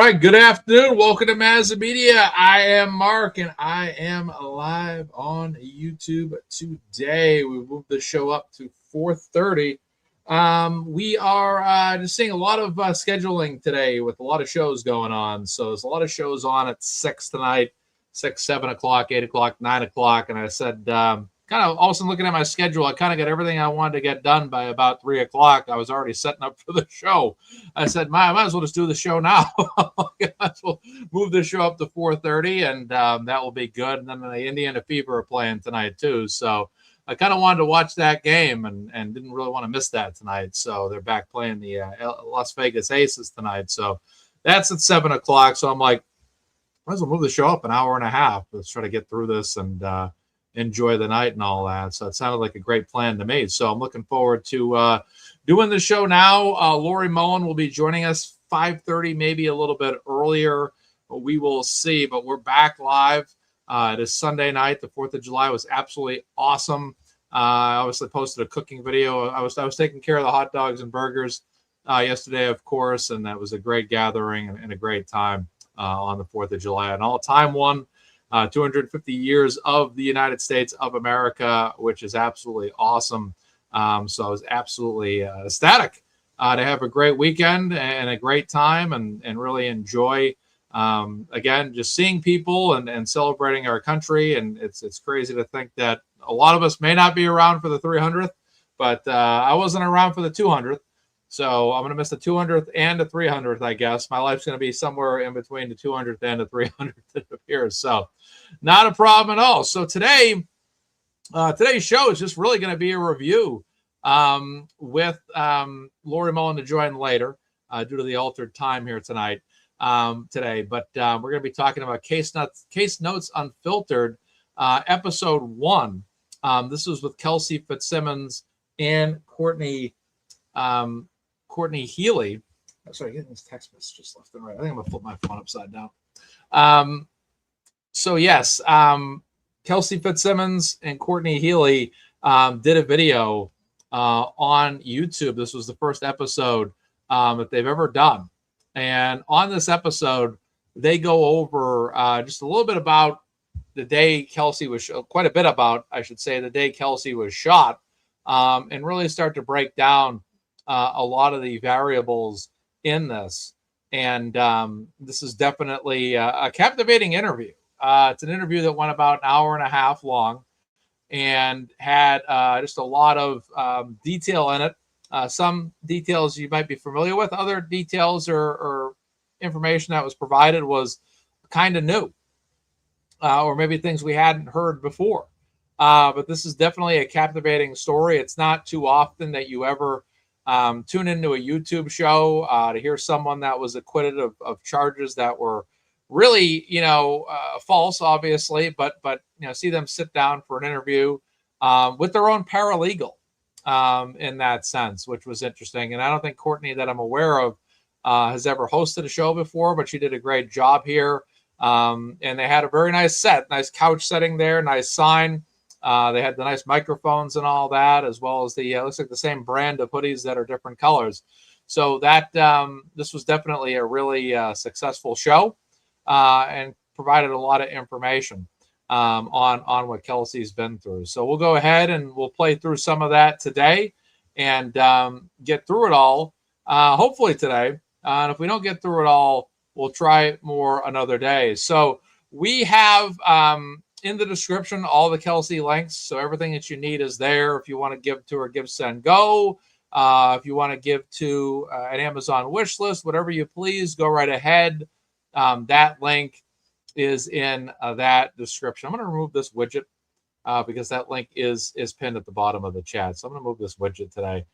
right, good afternoon. Welcome to Mazda Media. I am Mark, and I am live on YouTube today. We moved the show up to 4:30. We are just seeing a lot of scheduling today with a lot of shows going on. So there's a lot of shows on at 6 tonight, 6, 7 o'clock, 8 o'clock, 9 o'clock. And I said, kind of also looking at my schedule, I kind of got everything I wanted to get done by about 3 o'clock. I was already setting up for the show. I said, I might as well just do the show now. Might as well move the show up to 4:30, and that will be good. And then the Indiana Fever are playing tonight too. So I kind of wanted to watch that game and didn't really want to miss that tonight. So they're back playing the Las Vegas Aces tonight. So that's at 7 o'clock. So I'm like, might as well move the show up an hour and a half. Let's try to get through this and enjoy the night and all that. So it sounded like a great plan to me. So I'm looking forward to doing the show now. Laurie Mullen will be joining us 5:30, maybe a little bit earlier. But we will see. But we're back live. It is Sunday night. The 4th of July was absolutely awesome. I obviously posted a cooking video. I was taking care of the hot dogs and burgers yesterday, of course, and that was a great gathering and a great time on the 4th of July. An all-time one. 250 years of the United States of America, which is absolutely awesome. So I was absolutely ecstatic to have a great weekend and a great time and really enjoy, again, just seeing people and celebrating our country. And it's crazy to think that a lot of us may not be around for the 300th, but I wasn't around for the 200th. So I'm going to miss the 200th and the 300th, I guess. My life's going to be somewhere in between the 200th and the 300th, it appears. So not a problem at all. So today's show is just really going to be a review with Laurie Mullen to join later due to the altered time here today. But we're going to be talking about Case Notes Unfiltered, episode 1. This was with Kelsey, Fitzsimmons, and Courtney Healy. Sorry, getting these text messages left and right. I think I'm going to flip my phone upside down. So yes, Kelsey Fitzsimmons and Courtney Healy did a video on YouTube. This was the first episode that they've ever done. And on this episode, they go over just a little bit about the day Kelsey was quite a bit about, I should say, the day Kelsey was shot, and really start to break down a lot of the variables in this. And this is definitely a captivating interview. It's an interview that went about an hour and a half long and had just a lot of detail in it. Some details you might be familiar with. Other details or information that was provided was kind of new, or maybe things we hadn't heard before. But this is definitely a captivating story. It's not too often that you ever tune into a YouTube show to hear someone that was acquitted of charges that were really, false, obviously, but see them sit down for an interview with their own paralegal in that sense, which was interesting. And I don't think Courtney, that I'm aware of, has ever hosted a show before, but she did a great job here. And they had a very nice couch setting there, nice sign. They had the nice microphones and all that, as well as the looks like the same brand of hoodies that are different colors. So that this was definitely a really successful show and provided a lot of information on what Kelsey's been through. So we'll go ahead and we'll play through some of that today and get through it all, hopefully today. And if we don't get through it all, we'll try more another day. So we have in the description all the Kelsey links. So everything that you need is there. If you want to give to her GiveSendGo, if you want to give to an Amazon Wishlist, whatever you please, go right ahead. That link is in that description. I'm going to remove this widget because that link is pinned at the bottom of the chat. So I'm going to move this widget today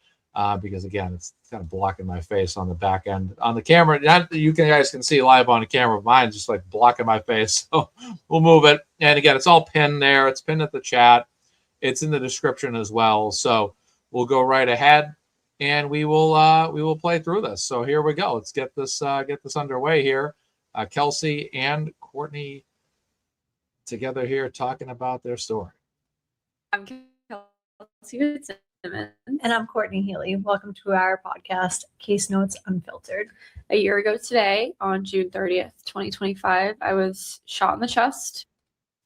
because, again, it's kind of blocking my face on the back end. On the camera, not that you guys can see live on the camera. Mine's just like blocking my face. So we'll move it. And, again, it's all pinned there. It's pinned at the chat. It's in the description as well. So we'll go right ahead. And we will play through this. So here we go. Let's get this underway here. Kelsey and Courtney together here talking about their story. I'm Kelsey And I'm Courtney Healy. Welcome to our podcast, Case Notes Unfiltered. A year ago today, on June 30th, 2025, I was shot in the chest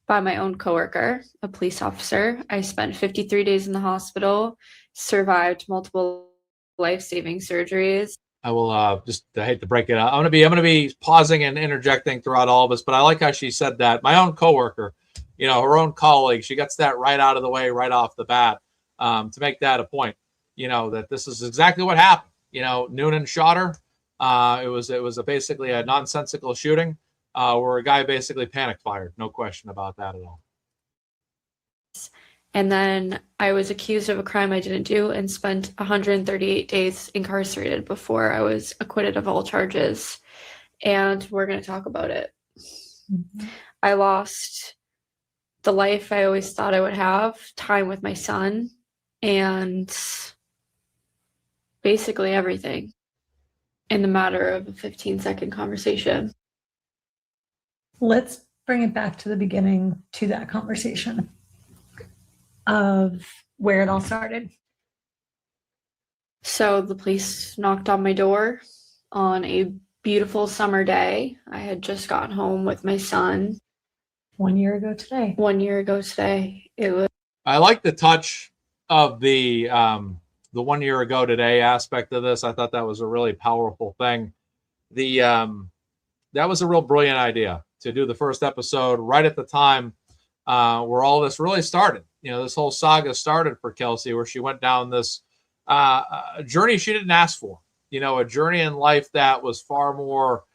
by my own coworker, a police officer. I spent 53 days in the hospital, survived multiple life-saving surgeries. I will I hate to break it up. I'm gonna be pausing and interjecting throughout all of this, but I like how she said that. My own coworker, her own colleague, she gets that right out of the way, right off the bat, to make that a point. That this is exactly what happened. Noonan shot her. It was basically a nonsensical shooting, where a guy basically panic fired. No question about that at all. And then I was accused of a crime I didn't do and spent 138 days incarcerated before I was acquitted of all charges. And we're going to talk about it. Mm-hmm. I lost the life I always thought I would have, time with my son, and basically everything in the matter of a 15-second conversation. Let's bring it back to the beginning, to that conversation of where it all started. So the police knocked on my door on a beautiful summer day. I had just gotten home with my son. 1 year ago today. 1 year ago today. It was. I like the touch of the 1 year ago today aspect of this. I thought that was a really powerful thing. That was a real brilliant idea to do the first episode right at the time where all this really started. This whole saga started for Kelsey, where she went down this journey she didn't ask for. A journey in life that was far more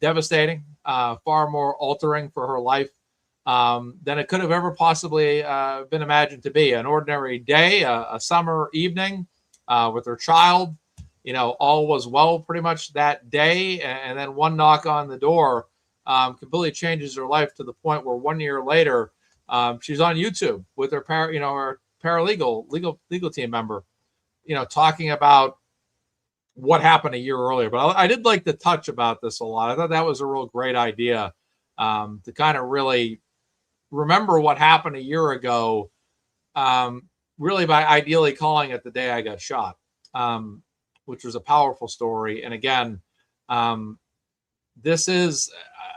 devastating, far more altering for her life than it could have ever possibly been imagined to be. An ordinary day, a summer evening with her child. All was well pretty much that day. And then one knock on the door completely changes her life to the point where 1 year later, she's on YouTube with her her legal team member, talking about what happened a year earlier. But I did like the touch about this a lot. I thought that was a real great idea to kind of really remember what happened a year ago, really by ideally calling it the day I got shot, which was a powerful story. And again, this is,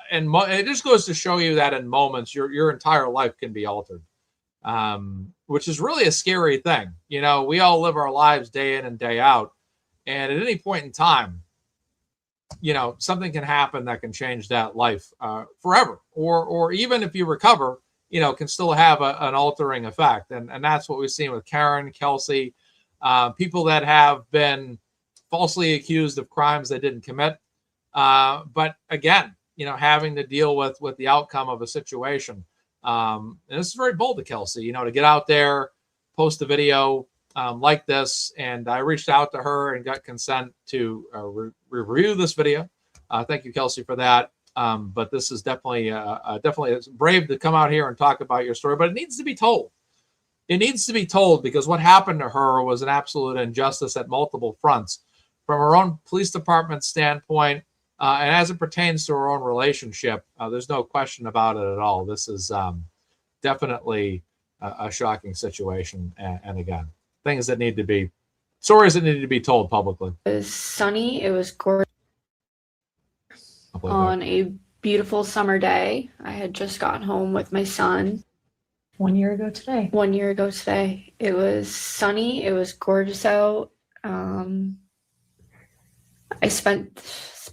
and it just goes to show you that in moments, your entire life can be altered, which is really a scary thing. We all live our lives day in and day out. And at any point in time, something can happen that can change that life forever. Or even if you recover, can still have an altering effect. And that's what we've seen with Karen, Kelsey, people that have been falsely accused of crimes they didn't commit. But again, having to deal with the outcome of a situation. And this is very bold of Kelsey, to get out there, post a video like this. And I reached out to her and got consent to review this video. Thank you, Kelsey, for that. But this is definitely it's brave to come out here and talk about your story, but it needs to be told. It needs to be told because what happened to her was an absolute injustice at multiple fronts, from her own police department standpoint, and as it pertains to her own relationship. There's no question about it at all. This is definitely a shocking situation. And again, stories that need to be told publicly. It was sunny. It was gorgeous. On a beautiful summer day. I had just gotten home with my son. 1 year ago today. 1 year ago today. It was sunny. It was gorgeous out. I spent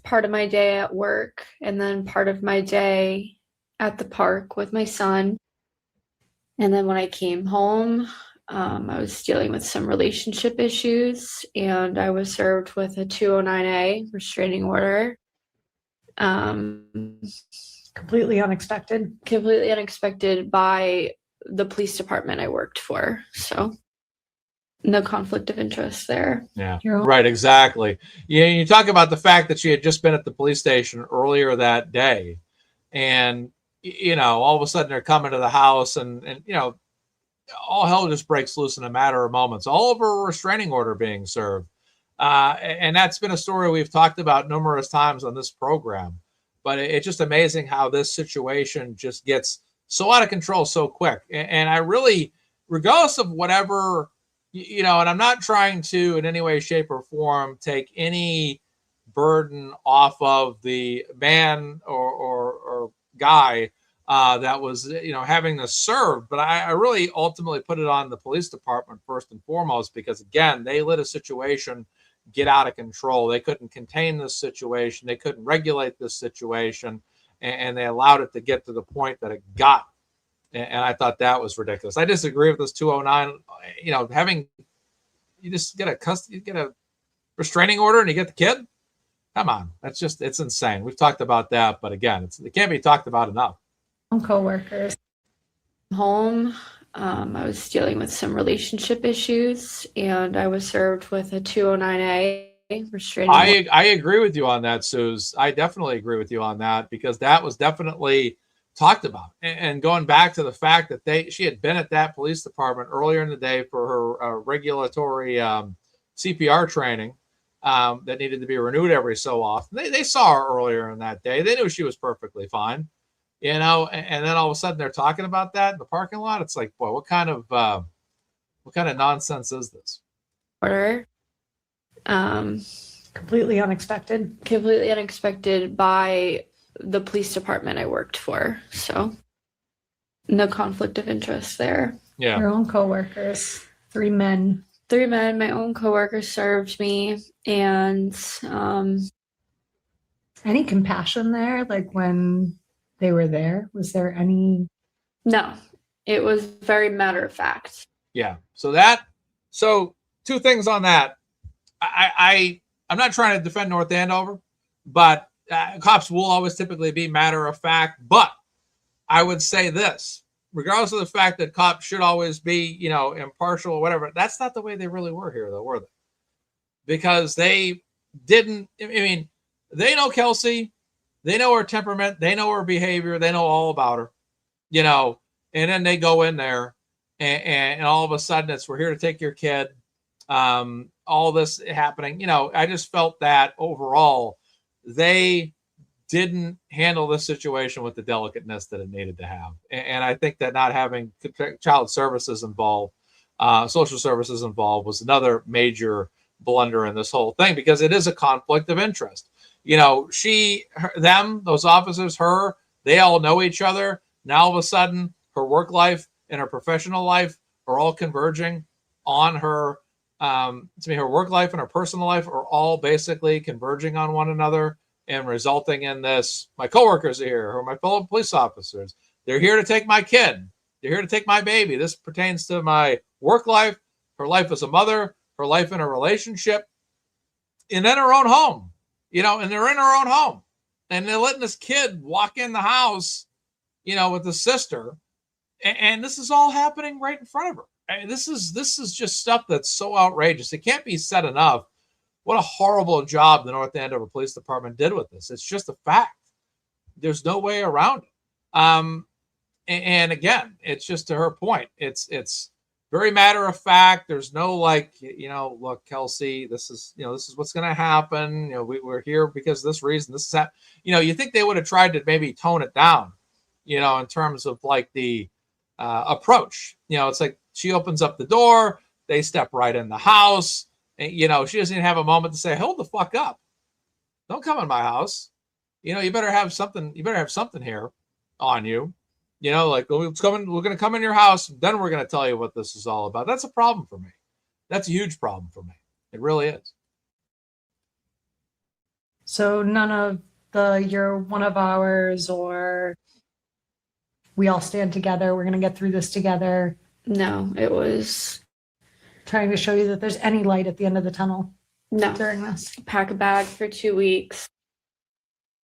part of my day at work and then part of my day at the park with my son. And then when I came home, I was dealing with some relationship issues and I was served with a 209A restraining order. Completely unexpected by the police department I worked for. So no conflict of interest there. Yeah, right. Exactly. You talk about the fact that she had just been at the police station earlier that day and, all of a sudden they're coming to the house and all hell just breaks loose in a matter of moments, all over a restraining order being served. And that's been a story we've talked about numerous times on this program, but it's just amazing how this situation just gets so out of control so quick. And I really, regardless of whatever, and I'm not trying to in any way, shape, or form take any burden off of the man or guy that was, having this served. But I really ultimately put it on the police department first and foremost, because again, they let a situation get out of control. They couldn't contain this situation. They couldn't regulate this situation, and they allowed it to get to the point that it got. And I thought that was ridiculous. I disagree with this 209. You just get a restraining order and you get the kid. Come on, it's insane. We've talked about that, but again, it can't be talked about enough. Co-workers. Home, I was dealing with some relationship issues, and I was served with a 209A restraining order. I agree with you on that, Suze. I definitely agree with you on that, because that was definitely talked about. And going back to the fact that she had been at that police department earlier in the day for her regulatory CPR training that needed to be renewed every so often. They saw her earlier in that day. They knew she was perfectly fine, and then all of a sudden they're talking about that in the parking lot. It's like, boy, what kind of nonsense is this? Order. Completely unexpected. Completely unexpected by the police department I worked for. So no conflict of interest there. Yeah. Your own co-workers. 3 men. 3 men, my own coworkers served me, and Any compassion there? Like when they were there, was there any? no, it was very matter of fact. Yeah. So 2 things on that. I'm not trying to defend North Andover, but cops will always typically be matter of fact. But I would say this, regardless of the fact that cops should always be, impartial or whatever, that's not the way they really were here, though, were they? Because they didn't, they know Kelsey, they know her temperament, they know her behavior, they know all about her, and then they go in there and all of a sudden we're here to take your kid. All this happening, I just felt that overall they didn't handle this situation with the delicateness that it needed to have. And I think that not having child services involved, social services involved, was another major blunder in this whole thing, because it is a conflict of interest. Those officers, they all know each other. Now all of a sudden her work life and her professional life are all converging on her. Her work life and her personal life are all basically converging on one another and resulting in this. My coworkers are here, or my fellow police officers. They're here to take my kid. They're here to take my baby. This pertains to my work life, her life as a mother, her life in a relationship, and then her own home, and they're in her own home. And they're letting this kid walk in the house, with his sister. And this is all happening right in front of her. This is just stuff that's so outrageous. It can't be said enough what a horrible job the North Andover Police Department did with this. It's just a fact. There's no way around it. And again, it's just to her point. It's very matter of fact. There's no look, Kelsey, this is what's going to happen. We're here because of this reason. This is that. You think they would have tried to maybe tone it down, in terms of the approach. It's like she opens up the door, they step right in the house. And, she doesn't even have a moment to say, hold the fuck up. Don't come in my house. You better have something. You better have something here on you. We're going to come in your house. Then we're going to tell you what this is all about. That's a problem for me. That's a huge problem for me. It really is. So none of you're one of ours, or we all stand together. We're going to get through this together. No, it was trying to show you that there's any light at the end of the tunnel. No. During this. Pack a bag for 2 weeks.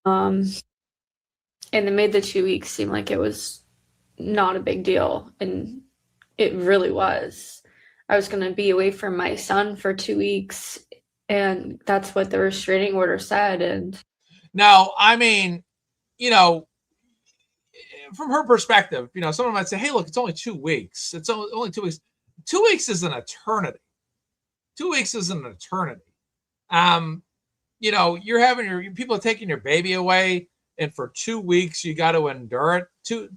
And they made the 2 weeks seem like it was not a big deal. And it really was. I was going to be away from my son for 2 weeks. And that's what the restraining order said. And now, from her perspective, someone might say, hey, look, it's only 2 weeks. It's only 2 weeks. 2 weeks is an eternity. 2 weeks is an eternity. You're having your people are taking your baby away, and for 2 weeks you got to endure it. 2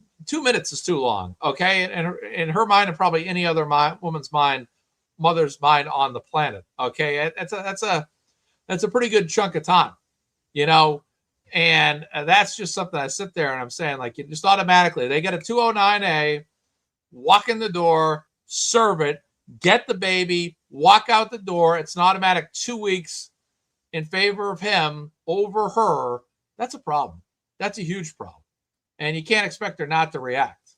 minutes is too long. Okay. And in her mind, and probably any other woman's mind, mother's mind on the planet. Okay, that's a pretty good chunk of time, you know. And that's just something I sit there and I'm saying, like, you just automatically, they get a 209A, walk in the door, serve it, get the baby, walk out the door. It's an automatic 2 weeks in favor of him over her. That's a problem. That's a huge problem. And you can't expect her not to react.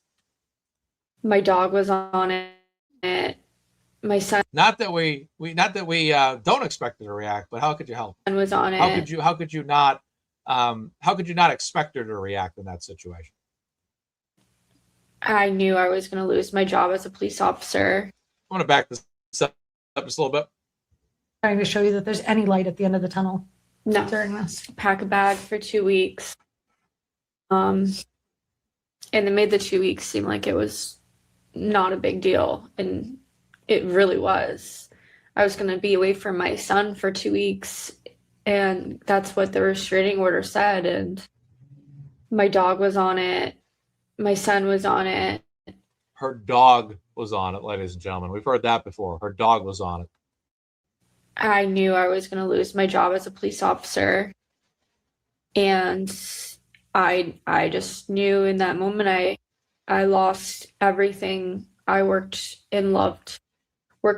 My dog was on it. My son Not that we don't expect her to react, but how could you help? was on it. How could you not expect her to react in that situation? I knew I was going to lose my job as a police officer. I'm going to back this up just a little bit. Trying to show you that there's any light at the end of the tunnel No, during this. pack a bag for 2 weeks. And it made the 2 weeks seem like it was not a big deal. And it really was. I was going to be away from my son for 2 weeks. And that's what the restraining order said. And my dog was on it. My son was on it. Her dog was on it, ladies and gentlemen. We've heard that before. Her dog was on it. I knew I was going to lose my job as a police officer. And I just knew in that moment I lost everything I worked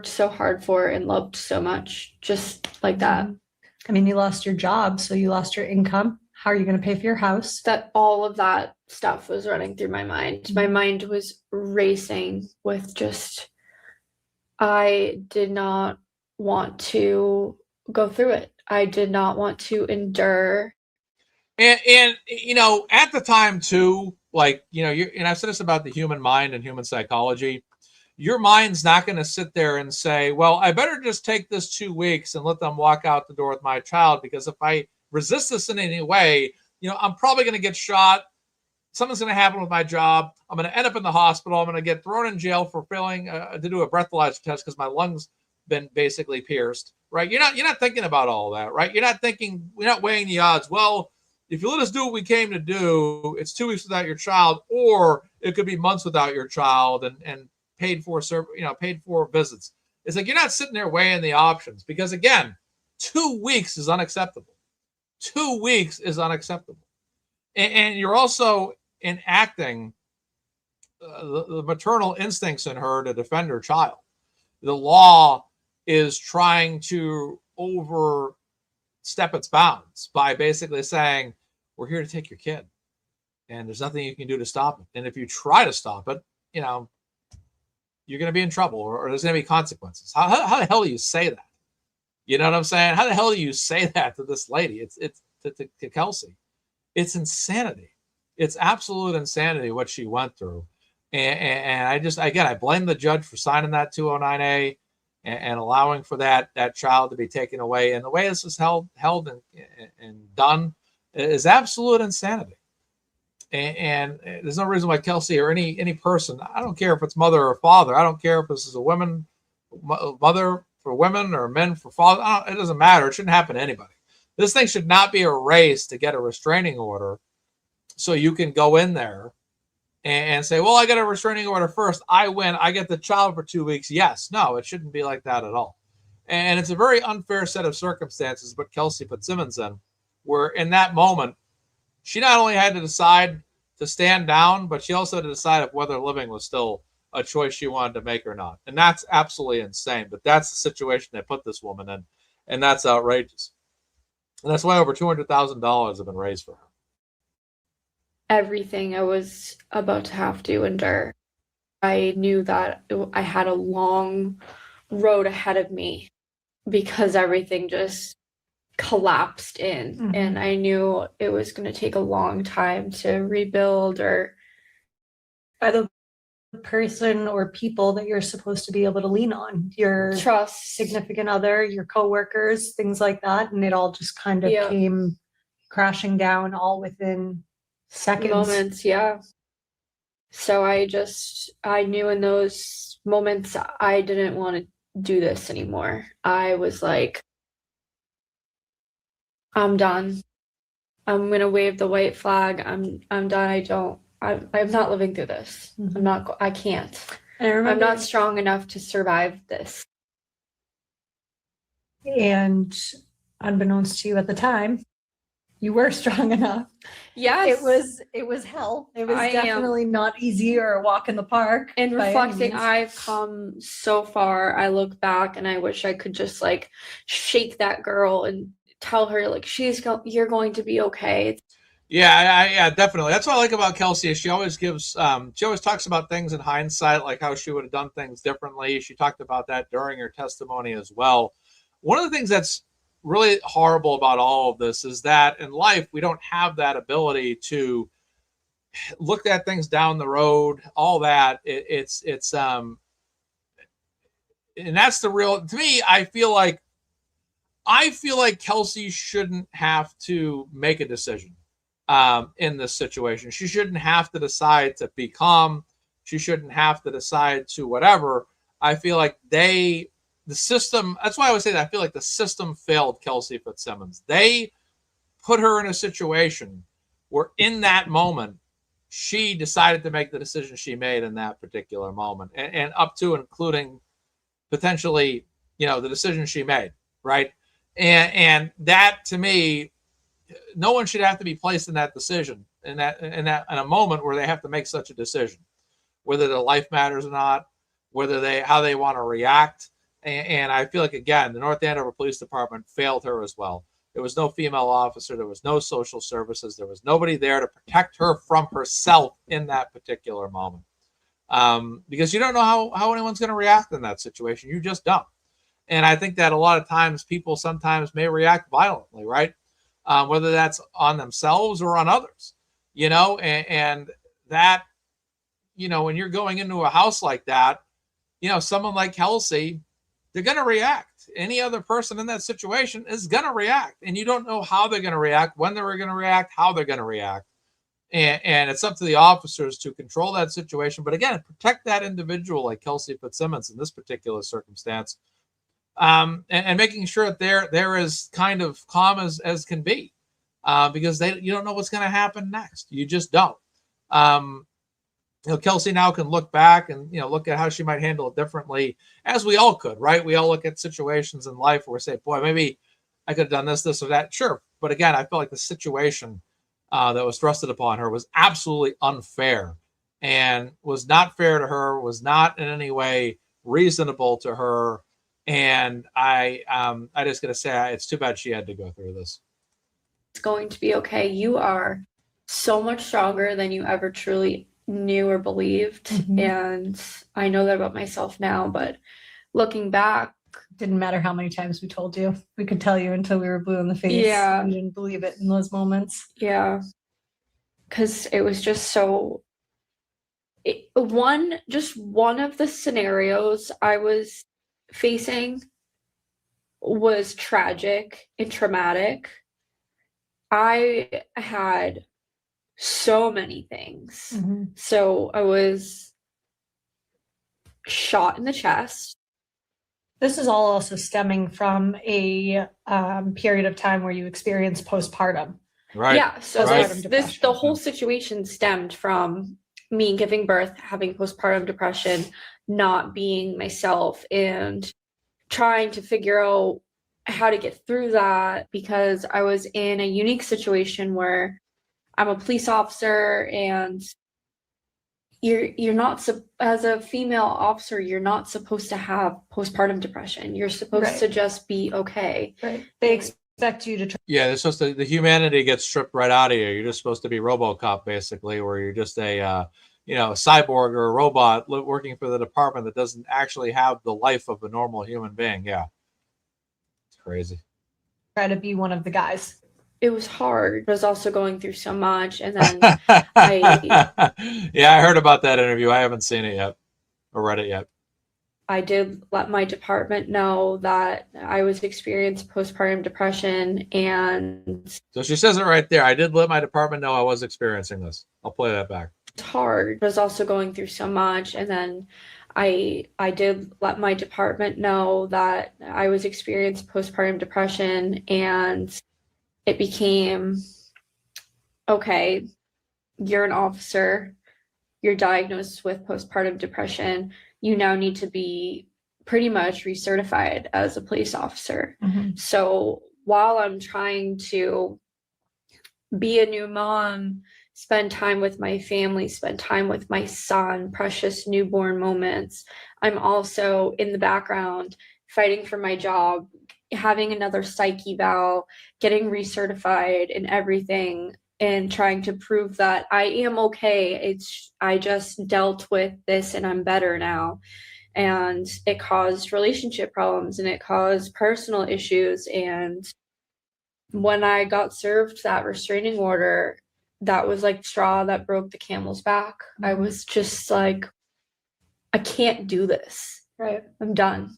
so hard for and loved so much, just like that. I mean, you lost your job, so you lost your income. How are you going to pay for your house? That all of that stuff was running through my mind. My mind was racing with just, I did not want to go through it. I did not want to endure. And you know, at the time too, like, you know, and I've said this about the human mind and human psychology. Your mind's not going to sit there and say, well, I better just take this 2 weeks and let them walk out the door with my child, because if I resist this in any way, you know, I'm probably going to get shot. Something's going to happen with my job. I'm going to end up in the hospital. I'm going to get thrown in jail for failing to do a breathalyzer test because my lungs been basically pierced, right? You're not thinking about all that, right? You're not weighing the odds. Well, if you let us do what we came to do, it's 2 weeks without your child, or it could be months without your child and paid for visits. It's like you're not sitting there weighing the options, because again, 2 weeks is unacceptable. 2 weeks is unacceptable. And you're also enacting the maternal instincts in her to defend her child. The law is trying to overstep its bounds by basically saying, we're here to take your kid, and there's nothing you can do to stop it. And if you try to stop it, you know, you're going to be in trouble, or there's going to be consequences. How the hell do you say that? You know what I'm saying? How the hell do you say that to this lady? It's to Kelsey. It's insanity. It's absolute insanity what she went through. And I blame the judge for signing that 209A and allowing for that child to be taken away. And the way this was held and done is absolute insanity. And there's no reason why Kelsey or any person, I don't care if it's mother or father, I don't care if this is a mother for women or men for father, it doesn't matter. It shouldn't happen to anybody. This thing should not be a race to get a restraining order so you can go in there and say, well, I got a restraining order first. I win. I get the child for 2 weeks. Yes. No, it shouldn't be like that at all. And it's a very unfair set of circumstances, but Kelsey Fitzsimmons in, where in that moment, she not only had to decide to stand down, but she also had to decide if whether living was still a choice she wanted to make or not. And that's absolutely insane. But that's the situation they put this woman in. And that's outrageous. And that's why over $200,000 have been raised for her. Everything I was about to have to endure. I knew that I had a long road ahead of me because everything just collapsed in. Mm-hmm. And I knew it was going to take a long time to rebuild, or By the person or people that you're supposed to be able to lean on, your trust, significant other, your coworkers, things like that. And it all just kind of came crashing down all within seconds. Moments. Yeah. So I knew in those moments I didn't want to do this anymore. I was like, I'm done. I'm going to wave the white flag. I'm done. I'm not living through this. Mm-hmm. I can't. And I remember, I'm not strong enough to survive this. And unbeknownst to you at the time, you were strong enough. Yes. It was hell. It was I am- definitely not easy or a walk in the park. In by any reflecting, means. I've come so far. I look back and I wish I could just like shake that girl and tell her like you're going to be okay. Yeah, definitely. That's what I like about Kelsey. Is she always gives, she always talks about things in hindsight, like how she would have done things differently. She talked about that during her testimony as well. One of the things that's really horrible about all of this is that in life we don't have that ability to look at things down the road. All that and that's the real. To me, I feel like Kelsey shouldn't have to make a decision in this situation. She shouldn't have to decide to be calm. She shouldn't have to decide to whatever. I feel like the system, that's why I would say that I feel like the system failed Kelsey Fitzsimmons. They put her in a situation where in that moment, she decided to make the decision she made in that particular moment, and up to and including potentially, the decision she made, right? And that to me, no one should have to be placed in that decision, in a moment where they have to make such a decision, whether their life matters or not, how they want to react. And I feel like, again, the North Andover Police Department failed her as well. There was no female officer. There was no social services. There was nobody there to protect her from herself in that particular moment. Because you don't know how anyone's going to react in that situation. You just don't. And I think that a lot of times people sometimes may react violently, right? Whether that's on themselves or on others, and that, when you're going into a house like that, someone like Kelsey, they're going to react. Any other person in that situation is going to react, and you don't know how they're going to react, when they're going to react, how they're going to react. And it's up to the officers to control that situation. But again, protect that individual like Kelsey Fitzsimmons in this particular circumstance, and making sure that they're as kind of calm as can be, because you don't know what's going to happen next. You just don't. Kelsey now can look back and look at how she might handle it differently, as we all could, right? We all look at situations in life where we say, boy, maybe I could have done this or that. Sure. But again, I feel like the situation that was thrusted upon her was absolutely unfair, and was not fair to her, was not in any way reasonable to her. And I just got to say, it's too bad she had to go through this. It's going to be okay. You are so much stronger than you ever truly knew or believed. Mhm. And I know that about myself now, but looking back, Didn't matter how many times we told you. We could tell you until we were blue in the face. Yeah. You didn't believe it in those moments. yeah, because it was just so. Just one of the scenarios I was facing was tragic and traumatic. I had so many things. Mhm. So I was shot in the chest. This is all also stemming from a period of time where you experienced postpartum. Right. Yeah, so Right. the whole situation stemmed from me giving birth, having postpartum depression, not being myself, and trying to figure out how to get through that, because I was in a unique situation where I'm a police officer, and you're not as a female officer, you're not supposed to have postpartum depression. You're supposed Right. to just be okay. Right. They expect you to Yeah, they're supposed to, the humanity gets stripped right out of you. You're just supposed to be RoboCop, basically, where you're just a cyborg or a robot working for the department that doesn't actually have the life of a normal human being. Yeah, it's crazy. try to be one of the guys. It was hard. I was also going through so much, and then Yeah, I heard about that interview. I haven't seen it yet or read it yet. I did let my department know that I was experiencing postpartum depression, and So she says it right there. I did let my department know I was experiencing this. I'll play that back. it's hard. I was also going through so much, and then I did let my department know that I was experiencing postpartum depression, and it became, okay, you're an officer, you're diagnosed with postpartum depression, you now need to be pretty much recertified as a police officer. Mhm. So while I'm trying to be a new mom, spend time with my family, spend time with my son, precious newborn moments, I'm also in the background fighting for my job, having another psych eval, getting recertified and everything, and trying to prove that I am okay. I just dealt with this and I'm better now. And it caused relationship problems and it caused personal issues. And when I got served that restraining order, that was like straw that broke the camel's back. I was just like, I can't do this. Right. I'm done.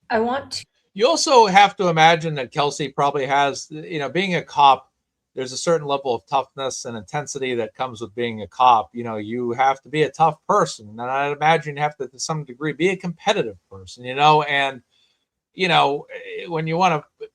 I want to. You also have to imagine that Kelsey probably has, being a cop, there's a certain level of toughness and intensity that comes with being a cop. You have to be a tough person. And I'd imagine you have to some degree, be a competitive person, and, when you want to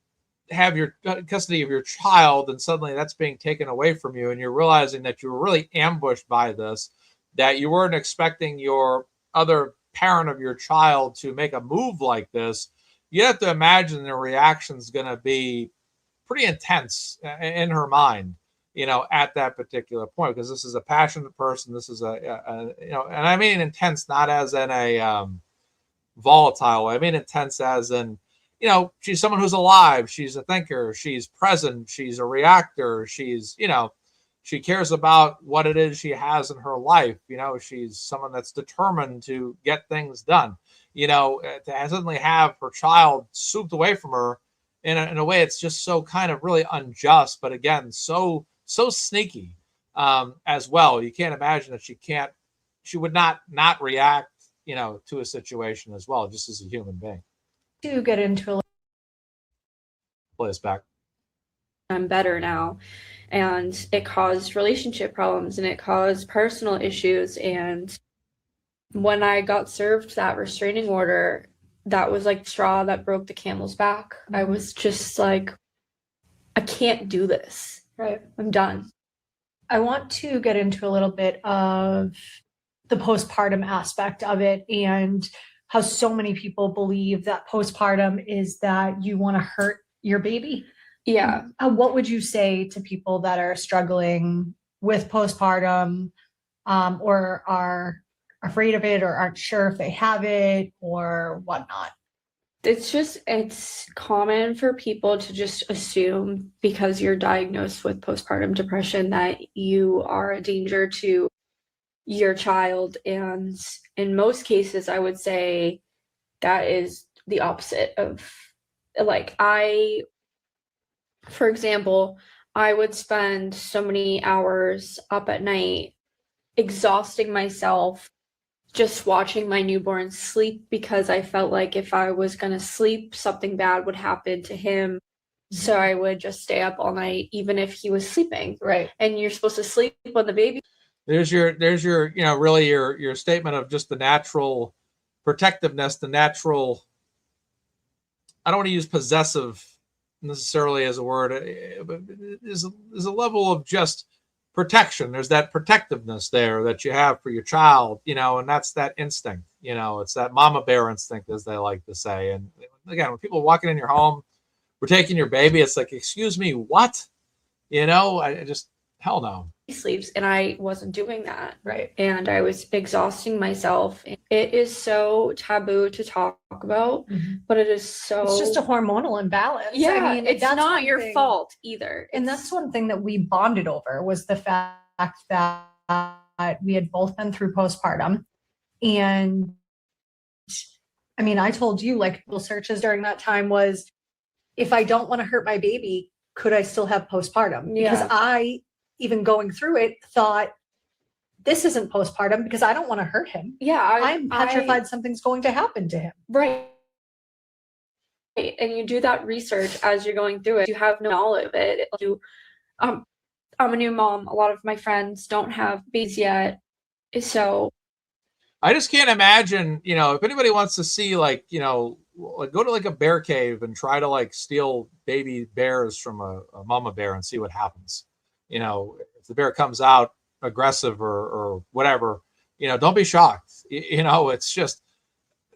have your custody of your child and suddenly that's being taken away from you and you're realizing that you were really ambushed by this, that you weren't expecting your other parent of your child to make a move like this, you have to imagine the reaction is going to be pretty intense in her mind, at that particular point, because this is a passionate person. This is and I mean intense, not as in a volatile way. I mean intense as in, she's someone who's alive. She's a thinker. She's present. She's a reactor. She's, she cares about what it is she has in her life. She's someone that's determined to get things done. To suddenly have her child swooped away from her in a way, it's just so kind of really unjust. But again, so sneaky as well. You can't imagine that she would not react, to a situation as well, just as a human being. To get into a Play us back. I'm better now. And it caused relationship problems and it caused personal issues. And when I got served that restraining order, that was like straw that broke the camel's back. I was just like, I can't do this. Right. I'm done. I want to get into a little bit of the postpartum aspect of it and how so many people believe that postpartum is that you want to hurt your baby. Yeah. What would you say to people that are struggling with postpartum or are afraid of it or aren't sure if they have it or whatnot? It's common for people to just assume because you're diagnosed with postpartum depression that you are a danger to your child. And in most cases, I would say that is the opposite of, like, for example, I would spend so many hours up at night exhausting myself just watching my newborn sleep because I felt like if I was going to sleep, something bad would happen to him. So I would just stay up all night, even if he was sleeping. Right. And you're supposed to sleep when the baby. There's your, really your statement of just the natural protectiveness, the natural, I don't want to use possessive necessarily as a word, but there's a level of just protection. There's that protectiveness there that you have for your child, and that's that instinct, it's that mama bear instinct, as they like to say. And again, when people are walking in your home, we're taking your baby, it's like, excuse me, what? I just, hell no. He sleeps, and I wasn't doing that. Right. And I was exhausting myself. It is so taboo to talk about, but it is so. It's just a hormonal imbalance. Yeah, I mean, it's that's not one your thing. fault either. And that's one thing that we bonded over was the fact that we had both been through postpartum. And I mean, I told you, like, little searches during that time was, if I don't want to hurt my baby, could I still have postpartum? Because Yeah. I, even going through it, thought this isn't postpartum because I don't want to hurt him. Yeah, I'm petrified something's going to happen to him. Right. And you do that research as you're going through it. You have no knowledge of it. I'm a new mom. A lot of my friends don't have babies yet. So I just can't imagine, if anybody wants to see, like, go to like a bear cave and try to like steal baby bears from a mama bear and see what happens. If the bear comes out aggressive or whatever, don't be shocked. It's just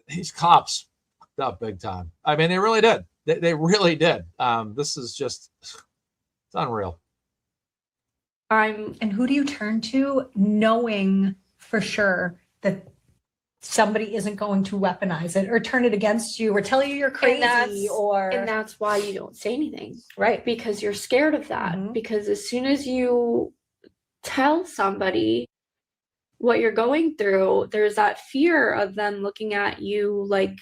these cops, up big time. I mean, they really did. They really did. This is just, it's unreal. And who do you turn to knowing for sure that somebody isn't going to weaponize it or turn it against you or tell you you're crazy and that's why you don't say anything, right? Because you're scared of that. Mhm. Because as soon as you tell somebody what you're going through, there's that fear of them looking at you like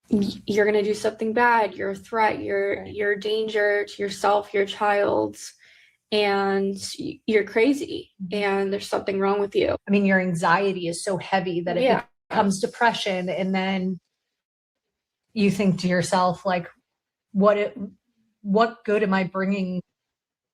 you're going to do something bad, you're a threat, you're a danger to yourself, your child, and you're crazy and there's something wrong with you. I mean, your anxiety is so heavy that it becomes depression, and then you think to yourself, like, what good am I bringing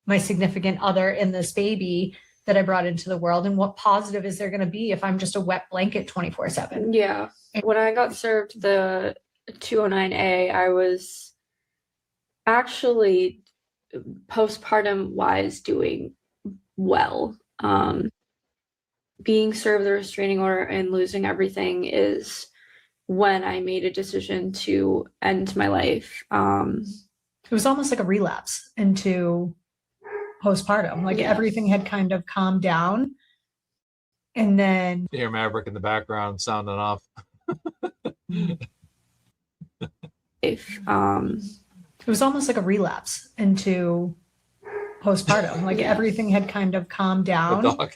my significant other in this baby that I brought into the world, and what positive is there going to be if I'm just a wet blanket 24/7? Yeah. When I got served the 209A, I was actually postpartum wise doing well. Being served the restraining order and losing everything is when I made a decision to end my life. It was almost like a relapse into postpartum. Like everything had kind of calmed down. And then You hear Maverick in the background sounding off. It was almost like a relapse into postpartum. Like everything had kind of calmed down. The dog.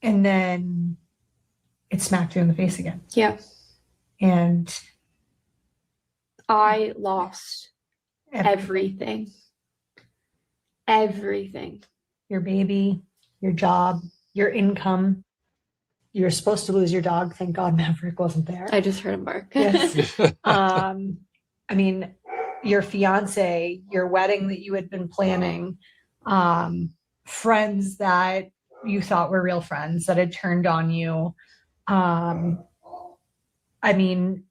And then it smacked you in the face again. Yeah. And I lost everything. Everything. Your baby, your job, your income. You're supposed to lose your dog. Thank God Maverick wasn't there. I just heard him bark. Yes. I mean, your fiance, your wedding that you had been planning, friends that you thought were real friends that had turned on you. I mean,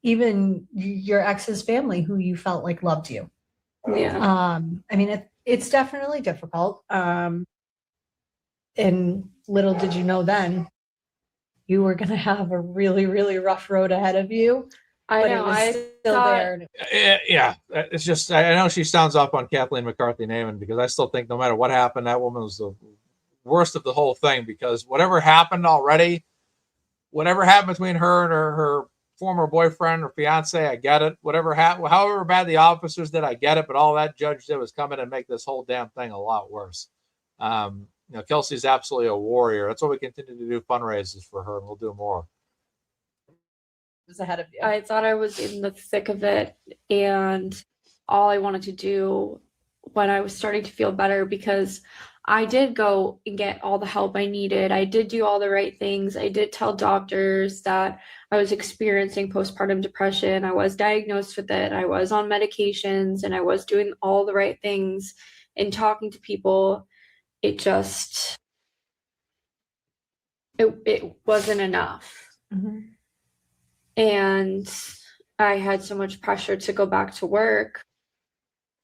even your ex's family who you felt like loved you. Yeah. I mean, it's definitely difficult. And little did you know then, you were going to have a really, really rough road ahead of you. I know. I still there. Yeah, it's just, I know she sounds off on Kathleen McCarthy-Naiman because I still think no matter what happened, that woman was the worst of the whole thing, because whatever happened already, whatever happened between her and her former boyfriend or fiance, I get it. Whatever happened, however bad the officers did, I get it. But all that judge did was come in and make this whole damn thing a lot worse. Kelsey's absolutely a warrior. That's why we continue to do fundraisers for her, and we'll do more. Was ahead of you. I thought I was in the thick of it, and all I wanted to do when I was starting to feel better, because I did go and get all the help I needed. I did do all the right things. I did tell doctors that I was experiencing postpartum depression. I was diagnosed with it. I was on medications, and I was doing all the right things and talking to people. It just, it wasn't enough. Mm-hmm. And I had so much pressure to go back to work.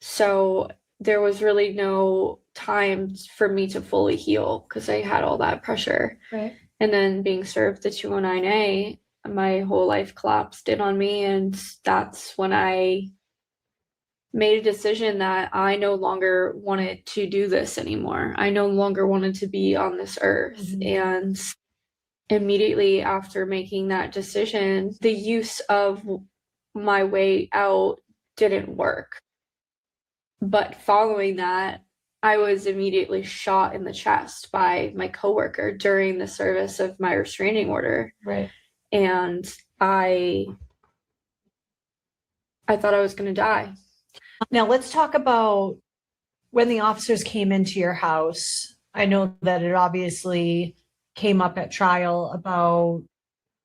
So there was really no time for me to fully heal because I had all that pressure. Right. And then being served the 209A, my whole life collapsed in on me. And that's when I made a decision that I no longer wanted to do this anymore. I no longer wanted to be on this earth. Mm-hmm. And immediately after making that decision, the use of my way out didn't work. But following that, I was immediately shot in the chest by my coworker during the service of my restraining order. Right. And I thought I was going to die. Now let's talk about when the officers came into your house. I know that it obviously came up at trial about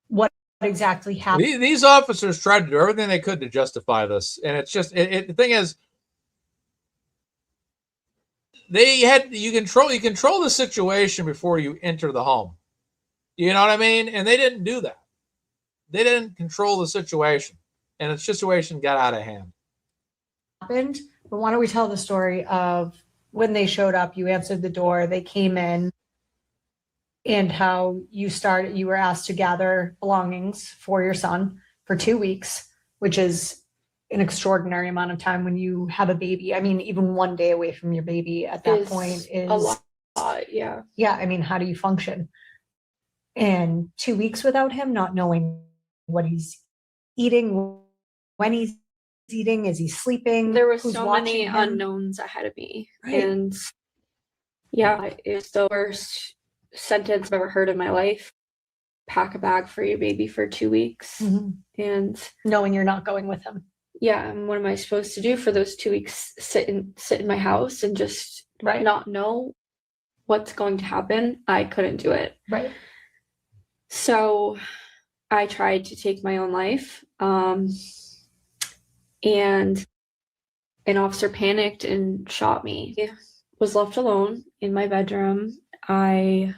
what exactly happened. These officers tried to do everything they could to justify this, and it's just the thing is, you control the situation before you enter the home. You know what I mean? And they didn't do that. They didn't control the situation, and the situation got out of hand. Happened, but why don't we tell the story of when they showed up? You answered the door, they came in, and how you were asked to gather belongings for your son for 2 weeks, which is an extraordinary amount of time when you have a baby. I mean, even 1 day away from your baby at that point is a lot. Yeah. Yeah. I mean, how do you function? And 2 weeks without him, not knowing what he's eating, when he's eating, is he sleeping? There were who's so watching many him? unknowns ahead of me. Right. And yeah, it's the worst sentence I've ever heard in my life. Pack a bag for your baby for 2 weeks. Mhm. And Knowing you're not going with him. yeah, and what am I supposed to do for those 2 weeks? Sit in my house and just Right. not know what's going to happen? I couldn't do it. Right. So I tried to take my own life. And an officer panicked and shot me. I was left alone in my bedroom. Now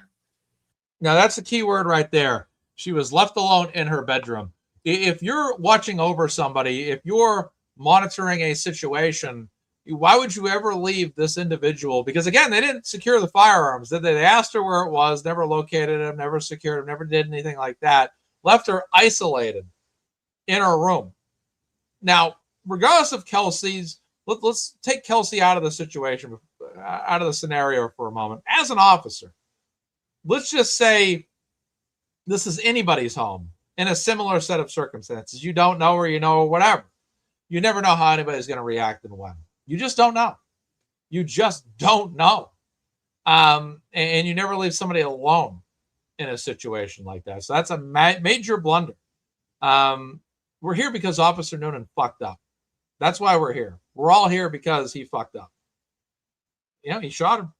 that's the key word right there. She was left alone in her bedroom. If you're watching over somebody, if you're monitoring a situation, why would you ever leave this individual? Because again, they didn't secure the firearms. They asked her where it was, never located him, never secured him, never did anything like that. Left her isolated in her room. Now, regardless of Kelsey's, let's take Kelsey out of the situation, out of the scenario for a moment. As an officer, let's just say this is anybody's home in a similar set of circumstances. You don't know or you know or whatever. You never know how anybody's going to react and when. You just don't know. You just don't know. And you never leave somebody alone in a situation like that. So that's a major blunder. We're here because Officer Noonan fucked up. That's why we're here. We're all here because he fucked up. He shot him.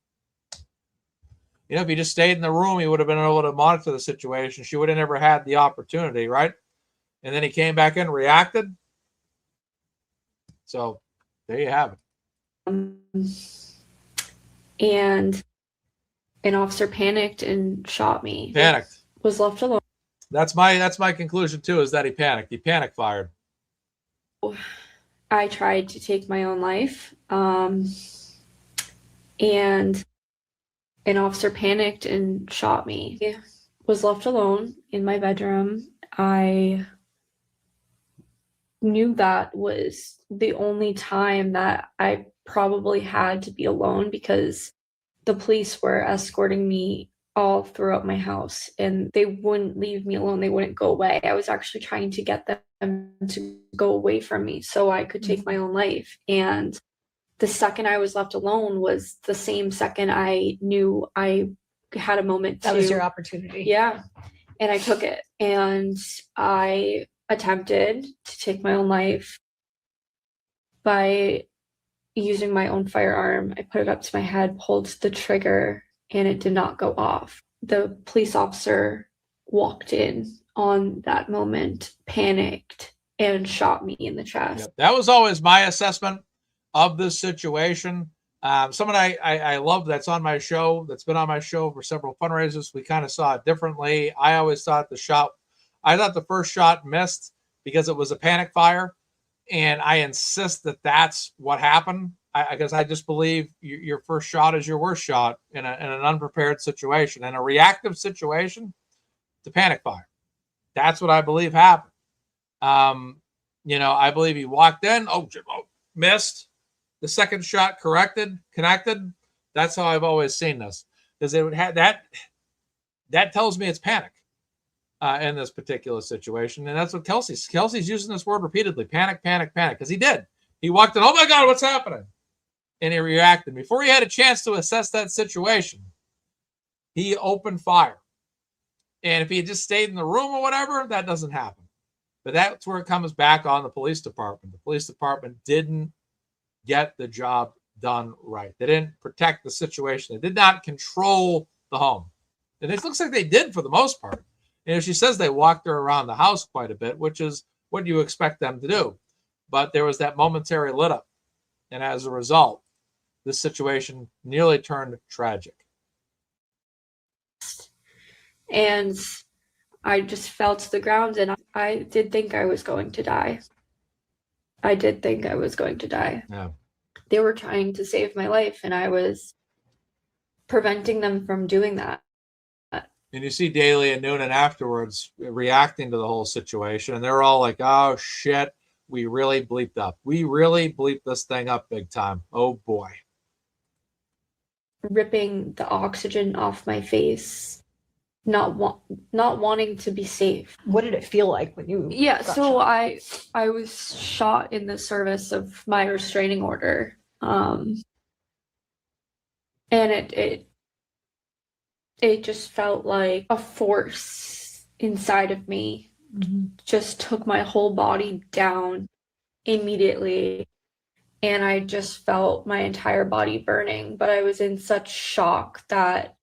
If he just stayed in the room, he would have been able to monitor the situation. She would have never had the opportunity, right? And then he came back in and reacted. So there you have it. And an officer panicked and shot me. Panicked. Was left alone. That's my conclusion too, is that he panicked. He panic fired. I tried to take my own life. And an officer panicked and shot me. Was left alone in my bedroom. I knew that was the only time that I probably had to be alone, because the police were escorting me all throughout my house and they wouldn't leave me alone. They wouldn't go away. I was actually trying to get them to go away from me so I could take my own life. And the second I was left alone was the same second I knew I had a moment That was your opportunity. Yeah. And I took it. And I attempted to take my own life by using my own firearm. I put it up to my head, pulled the trigger, and it did not go off. The police officer walked in on that moment, panicked, and shot me in the chest. Yep. That was always my assessment of this situation. Someone I love that's on my show, that's been on my show for several fundraisers. We kind of saw it differently. I always thought the first shot missed because it was a panic fire. And I insist that that's what happened. Because I just believe your first shot is your worst shot in an unprepared situation. In a reactive situation, it's a panic fire. That's what I believe happened. I believe he walked in, missed. The second shot connected. That's how I've always seen this. Because it would have that tells me it's panic in this particular situation. And that's what Kelsey's using this word repeatedly. Panic, because he did. He walked in, oh my God, what's happening? And he reacted. Before he had a chance to assess that situation, he opened fire. And if he had just stayed in the room or whatever, that doesn't happen. But that's where it comes back on the police department. The police department didn't get the job done right. They didn't protect the situation. They did not control the home. And it looks like they did for the most part. And she says they walked her around the house quite a bit, which is what you expect them to do. But there was that momentary lit up. And as a result, this situation nearly turned tragic. And I just fell to the ground, and I did think I was going to die. Yeah. They were trying to save my life, and I was preventing them from doing that. And you see Daly and Noonan afterwards reacting to the whole situation, and they're all like, "Oh shit, we really bleeped up. We really bleeped this thing up big time. Oh boy." Ripping the oxygen off my face, not wanting to be safe. What did it feel like when you Yeah, got so shot? I was shot in the service of my restraining order. And it just felt like a force inside of me just took my whole body down immediately. And I just felt my entire body burning, but I was in such shock that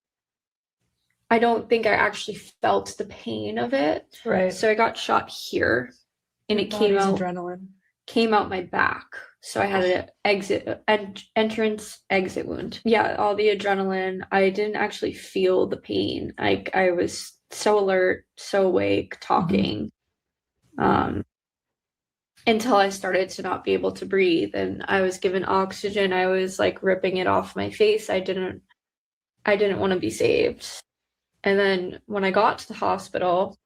I don't think I actually felt the pain of it. Right. So I got shot here, and it Body's came out my back. So I had an entrance exit wound. Yeah, all the adrenaline. I didn't actually feel the pain. I was so alert, so awake, talking. Until I started to not be able to breathe, and I was given oxygen. I was like ripping it off my face. I didn't want to be saved. And then when I got to the hospital,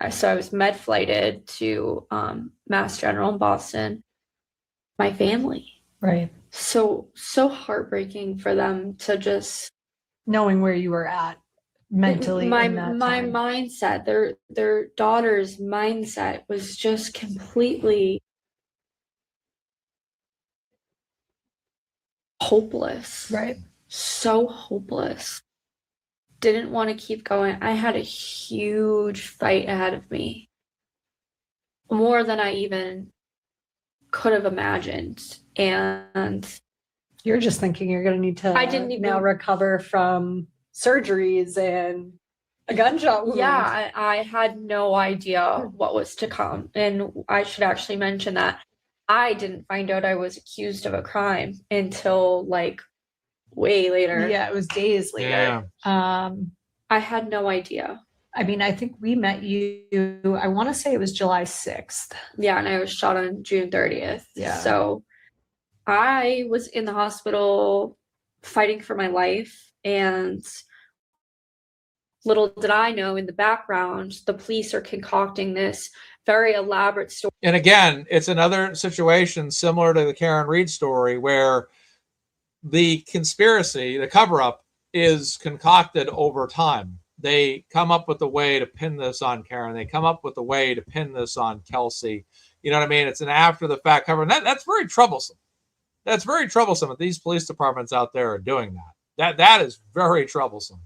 so I was med flighted to Mass General in Boston. My family, Right. so heartbreaking for them to just Knowing where you were at mentally my in that time. mindset, their daughter's mindset was just completely hopeless. Right. So hopeless. Didn't want to keep going. I had a huge fight ahead of me, more than I even could have imagined. And You're just thinking you're going to need to now recover from surgeries and a gunshot wound. Yeah, I had no idea what was to come. And I should actually mention that I didn't find out I was accused of a crime until like way later. Yeah, it was days later. Yeah. I had no idea. I mean, I think we met you, I want to say it was July 6th. Yeah, and I was shot on June 30th. Yeah. So I was in the hospital fighting for my life, and little did I know, in the background, the police are concocting this very elaborate story. And again, it's another situation similar to the Karen Reed story where the conspiracy, the cover-up, is concocted over time. They come up with a way to pin this on Karen. They come up with a way to pin this on Kelsey. You know what I mean? It's an after-the-fact cover. And that's very troublesome. That's very troublesome that these police departments out there are doing that. That is very troublesome.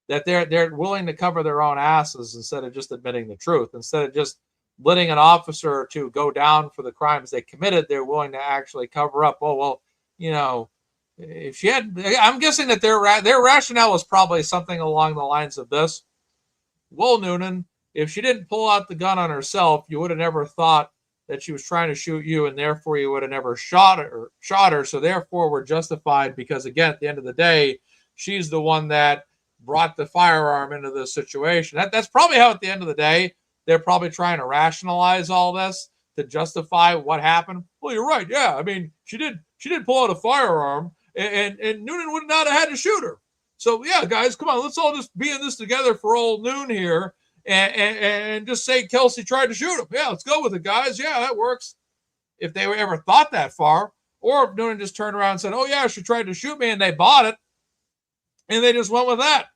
That they're willing to cover their own asses instead of just admitting the truth. Instead of just letting an officer or two go down for the crimes they committed, they're willing to actually cover up. Oh, well, you know, if she had, I'm guessing that their rationale was probably something along the lines of this. Well, Noonan, if she didn't pull out the gun on herself, you would have never thought that she was trying to shoot you, and therefore you would have never shot her. So therefore we're justified because, again, at the end of the day, she's the one that brought the firearm into this situation. That's probably how, at the end of the day, they're probably trying to rationalize all this to justify what happened. Well, you're right. Yeah, I mean, she did pull out a firearm, and Noonan would not have had to shoot her. So yeah, guys, come on, let's all just be in this together for old Noon here, and just say Kelsey tried to shoot him. Yeah, let's go with it, guys. Yeah, that works. If they ever thought that far, or if Noonan just turned around and said, "Oh yeah, she tried to shoot me," and they bought it, and they just went with that,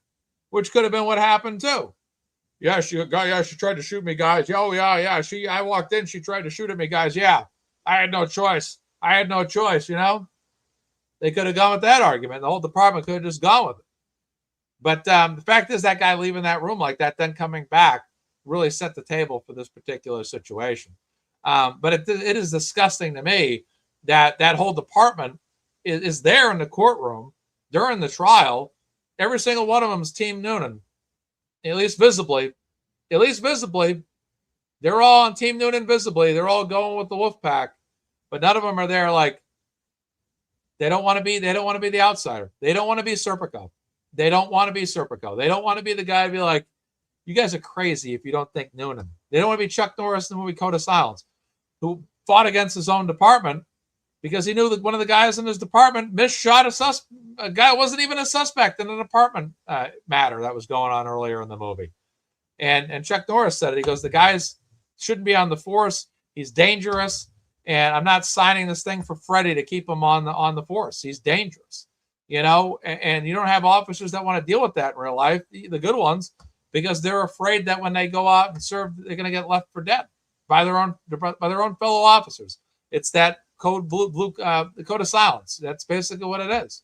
which could have been what happened too. Yeah, she tried to shoot me, guys. Oh yeah. I walked in, she tried to shoot at me, guys. Yeah, I had no choice. You know, they could have gone with that argument. The whole department could have just gone with it. But the fact is, that guy leaving that room like that, then coming back, really set the table for this particular situation. But it is disgusting to me that that whole department is there in the courtroom during the trial. Every single one of them is Team Noonan. At least visibly, they're all on Team Noonan visibly. They're all going with the wolf pack, but none of them are there. Like, they don't want to be the outsider. They don't want to be Serpico. They don't want to be the guy to be like, you guys are crazy if you don't think Noonan. They don't want to be Chuck Norris in the movie Code of Silence, who fought against his own department because he knew that one of the guys in his department misshot a guy who wasn't even a suspect in an apartment matter that was going on earlier in the movie. And Chuck Norris said it. He goes, the guys shouldn't be on the force. He's dangerous. And I'm not signing this thing for Freddie to keep him on the force. He's dangerous, you know, and you don't have officers that want to deal with that in real life, the good ones, because they're afraid that when they go out and serve, they're going to get left for dead by their own fellow officers. It's that code the code of silence. That's basically what it is.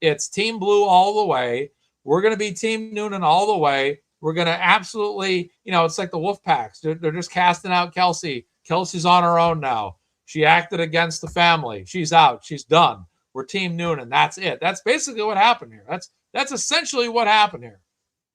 It's Team Blue all the way. We're going to be Team Noonan all the way. We're going to absolutely, you know, it's like the wolf packs. They're just casting out Kelsey. Kelsey's on her own now. She acted against the family. She's out. She's done. We're Team Noonan. That's it. That's basically what happened here. That's essentially what happened here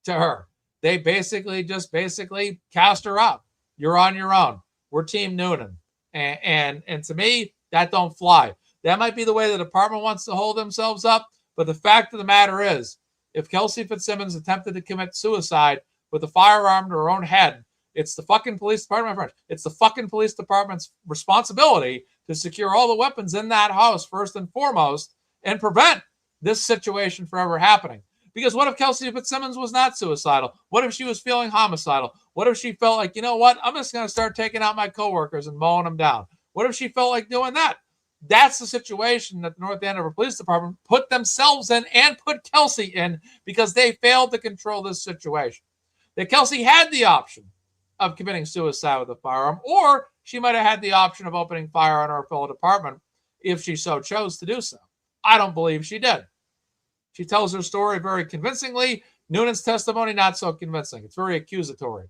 to her. They basically cast her out. You're on your own. We're Team Noonan. And to me, that don't fly. That might be the way the department wants to hold themselves up. But the fact of the matter is, if Kelsey Fitzsimmons attempted to commit suicide with a firearm to her own head, it's the fucking police department, my friend. It's the fucking police department's responsibility to secure all the weapons in that house first and foremost and prevent this situation from ever happening. Because what if Kelsey Fitzsimmons was not suicidal? What if she was feeling homicidal? What if she felt like, you know what? I'm just going to start taking out my coworkers and mowing them down. What if she felt like doing that? That's the situation that the North Andover Police Department put themselves in and put Kelsey in because they failed to control this situation. That Kelsey had the option of committing suicide with a firearm, or she might have had the option of opening fire on her fellow department if she so chose to do so. I don't believe she did. She tells her story very convincingly. Noonan's testimony, not so convincing. It's very accusatory.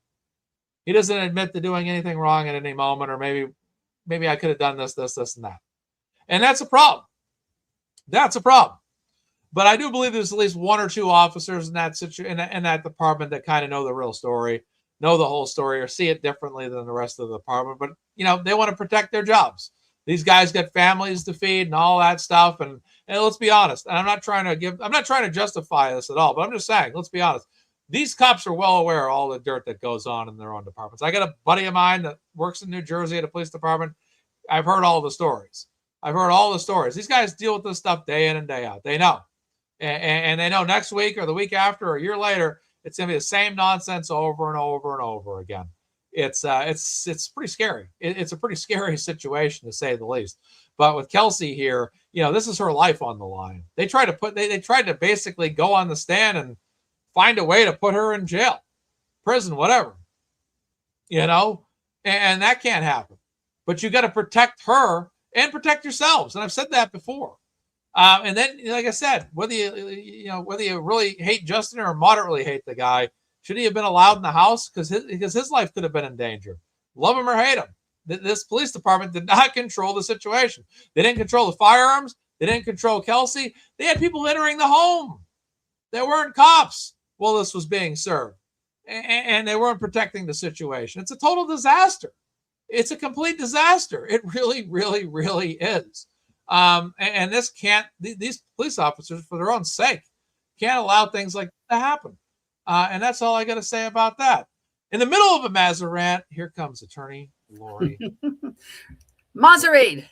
He doesn't admit to doing anything wrong at any moment, or maybe I could have done this, and that. And that's a problem. That's a problem. But I do believe there's at least one or two officers in that in that department that kind of know the real story, know the whole story, or see it differently than the rest of the department. But, you know, they want to protect their jobs. These guys got families to feed and all that stuff. And let's be honest. And I'm not trying to justify this at all, but I'm just saying, let's be honest. These cops are well aware of all the dirt that goes on in their own departments. I got a buddy of mine that works in New Jersey at a police department. I've heard all the stories. These guys deal with this stuff day in and day out. They know. And they know next week or the week after or a year later, it's going to be the same nonsense over and over and over again. It's pretty scary. It's a pretty scary situation, to say the least. But with Kelsey here, you know, this is her life on the line. They tried to basically go on the stand and find a way to put her in jail, prison, whatever, you know, and that can't happen. But you got to protect her and protect yourselves. And I've said that before. And then, like I said, whether you really hate Justin or moderately hate the guy, should he have been allowed in the house? Because his life could have been in danger. Love him or hate him. This police department did not control the situation. They didn't control the firearms. They didn't control Kelsey. They had people entering the home. They weren't cops while this was being served. And they weren't protecting the situation. It's a total disaster. It's a complete disaster. It really, really, really is. And these police officers, for their own sake, can't allow things like that to happen. And that's all I got to say about that. In the middle of a Maserant, here comes attorney Laurie. Maserade.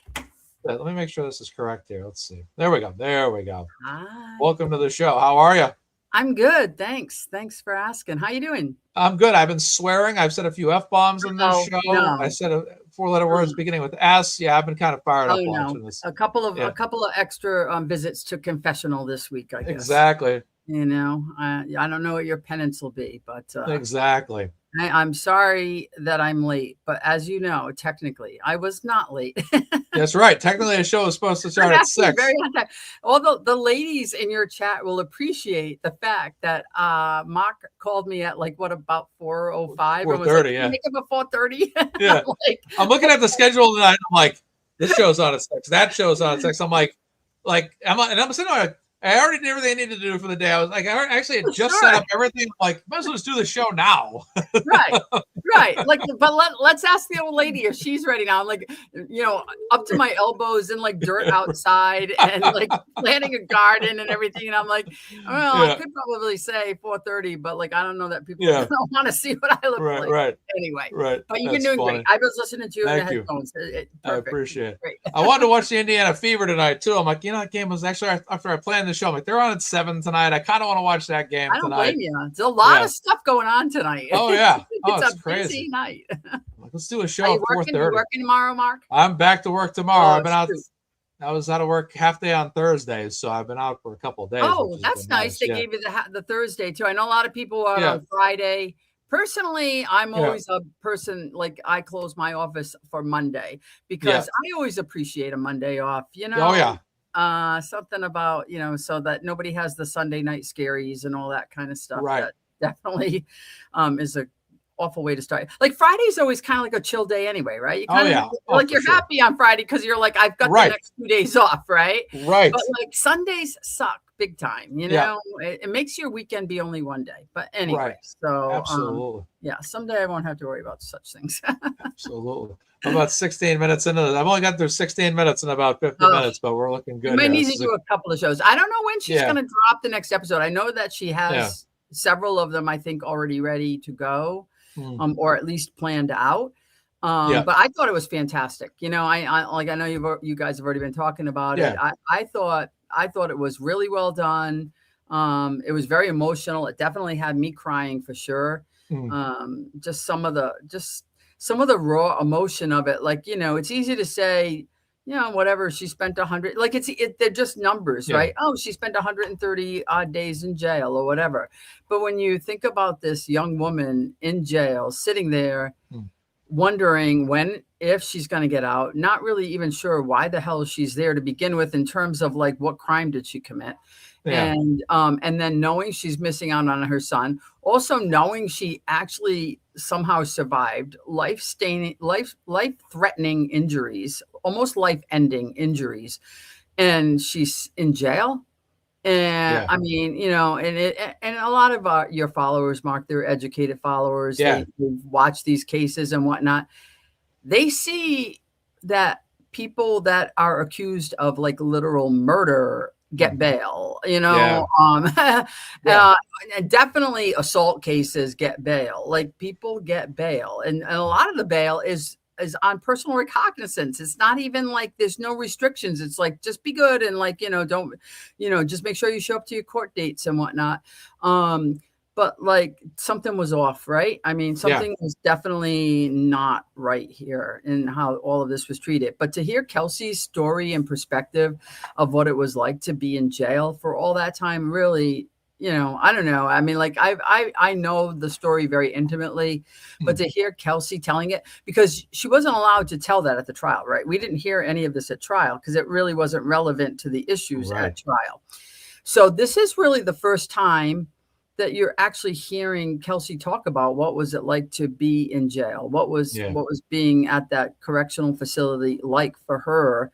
Let me make sure this is correct here. Let's see. There we go. Hi. Welcome to the show. How are you? I'm good. Thanks for asking. How you doing? I'm good. I've been swearing. I've said a few F-bombs in this show. No. I said four-letter words beginning with S. Yeah, I've been kind of fired up watching this. A couple of extra visits to confessional this week, I guess. Exactly. You know, I don't know what your penance will be, but exactly. I'm sorry that I'm late, but as you know, technically, I was not late. That's right. Technically, the show is supposed to start at 6. Very on time. All the ladies in your chat will appreciate the fact that Mark called me at about 4:05. 4:30, yeah. Make it before 4:30. Yeah. I'm looking at the schedule tonight. I'm like, this show's on at 6. That show's on at 6. I'm sitting there. I already did everything I needed to do for the day. I was like, actually had just Sure. set up everything. I'm like, might as well just do the show now. Right. Like, but let's ask the old lady if she's ready now. I'm like, up to my elbows in like dirt outside and like planting a garden and everything. And I'm like, well, I could probably say 4:30, but like, I don't know that people don't want to see what I look like. Right. Anyway, Right. but you've been doing great. I was listening to you in the headphones. I appreciate it. Great. I wanted to watch the Indiana Fever tonight too. I'm like, that game was actually after I planned the show. I'm like, they're on at 7 tonight. I kind of want to watch that game I don't tonight. blame you. There's a lot of stuff going on tonight. Oh yeah. It's a crazy busy night. Like, let's do a show at 4:30. You working tomorrow, Mark? I'm back to work tomorrow. I've been out. Shoot. I was out of work half day on Thursdays, so I've been out for a couple of days. Oh, that's nice. They gave you the Thursday too. I know a lot of people are on Friday. Personally, I'm always a person, like I close my office for Monday because I always appreciate a Monday off, Oh yeah. Something about, so that nobody has the Sunday night scaries and all that kind of stuff. Right. That definitely is a awful way to start. Like Friday's always kind of like a chill day anyway, right? You're happy on Friday because you're like, I've got the next 2 days off, right? Right. But like Sundays suck big time, it makes your weekend be only one day. But anyway, so absolutely. Someday I won't have to worry about such things. Absolutely. I'm about 16 minutes into this. I've only got through 16 minutes in about 50 minutes, but we're looking good. You might need to do a couple of shows. I don't know when she's going to drop the next episode. I know that she has several of them, I think, already ready to go. Or at least planned out. But I thought it was fantastic. I know you guys have already been talking about it. I thought it was really well done. It was very emotional. It definitely had me crying for sure. Just some of the raw emotion of it. Like, it's easy to say, whatever, she spent 100, like they're just numbers, right? Oh, she spent 130 odd days in jail or whatever. But when you think about this young woman in jail, sitting there, wondering if she's going to get out, not really even sure why the hell she's there to begin with, in terms of like, what crime did she commit? And then knowing she's missing out on her son, also knowing she actually somehow survived life-threatening injuries, almost life-ending injuries, and she's in jail. And I mean, and a lot of your followers, Mark, they're educated followers. They watch these cases and whatnot. They see that people that are accused of like literal murder get bail, definitely assault cases get bail. Like, people get bail, and a lot of the bail is on personal recognizance. It's not even like there's no restrictions. It's like, just be good and like, don't, just make sure you show up to your court dates and whatnot. But like, something was off, right? I mean, something was definitely not right here in how all of this was treated. But to hear Kelsey's story and perspective of what it was like to be in jail for all that time, really, I don't know. I mean, like, I know the story very intimately, but to hear Kelsey telling it, because she wasn't allowed to tell that at the trial, right? We didn't hear any of this at trial because it really wasn't relevant to the issues at trial. So this is really the first time that you're actually hearing Kelsey talk about what was it like to be in jail, what was being at that correctional facility like for her,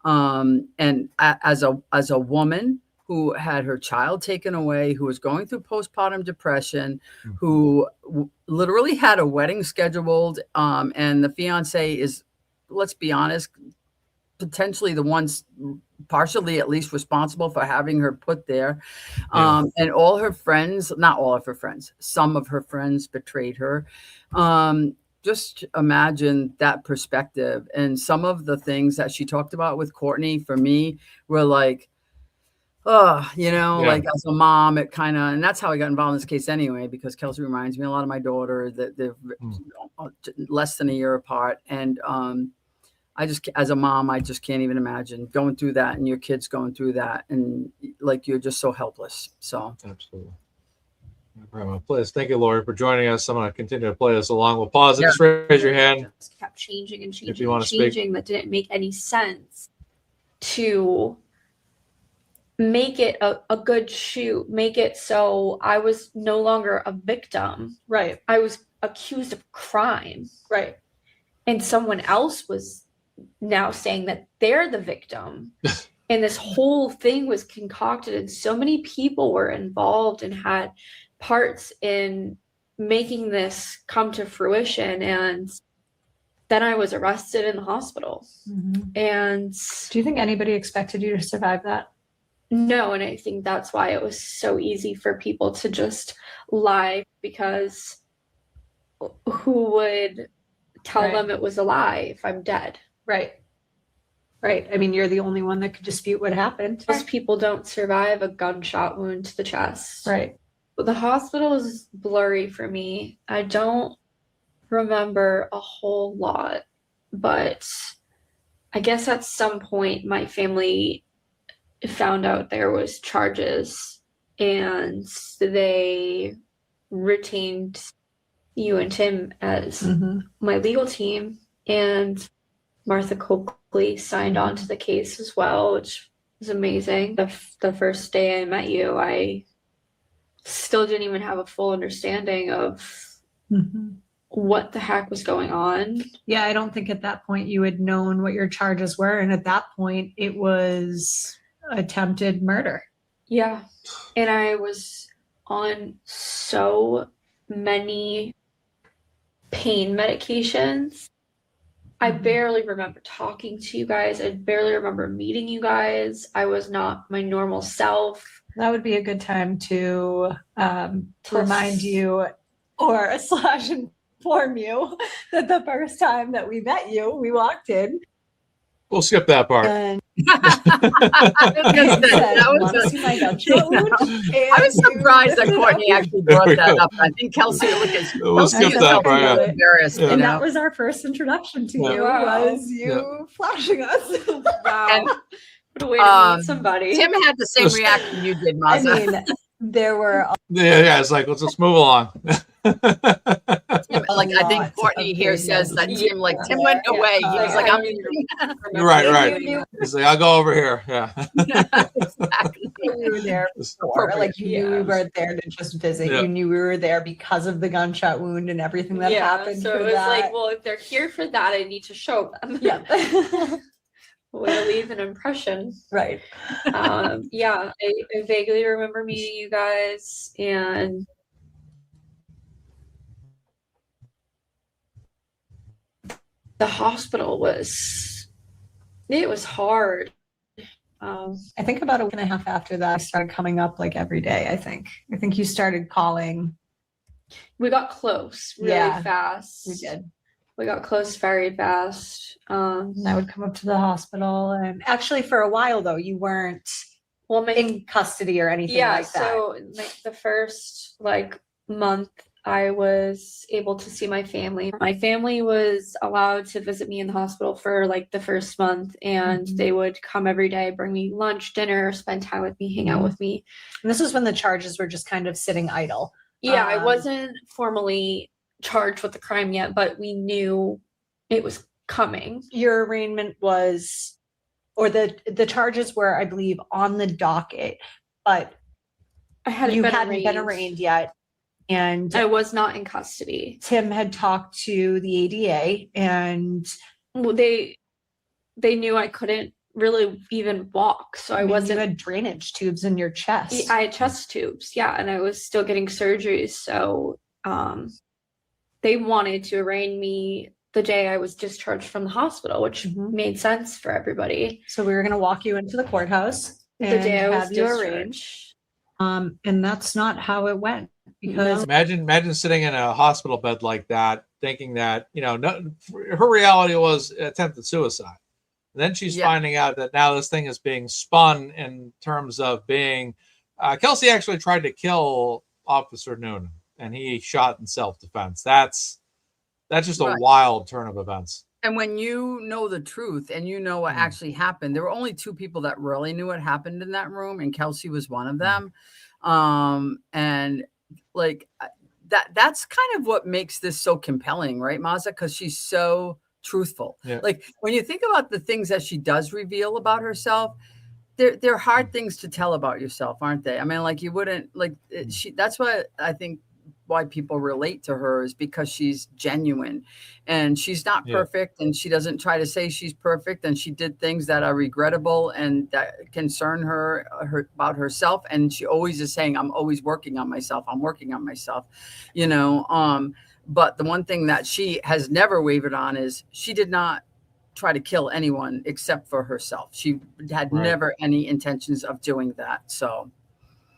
and as a woman who had her child taken away, who was going through postpartum depression, who literally had a wedding scheduled, and the fiance is, let's be honest, potentially the ones partially at least responsible for having her put there. And all her friends, not all of her friends, some of her friends betrayed her. Just imagine that perspective. And some of the things that she talked about with Courtney, for me, were like, like as a mom, it kind of, and that's how I got involved in this case anyway, because Kelsey reminds me a lot of my daughter, that they're less than a year apart. And I just, as a mom, I just can't even imagine going through that and your kids going through that. And like, you're just so helpless. So absolutely. Please, thank you, Laurie, for joining us. I'm going to continue to play this along. We'll pause it. Just raise your hand. Just kept changing and changing if you want and to changing. speak. That didn't make any sense to make it a good shoot, make it so I was no longer a victim. Right. I was accused of crime. Right. And someone else was now saying that they're the victim. And this whole thing was concocted, and so many people were involved and had parts in making this come to fruition. And then I was arrested in the hospital. And Do you think anybody expected you to survive that? no, and I think that's why it was so easy for people to just lie, because who would tell Right. them it was a lie if I'm dead? Right. Right. I mean, you're the only one that could dispute what happened. Most people don't survive a gunshot wound to the chest. Right. But the hospital is blurry for me. I don't remember a whole lot, but I guess at some point my family found out there was charges, and they retained you and Tim as my legal team, and Martha Coakley signed on to the case as well, which was amazing. The first day I met you, I still didn't even have a full understanding of what the heck was going on. Yeah, I don't think at that point you had known what your charges were. And at that point, it was attempted murder. Yeah. And I was on so many pain medications. I barely remember talking to you guys. I barely remember meeting you guys. I was not my normal self. That would be a good time to remind you or / inform you that the first time that we met you, we walked in. We'll skip that part. And I was surprised that Courtney actually brought that up. I think Kelsey We'll skip that part. Yeah. embarrassed. Yeah. You And know? that was our first introduction to Yeah. you, Wow. was you flashing us. Wow. And, what a way to meet somebody. Tim had the same reaction you did, I Maza. mean, there were Yeah, it's like, let's just move along. Like I think lots Courtney of here pain says that Tim medication. went away. He was like, I'm Right. He's like, I'll go over here. Yeah. exactly. we were there before. Like you knew we weren't there to just visit. Yeah. You knew we were there because of the gunshot wound and everything that happened. So for it was that. like, well, if they're here for that, I need to show them. Yeah. Way to leave an impression. Right. Yeah, I vaguely remember meeting you guys, and the hospital was hard. I think about a week and a half after that, I started coming up like every day. I think you started calling. We got close really fast. We did. We got close very fast. And I would come up to the hospital, and actually for a while though, you weren't in custody or anything like that. So like the first month I was able to see my family. My family was allowed to visit me in the hospital for the first month, and they would come every day, bring me lunch, dinner, spend time with me, hang out with me. And this was when the charges were just kind of sitting idle. Yeah, I wasn't formally charged with the crime yet, but we knew it was coming. Your arraignment was, or the charges were, I believe, on the docket, but I hadn't been arraigned yet. And I was not in custody. Tim had talked to the ADA, and they knew I couldn't really even walk, so I wasn't. You had drainage tubes in your chest. I had chest tubes, yeah, and I was still getting surgeries. So they wanted to arraign me the day I was discharged from the hospital, which made sense for everybody. So we were going to walk you into the courthouse The day I was have you discharged. arraigned. And that's not how it went. Because Imagine sitting in a hospital bed like that, thinking that, her reality was attempted suicide. And then she's finding out that now this thing is being spun in terms of being, Kelsey actually tried to kill Officer Noonan, and he shot in self-defense. That's just a wild turn of events. And when you know the truth and you know what actually happened, there were only two people that really knew what happened in that room, and Kelsey was one of them. And that's kind of what makes this so compelling, right, Maza? Because she's so truthful. Yeah. When you think about the things that she does reveal about herself, they're hard things to tell about yourself, aren't they? I mean, you wouldn't that's what I think why people relate to her is because she's genuine, and she's not Yeah. perfect, and she doesn't try to say she's perfect, and she did things that are regrettable and that concern her about herself. And she always is saying, I'm always working on myself. I'm working on myself, you know? But the one thing that she has never wavered on is she did not try to kill anyone except for herself. She had Right. never any intentions of doing that. So,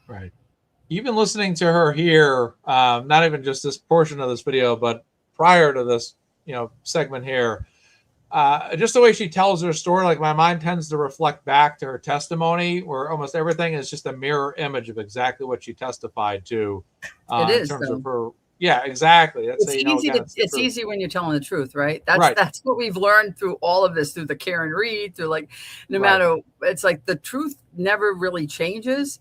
Right. Even listening to her here, not even just this portion of this video, but prior to this, segment here, just the way she tells her story, like my mind tends to reflect back to her testimony, where almost everything is just a mirror image of exactly what she testified to. It is, in terms though. of her. Yeah, exactly. That's it's how you know, easy. again, It's true. easy when you're telling the truth, right? That's Right. that's what we've learned through all of this, through the Karen Reed, through like no Right. matter. It's like the truth never really changes.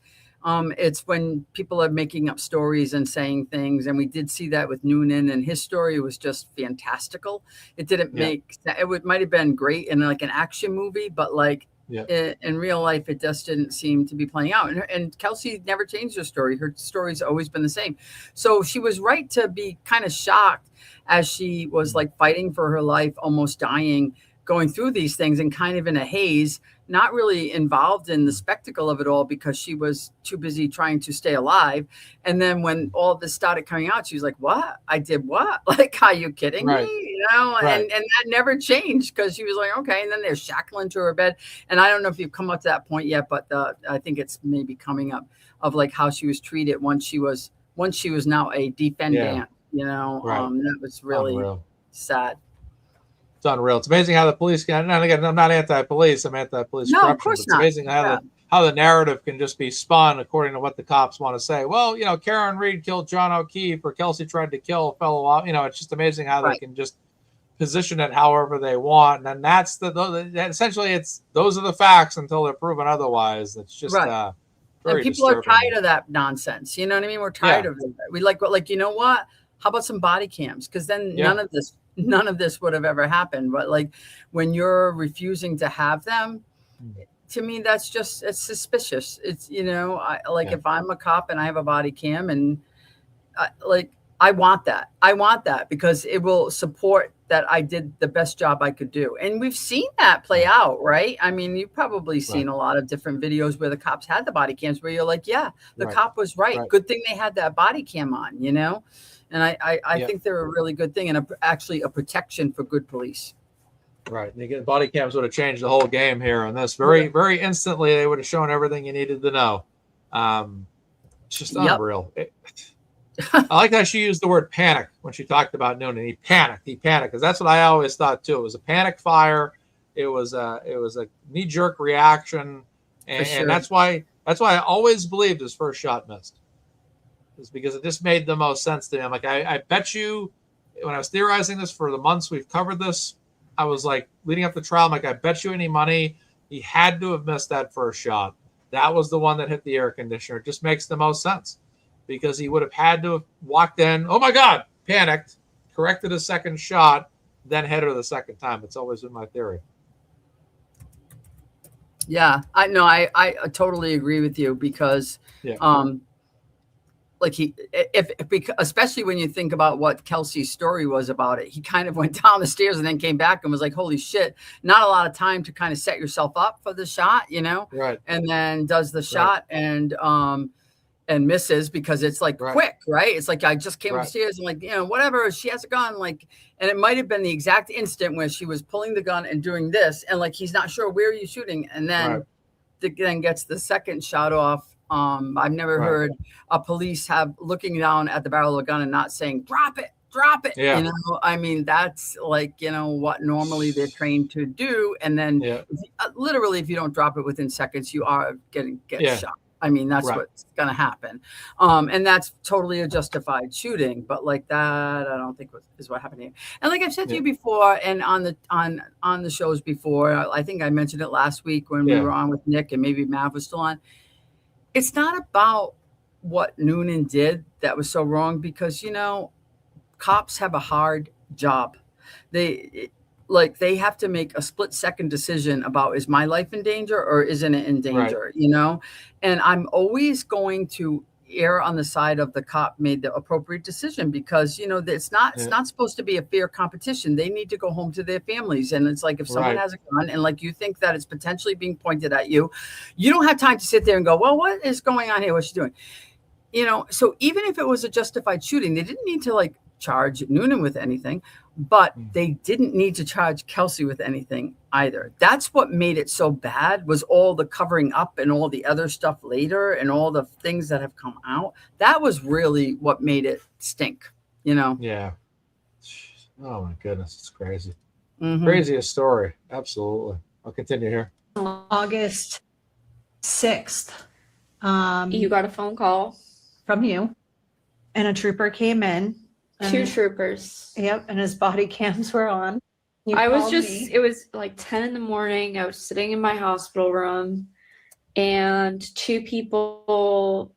It's when people are making up stories and saying things, and we did see that with Noonan, and his story was just fantastical. It didn't make it might have been great in like an action movie, but like in real life, it just didn't seem to be playing out. And Kelsey never changed her story. Her story's always been the same. So she was right to be kind of shocked as she was like fighting for her life, almost dying, going through these things and kind of in a haze, not really involved in the spectacle of it all because she was too busy trying to stay alive. And then when all of this started coming out, she was like, what? I did what? Like, are you kidding Right. me? You know, Right. and that never changed because she was like, okay. And then they're shackling to her bed. And I don't know if you've come up to that point yet, but I think it's maybe coming up of like how she was treated once she was now a defendant, you know, Right. that was really sad. It's unreal. It's amazing how the police can. And again, I'm not anti-police. I'm anti-police No, corruption. of course It's not. amazing how the narrative can just be spun according to what the cops want to say. Well, Karen Reed killed John O'Keefe, or Kelsey tried to kill a fellow. It's just amazing how they can just position it however they want. And then that's essentially those are the facts until they're proven otherwise. It's just and very people disturbing. are tired of that nonsense. You know what I mean? We're tired of it. We like, you know what? How about some body cams? Because then none of this would have ever happened. But like when you're refusing to have them, to me, it's suspicious. It's, if I'm a cop and I have a body cam and I want that. I want that because it will support that I did the best job I could do. And we've seen that play out, right? I mean, you've probably seen a lot of different videos where the cops had the body cams where you're like, yeah, the cop was right. Good thing they had that body cam on, And I think they're a really good thing and actually a protection for good police. Right. And again, body cams would have changed the whole game here on this. Very, very instantly, they would have shown everything you needed to know. It's just unreal. I like how she used the word panic when she talked about Noonan. He panicked, because that's what I always thought too. It was a panic fire. It was a knee-jerk reaction, and that's why I always believed his first shot missed. Is because it just made the most sense to me. I'm like, I bet you, when I was theorizing this for the months we've covered this, I was like, leading up to the trial, I'm like, I bet you any money he had to have missed that first shot. That was the one that hit the air conditioner. It just makes the most sense because he would have had to have walked in, oh my God, panicked, corrected his second shot, then hit her the second time. It's always been my theory. Yeah, I totally agree with you because, especially when you think about what Kelsey's story was about it, he kind of went down the stairs and then came back and was like, holy shit, not a lot of time to kind of set yourself up for the shot, Right. And then does the shot and misses because it's like quick, right? It's like, I just came upstairs and like, whatever, she has a gun, like, and it might've been the exact instant where she was pulling the gun and doing this. And like, he's not sure where you're shooting. And then, then gets the second shot off. I've never heard a police looking down at the barrel of a gun and not saying, drop it. Yeah. I mean, that's like, what normally they're trained to do. And then literally, if you don't drop it within seconds, you are get shot. I mean, that's what's going to happen. And that's totally a justified shooting. But like that, I don't think is what happened here. And like I've said to you before, and on the shows before, I think I mentioned it last week when we were on with Nick and maybe Mav was still on. It's not about what Noonan did that was so wrong because, cops have a hard job. They have to make a split-second decision about, is my life in danger or isn't it in danger, And I'm always going to err on the side of the cop made the appropriate decision, because it's not supposed to be a fair competition. They need to go home to their families. And it's like, if someone has a gun and like you think that it's potentially being pointed at you, you don't have time to sit there and go, well, what is going on here? What's she doing? So even if it was a justified shooting, they didn't need to like charge Noonan with anything, but they didn't need to charge Kelsey with anything either. That's what made it so bad, was all the covering up and all the other stuff later and all the things that have come out. That was really what made it stink, Yeah. Oh my goodness, it's crazy. Craziest story. Absolutely. I'll continue here. August 6th. You got a phone call from you, and a trooper came in. Two troopers. Yep, and his body cams were on. It was like 10 in the morning. I was sitting in my hospital room, and two people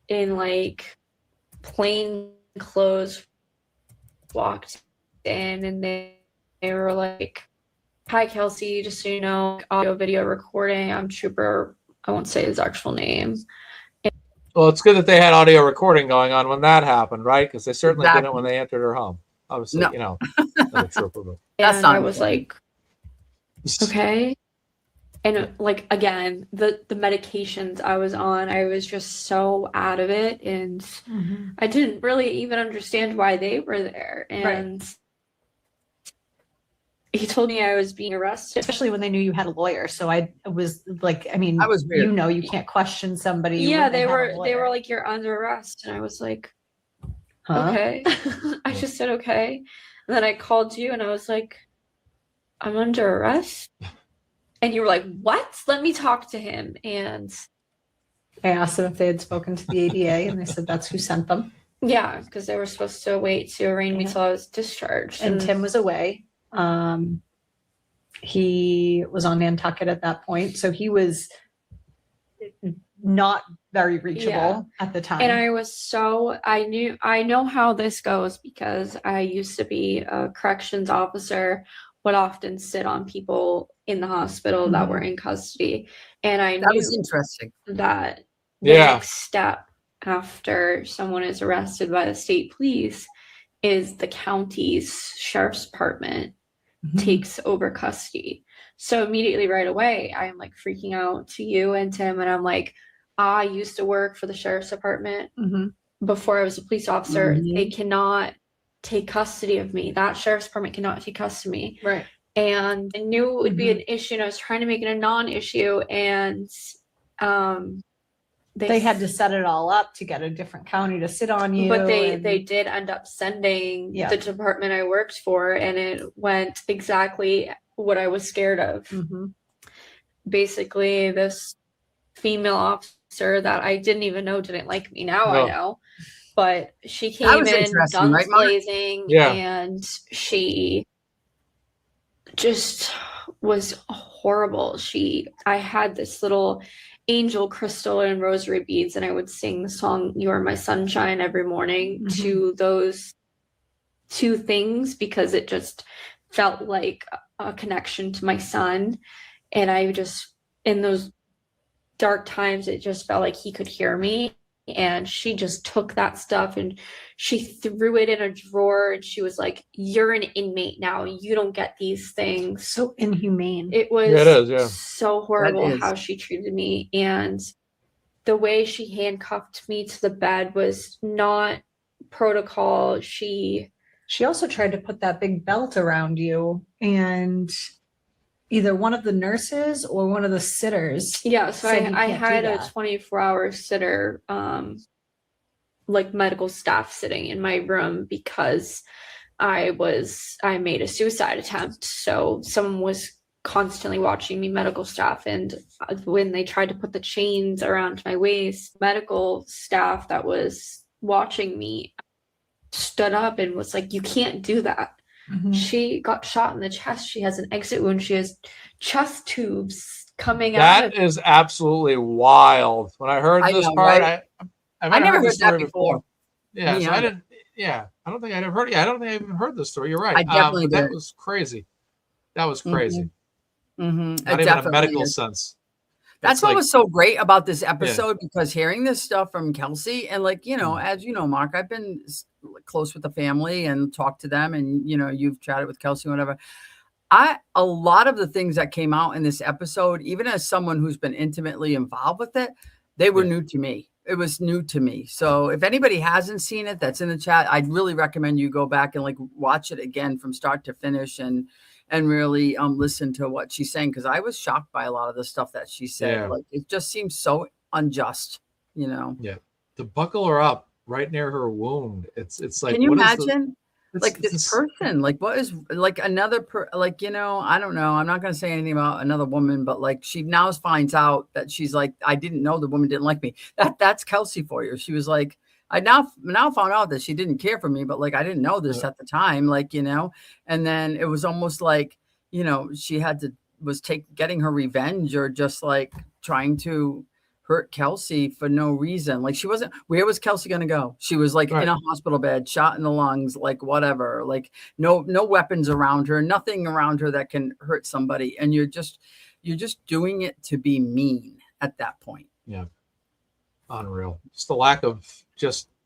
in like plain clothes walked in, and they were like, "Hi, Kelsey, just so you know, audio video recording. I'm Trooper." I won't say his actual name. Well, it's good that they had audio recording going on when that happened, right? Because they certainly didn't when they entered her home. Obviously, not a trooper. But. And I was like, okay. And like, again, the medications I was on, I was just so out of it. And I didn't really even understand why they were there. And he told me I was being arrested. Especially when they knew you had a lawyer. So I was like, I mean, I was weird. You can't question somebody. Yeah, they were like, "You're under arrest." And I was like, okay. I just said, okay. And then I called you and I was like, "I'm under arrest." And you were like, "What? Let me talk to him." And I asked them if they had spoken to the ADA, and they said that's who sent them. Yeah, because they were supposed to wait to arraign me till I was discharged. And Tim was away. He was on Nantucket at that point, so he was not very reachable at the time. And I know how this goes, because I used to be a corrections officer, would often sit on people in the hospital that were in custody. And I knew was interesting that the next step after someone is arrested by the state police is the county's sheriff's department takes over custody. So immediately right away, I'm like freaking out to you and Tim, and I'm like, I used to work for the sheriff's department before I was a police officer. They cannot take custody of me. That sheriff's department cannot take custody of me. Right. And I knew it would be an issue, and I was trying to make it a non-issue. And they had to set it all up to get a different county to sit on you. But they did end up sending the department I worked for, and it went exactly what I was scared of. Basically, this female officer that I didn't even know didn't like me. Now I know. But she came in guns blazing, and she just was horrible. I had this little angel crystal and rosary beads, and I would sing the song "You Are My Sunshine" every morning to those two things, because it just felt like a connection to my son. And I just, in those dark times, it just felt like he could hear me. And she just took that stuff and she threw it in a drawer, and she was like, "You're an inmate now. You don't get these things." So inhumane. It was so horrible how she treated me. And the way she handcuffed me to the bed was not protocol. She also tried to put that big belt around you, and either one of the nurses or one of the sitters. Yeah, so I had a 24-hour sitter, like medical staff sitting in my room, because I made a suicide attempt. So someone was constantly watching me, medical staff. And when they tried to put the chains around my waist, medical staff that was watching me stood up and was like, "You can't do that." She got shot in the chest. She has an exit wound. She has chest tubes coming out. That is absolutely wild. When I heard this part, right? I never heard that before. Yeah, so I didn't. Yeah, I don't think I'd ever heard. Yeah, I don't think I even heard this story. You're right. I definitely did. That was crazy. That was crazy. Not It even a medical sense. That's It's what like, was so great about this episode, because hearing this stuff from Kelsey and like, as you know, Mark, I've been close with the family and talked to them, and you've chatted with Kelsey, whatever. A lot of the things that came out in this episode, even as someone who's been intimately involved with it, they were new to me. It was new to me. So if anybody hasn't seen it, that's in the chat, I'd really recommend you go back and like watch it again from start to finish and really listen to what she's saying, because I was shocked by a lot of the stuff that she said. Yeah. Like, it just seems so unjust, Yeah. To buckle her up right near her wound. It's like, can you what is imagine? Like this person, like what is like another I don't know. I'm not going to say anything about another woman, but like she now finds out that she's like, I didn't know the woman didn't like me. That's Kelsey for you. She was like, I now found out that she didn't care for me, but like, I didn't know this at the time, like, and then it was almost like, she was getting her revenge, or just like trying to hurt Kelsey for no reason. Like, she wasn't, where was Kelsey going to go? She was like in a hospital bed, shot in the lungs, like whatever, like no weapons around her, nothing around her that can hurt somebody. And you're just doing it to be mean at that point. Yeah. Unreal. Just the lack of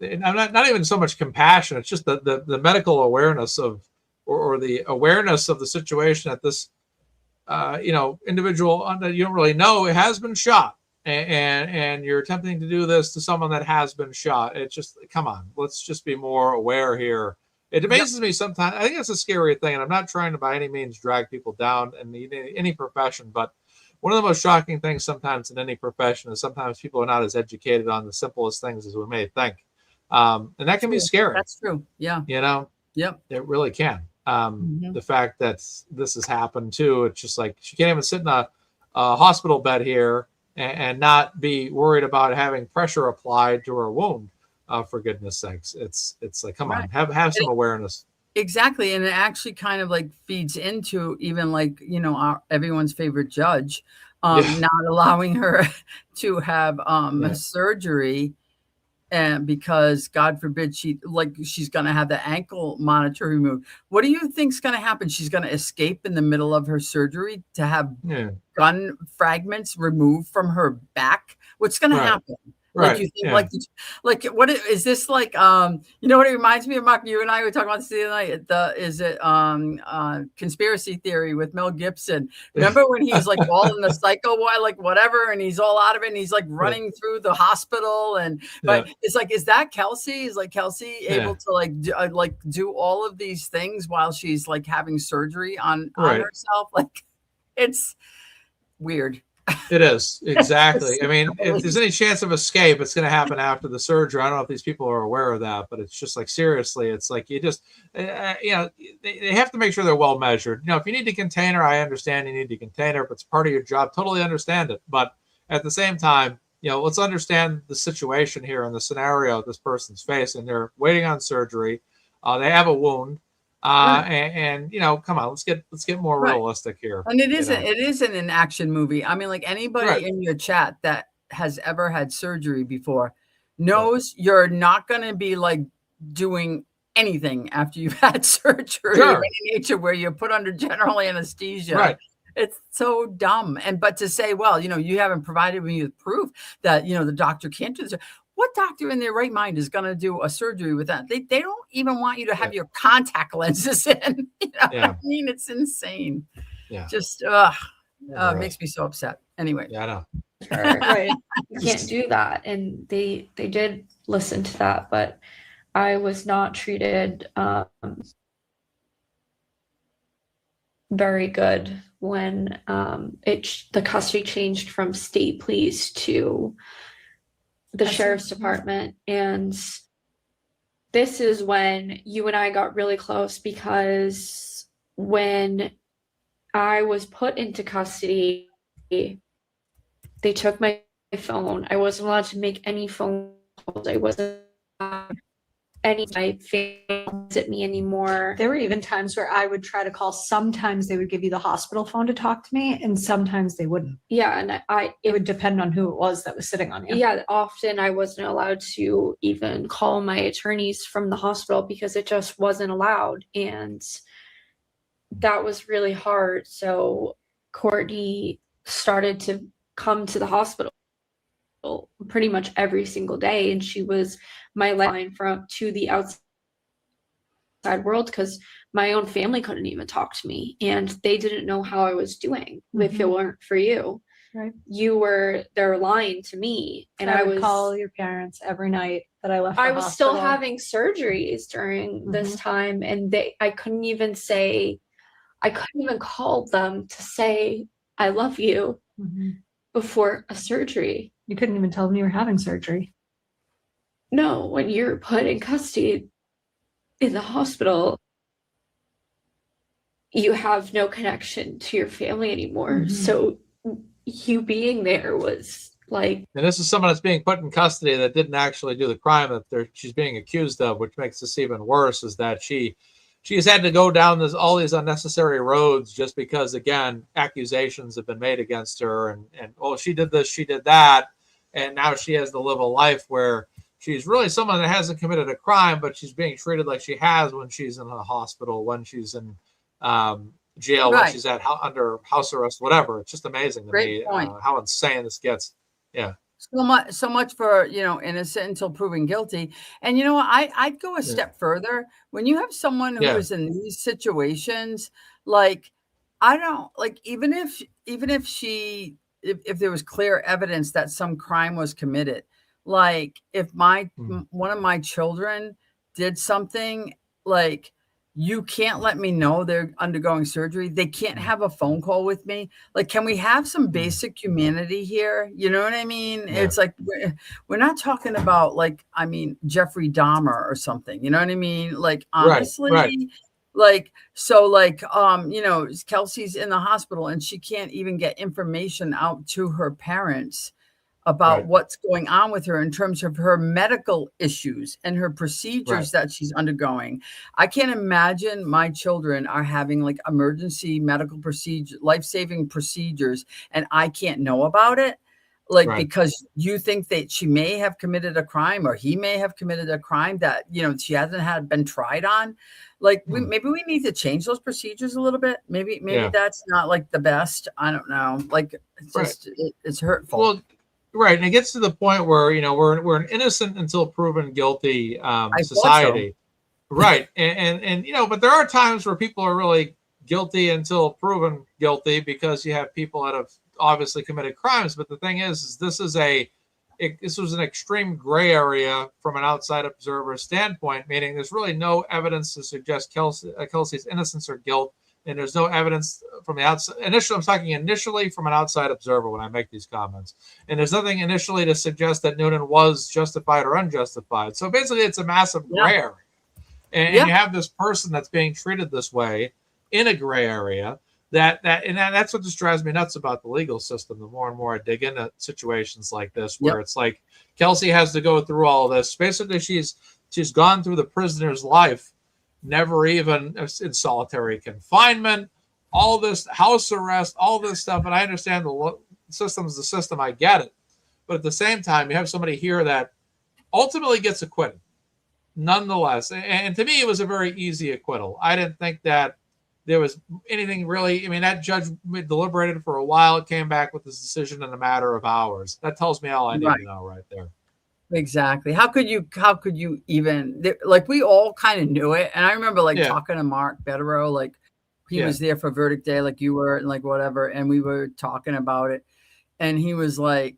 and I'm not even so much compassion. It's just the medical awareness of, or the awareness of the situation that this, individual that you don't really know, it has been shot. And you're attempting to do this to someone that has been shot. It's just, come on, let's just be more aware here. It amazes me sometimes. I think it's a scary thing, and I'm not trying to by any means drag people down in any profession, but one of the most shocking things sometimes in any profession is sometimes people are not as educated on the simplest things as we may think. And that can be scary. That's true. Yeah. Yep. It really can. The fact that this has happened too, it's just like, she can't even sit in a hospital bed here and not be worried about having pressure applied to her wound. For goodness sakes, it's like, come on, have some awareness. Exactly. And it actually kind of like feeds into even like, everyone's favorite judge, not allowing her to have surgery. And because God forbid she's going to have the ankle monitor removed. What do you think's going to happen? She's going to escape in the middle of her surgery to have gun fragments removed from her back? What's going to happen? Like, you think like what is this like? What it reminds me of, Mark, you and I were talking about this the other night. Conspiracy theory with Mel Gibson. Remember when he's like all in the psycho ward, like whatever, and he's all out of it, and he's like running through the hospital, but it's like, is that Kelsey? Is like Kelsey able to do all of these things while she's like having surgery on herself? Like, it's weird. It is, exactly. I mean, if there's any chance of escape, it's going to happen after the surgery. I don't know if these people are aware of that, but it's just like, seriously, it's like, you just, they have to make sure they're well measured. If you need to contain her, I understand you need to contain her, but it's part of your job. Totally understand it. But at the same time, let's understand the situation here and the scenario this person's facing. They're waiting on surgery. They have a wound. And come on, let's get more realistic here. And it isn't an action movie. I mean, like, anybody in your chat that has ever had surgery before knows you're not going to be like doing anything after you've had surgery in nature where you're put under general anesthesia. Right. It's so dumb. But to say, well, you haven't provided me with proof that, the doctor can't do this. What doctor in their right mind is going to do a surgery with that? They don't even want you to have your contact lenses in. I mean, it's insane. Yeah. Just makes me so upset. Anyway. Yeah, I know. Right. You can't do that. And they did listen to that, but I was not treated very good when the custody changed from state police to the sheriff's department. And this is when you and I got really close, because when I was put into custody, they took my phone. I wasn't allowed to make any phone calls. I wasn't my family visit me anymore. There were even times where I would try to call. Sometimes they would give you the hospital phone to talk to me, and sometimes they wouldn't. Yeah, and it would depend on who it was that was sitting on you. Yeah, often I wasn't allowed to even call my attorneys from the hospital because it just wasn't allowed, and that was really hard. So Courtney started to come to the hospital pretty much every single day, and she was my lifeline to the outside world, because my own family couldn't even talk to me, and they didn't know how I was doing if it weren't for you. Right. You were their line to me, and I would call your parents every night that I left. I was still having surgeries during this time, and I couldn't even call them to say I love you before a surgery. You couldn't even tell them you were having surgery. No, when you're put in custody in the hospital, you have no connection to your family anymore. So you being there was like... And this is someone that's being put in custody that didn't actually do the crime that she's being accused of, which makes this even worse, is that she has had to go down all these unnecessary roads just because, again, accusations have been made against her, and oh, she did this, she did that, and now she has to live a life where she's really someone that hasn't committed a crime, but she's being treated like she has when she's in a hospital, when she's in jail, when she's under house arrest, whatever. It's just amazing to me how insane this gets. Yeah. So much for, innocent until proven guilty. And you know what? I'd go a step further. When you have someone who is in these situations, like, I don't like, even if there was clear evidence that some crime was committed, like if one of my children did something, like, you can't let me know they're undergoing surgery. They can't have a phone call with me. Like, can we have some basic humanity here? You know what I mean? Yeah. It's like, we're not talking about Jeffrey Dahmer or something. You know what I mean? Like, honestly, like, so like, Kelsey's in the hospital and she can't even get information out to her parents about what's going on with her in terms of her medical issues and her procedures that she's undergoing. I can't imagine my children are having like emergency medical procedure, life-saving procedures, and I can't know about it. Like, because you think that she may have committed a crime, or he may have committed a crime that, she hasn't been tried on. Like, maybe we need to change those procedures a little bit. Maybe that's not like the best. I don't know. Like, it's just, it's hurtful. Well, right, and it gets to the point where we're an innocent until proven guilty society, right? And but there are times where people are really guilty until proven guilty because you have people that have obviously committed crimes. But the thing is this was an extreme gray area from an outside observer standpoint, meaning there's really no evidence to suggest Kelsey's innocence or guilt. And there's no evidence from the outside. I'm talking initially from an outside observer when I make these comments. And there's nothing initially to suggest that Noonan was justified or unjustified. So basically, it's a massive gray area. And you have this person that's being treated this way in a gray area. That's what just drives me nuts about the legal system. The more and more I dig into situations like this, where it's like Kelsey has to go through all of this. Basically, she's gone through the prisoner's life, never even in solitary confinement, all this house arrest, all this stuff. And I understand the system's the system. I get it. But at the same time, you have somebody here that ultimately gets acquitted nonetheless. And to me, it was a very easy acquittal. I didn't think that there was anything really. I mean, that judge deliberated for a while. It came back with this decision in a matter of hours. That tells me all I need to know right there. Exactly. How could you even, like, we all kind of knew it. And I remember talking to Mark Betterow, like he was there for verdict day, like you were, and like whatever. And we were talking about it. And he was like,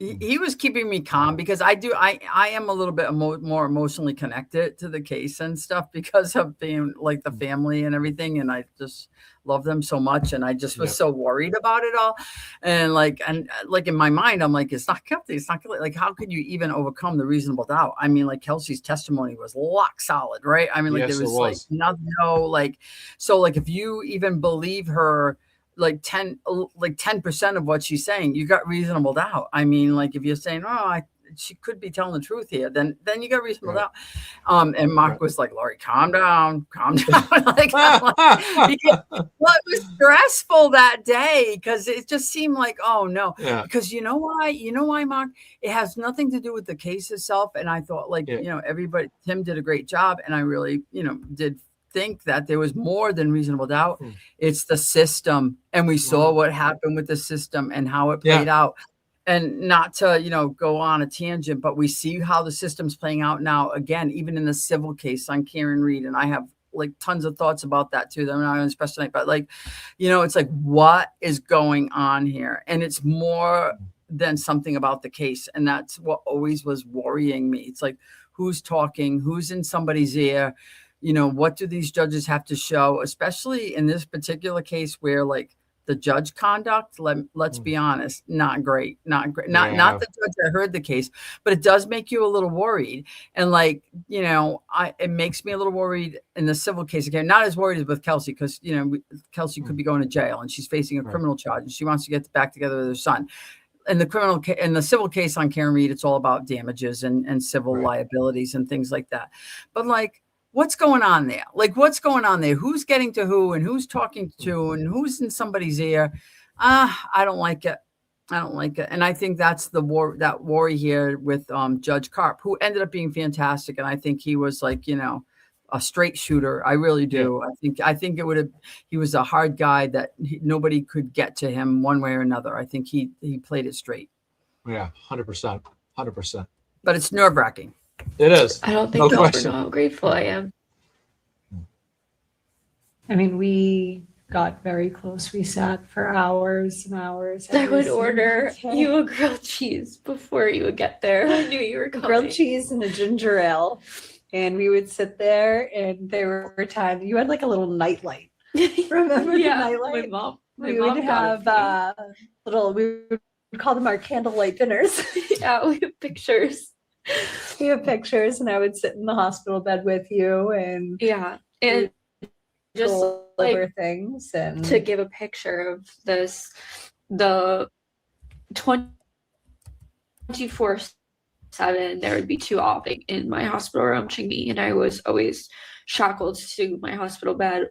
he was keeping me calm because I am a little bit more emotionally connected to the case and stuff because of being like the family and everything. And I just love them so much. And I just was so worried about it all. And like in my mind, I'm like, it's not guilty. It's not guilty. Like, how could you even overcome the reasonable doubt? I mean, like Kelsey's testimony was lock solid, right? I mean, like there was like so like if you even believe her, like 10% of what she's saying, you got reasonable doubt. I mean, like if you're saying, she could be telling the truth here, then you got reasonable doubt. And Mark was like, Laurie, calm down. Like, because it was stressful that day because it just seemed like, oh no. Yeah. Because you know why, Mark? It has nothing to do with the case itself. And I thought everybody, Tim did a great job. And I really, did think that there was more than reasonable doubt. Mm. It's the system. And we saw Wow. what happened with the system and how it played out. And not to, go on a tangent, but we see how the system's playing out now, again, even in the civil case on Karen Reed. And I have like tons of thoughts about that too. I'm not going to express tonight, but like, it's like, what is going on here? And it's more than something about the case. And that's what always was worrying me. It's like, who's talking, who's in somebody's ear, what do these judges have to show, especially in this particular case where like the judge conduct, let's be honest, not great. Not the judge that heard the case, but it does make you a little worried. And like, it makes me a little worried in the civil case. Again, not as worried as with Kelsey, because, Kelsey could be going to jail and she's facing a criminal charge and she wants to get back together with her son. In the civil case on Karen Reed, it's all about damages and civil liabilities and things like that. But like, what's going on there? Like, what's going on there? Who's getting to who and who's talking to and who's in somebody's ear? I don't like it. I don't like it. And I think that's that worry here with Judge Karp, who ended up being fantastic. And I think he was like, a straight shooter. I really do. Yeah. I think he was a hard guy that nobody could get to him one way or another. I think he played it straight. Yeah, 100%. 100%. But it's nerve-wracking. It is. I don't think they'll know how grateful I am. I mean, we got very close. We sat for hours and hours. I would order you a grilled cheese before you would get there. I knew you were coming. Grilled cheese and a ginger ale. And we would sit there, and there were times you had like a little nightlight. Remember the nightlight? We would have we would call them our candlelight dinners. Yeah, we have pictures. We have pictures, and I would sit in the hospital bed with you, and and just like things. And to give a picture of this, the 24/7, there would be two offing in my hospital room, me, and I was always shackled to my hospital bed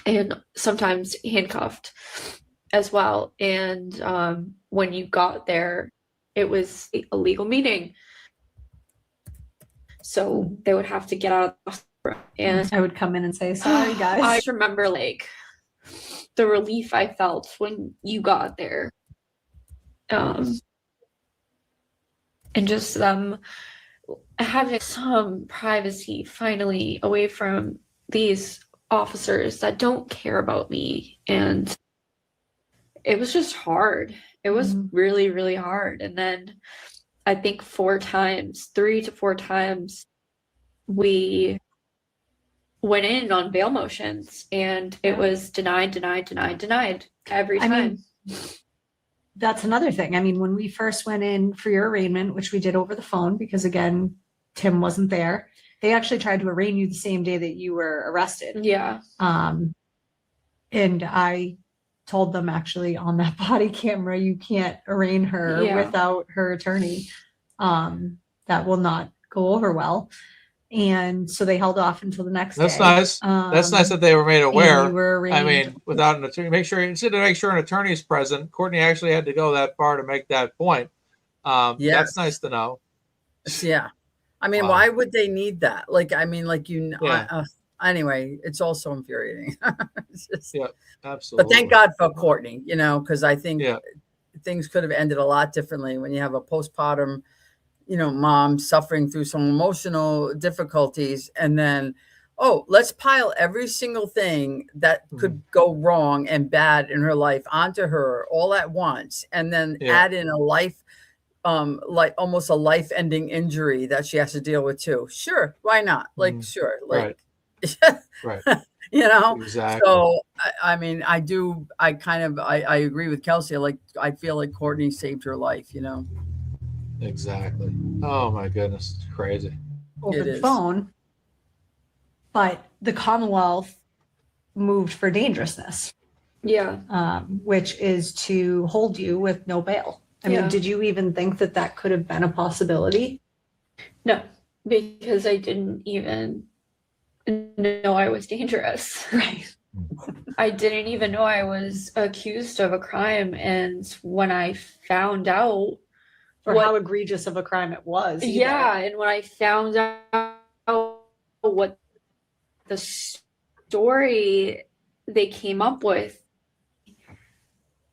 and sometimes handcuffed as well. And when you got there, it was a legal meeting. So they would have to get out of the hospital. And I would come in and say, sorry, guys. I remember like the relief I felt when you got there. And just them having some privacy finally away from these officers that don't care about me. And it was just hard. It was really, really hard. And then I think 3 to 4 times, we went in on bail motions, and it was denied every time. I mean, that's another thing. I mean, when we first went in for your arraignment, which we did over the phone, because again, Tim wasn't there, they actually tried to arraign you the same day that you were arrested. Yeah. And I told them actually on that body camera, you can't arraign her without her attorney. That will not go over well. And so they held off until the next day. That's nice. That's nice that they were made aware. I mean, without an attorney, make sure an attorney is present. Courtney actually had to go that far to make that point. That's nice to know. Yeah. I mean, why would they need that? Like, I mean, like, anyway, it's also infuriating. Absolutely. But thank God for Courtney, because I think things could have ended a lot differently when you have a postpartum, mom suffering through some emotional difficulties, and then, let's pile every single thing that could go wrong and bad in her life onto her all at once, and then add in a life, like almost a life-ending injury that she has to deal with too. Sure, why not? Like, sure, like, right. Exactly. So, I mean, I agree with Kelsey. I feel like Courtney saved her life, Exactly. Oh my goodness, it's crazy. Over the phone, but the Commonwealth moved for dangerousness. Yeah. Which is to hold you with no bail. I mean, did you even think that could have been a possibility? No, because I didn't even know I was dangerous. Right. I didn't even know I was accused of a crime. And when I found out how egregious of a crime it was. And when I found out what the story they came up with,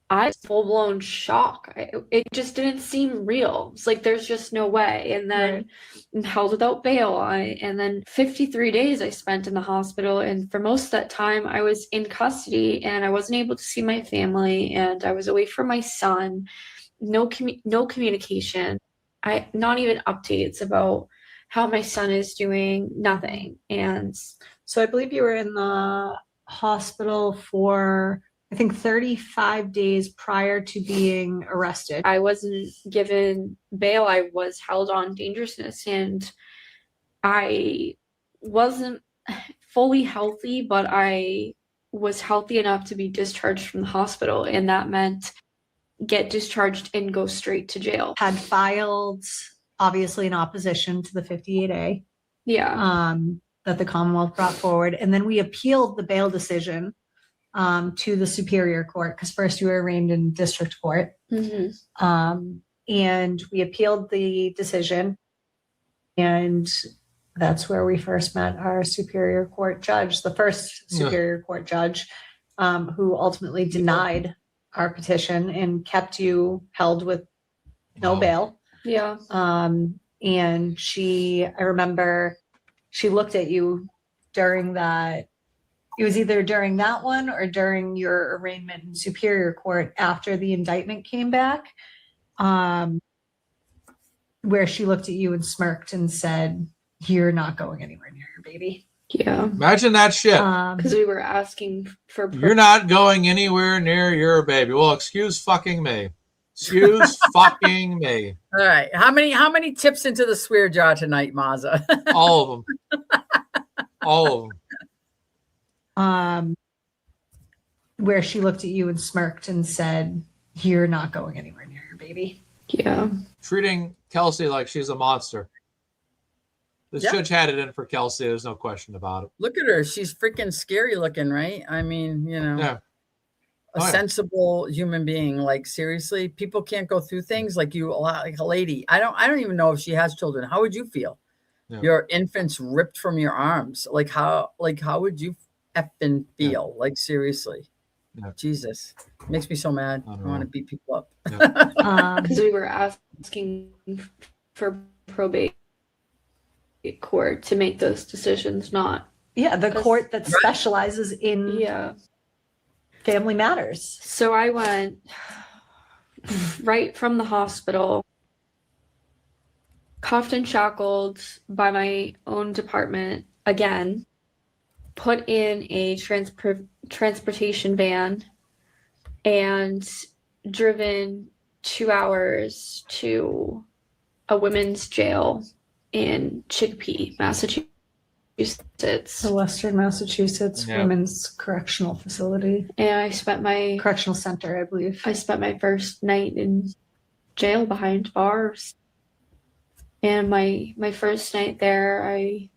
I was full-blown shock. It just didn't seem real. It's like there's just no way. And then held without bail. And then 53 days I spent in the hospital. And for most of that time, I was in custody and I wasn't able to see my family. And I was away from my son. No communication. Not even updates about how my son is doing. Nothing. And So I believe you were in the hospital for, I think, 35 days prior to being arrested. I wasn't given bail. I was held on dangerousness, and I wasn't fully healthy, but I was healthy enough to be discharged from the hospital, and that meant get discharged and go straight to jail. Had filed, obviously, in opposition to the 58A Yeah. that the Commonwealth brought forward. And then we appealed the bail decision to the Superior Court, because first you were arraigned in district court. Mm-hmm. And we appealed the decision. And that's where we first met our Superior Court judge, the first Superior Court judge, who ultimately denied our petition and kept you held with no bail. Yeah. And I remember she looked at you during that. It was either during that one or during your arraignment in Superior Court after the indictment came back, where she looked at you and smirked and said, "You're not going anywhere near your baby." Yeah. Imagine that shit. Because we were asking for. You're not going anywhere near your baby. Well, excuse fucking me. Excuse fucking me. All right. How many tips into the swear jar tonight, Maza? All of them. All of them. Where she looked at you and smirked and said, "You're not going anywhere near your baby." Yeah. Treating Kelsey like she's a monster. This judge had it in for Kelsey. There's no question about it. Look at her. She's freaking scary looking, right? I mean, Yeah. a sensible human being. Like, seriously, people can't go through things like you, like a lady. I don't even know if she has children. How would you feel? Yeah. Your infant's ripped from your arms. How would you effing feel? Yeah. Like, seriously. Yeah. Jesus. Makes me so mad. I want to beat people up. Because we were asking for probate court to make those decisions, not. Yeah, the court that specializes in family matters. So I went right from the hospital, cuffed and shackled by my own department again, put in a transportation van, and driven 2 hours to a women's jail in Chicopee, Massachusetts. The Western Massachusetts Women's Correctional Facility. And I spent my correctional center, I believe. I spent my first night in jail behind bars. And my first night there, I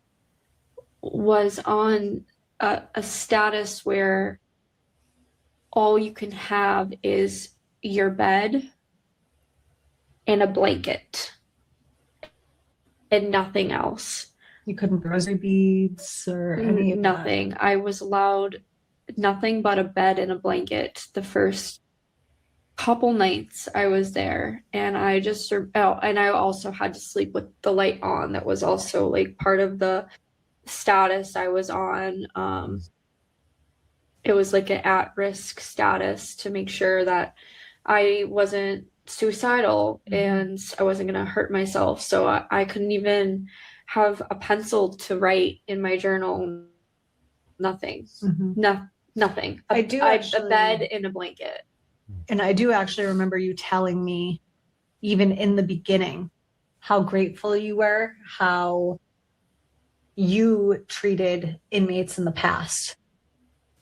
was on a status where all you can have is your bed and a blanket and nothing else. You couldn't rosary beads or any of nothing. I was allowed nothing but a bed and a blanket the first couple nights I was there, and I just and I also had to sleep with the light on. That was also like part of the status I was on. It was like an at-risk status to make sure that I wasn't suicidal and I wasn't going to hurt myself. So I couldn't even have a pencil to write in my journal. Nothing. Nothing. A bed and a blanket. And I do actually remember you telling me, even in the beginning, how grateful you were, how you treated inmates in the past,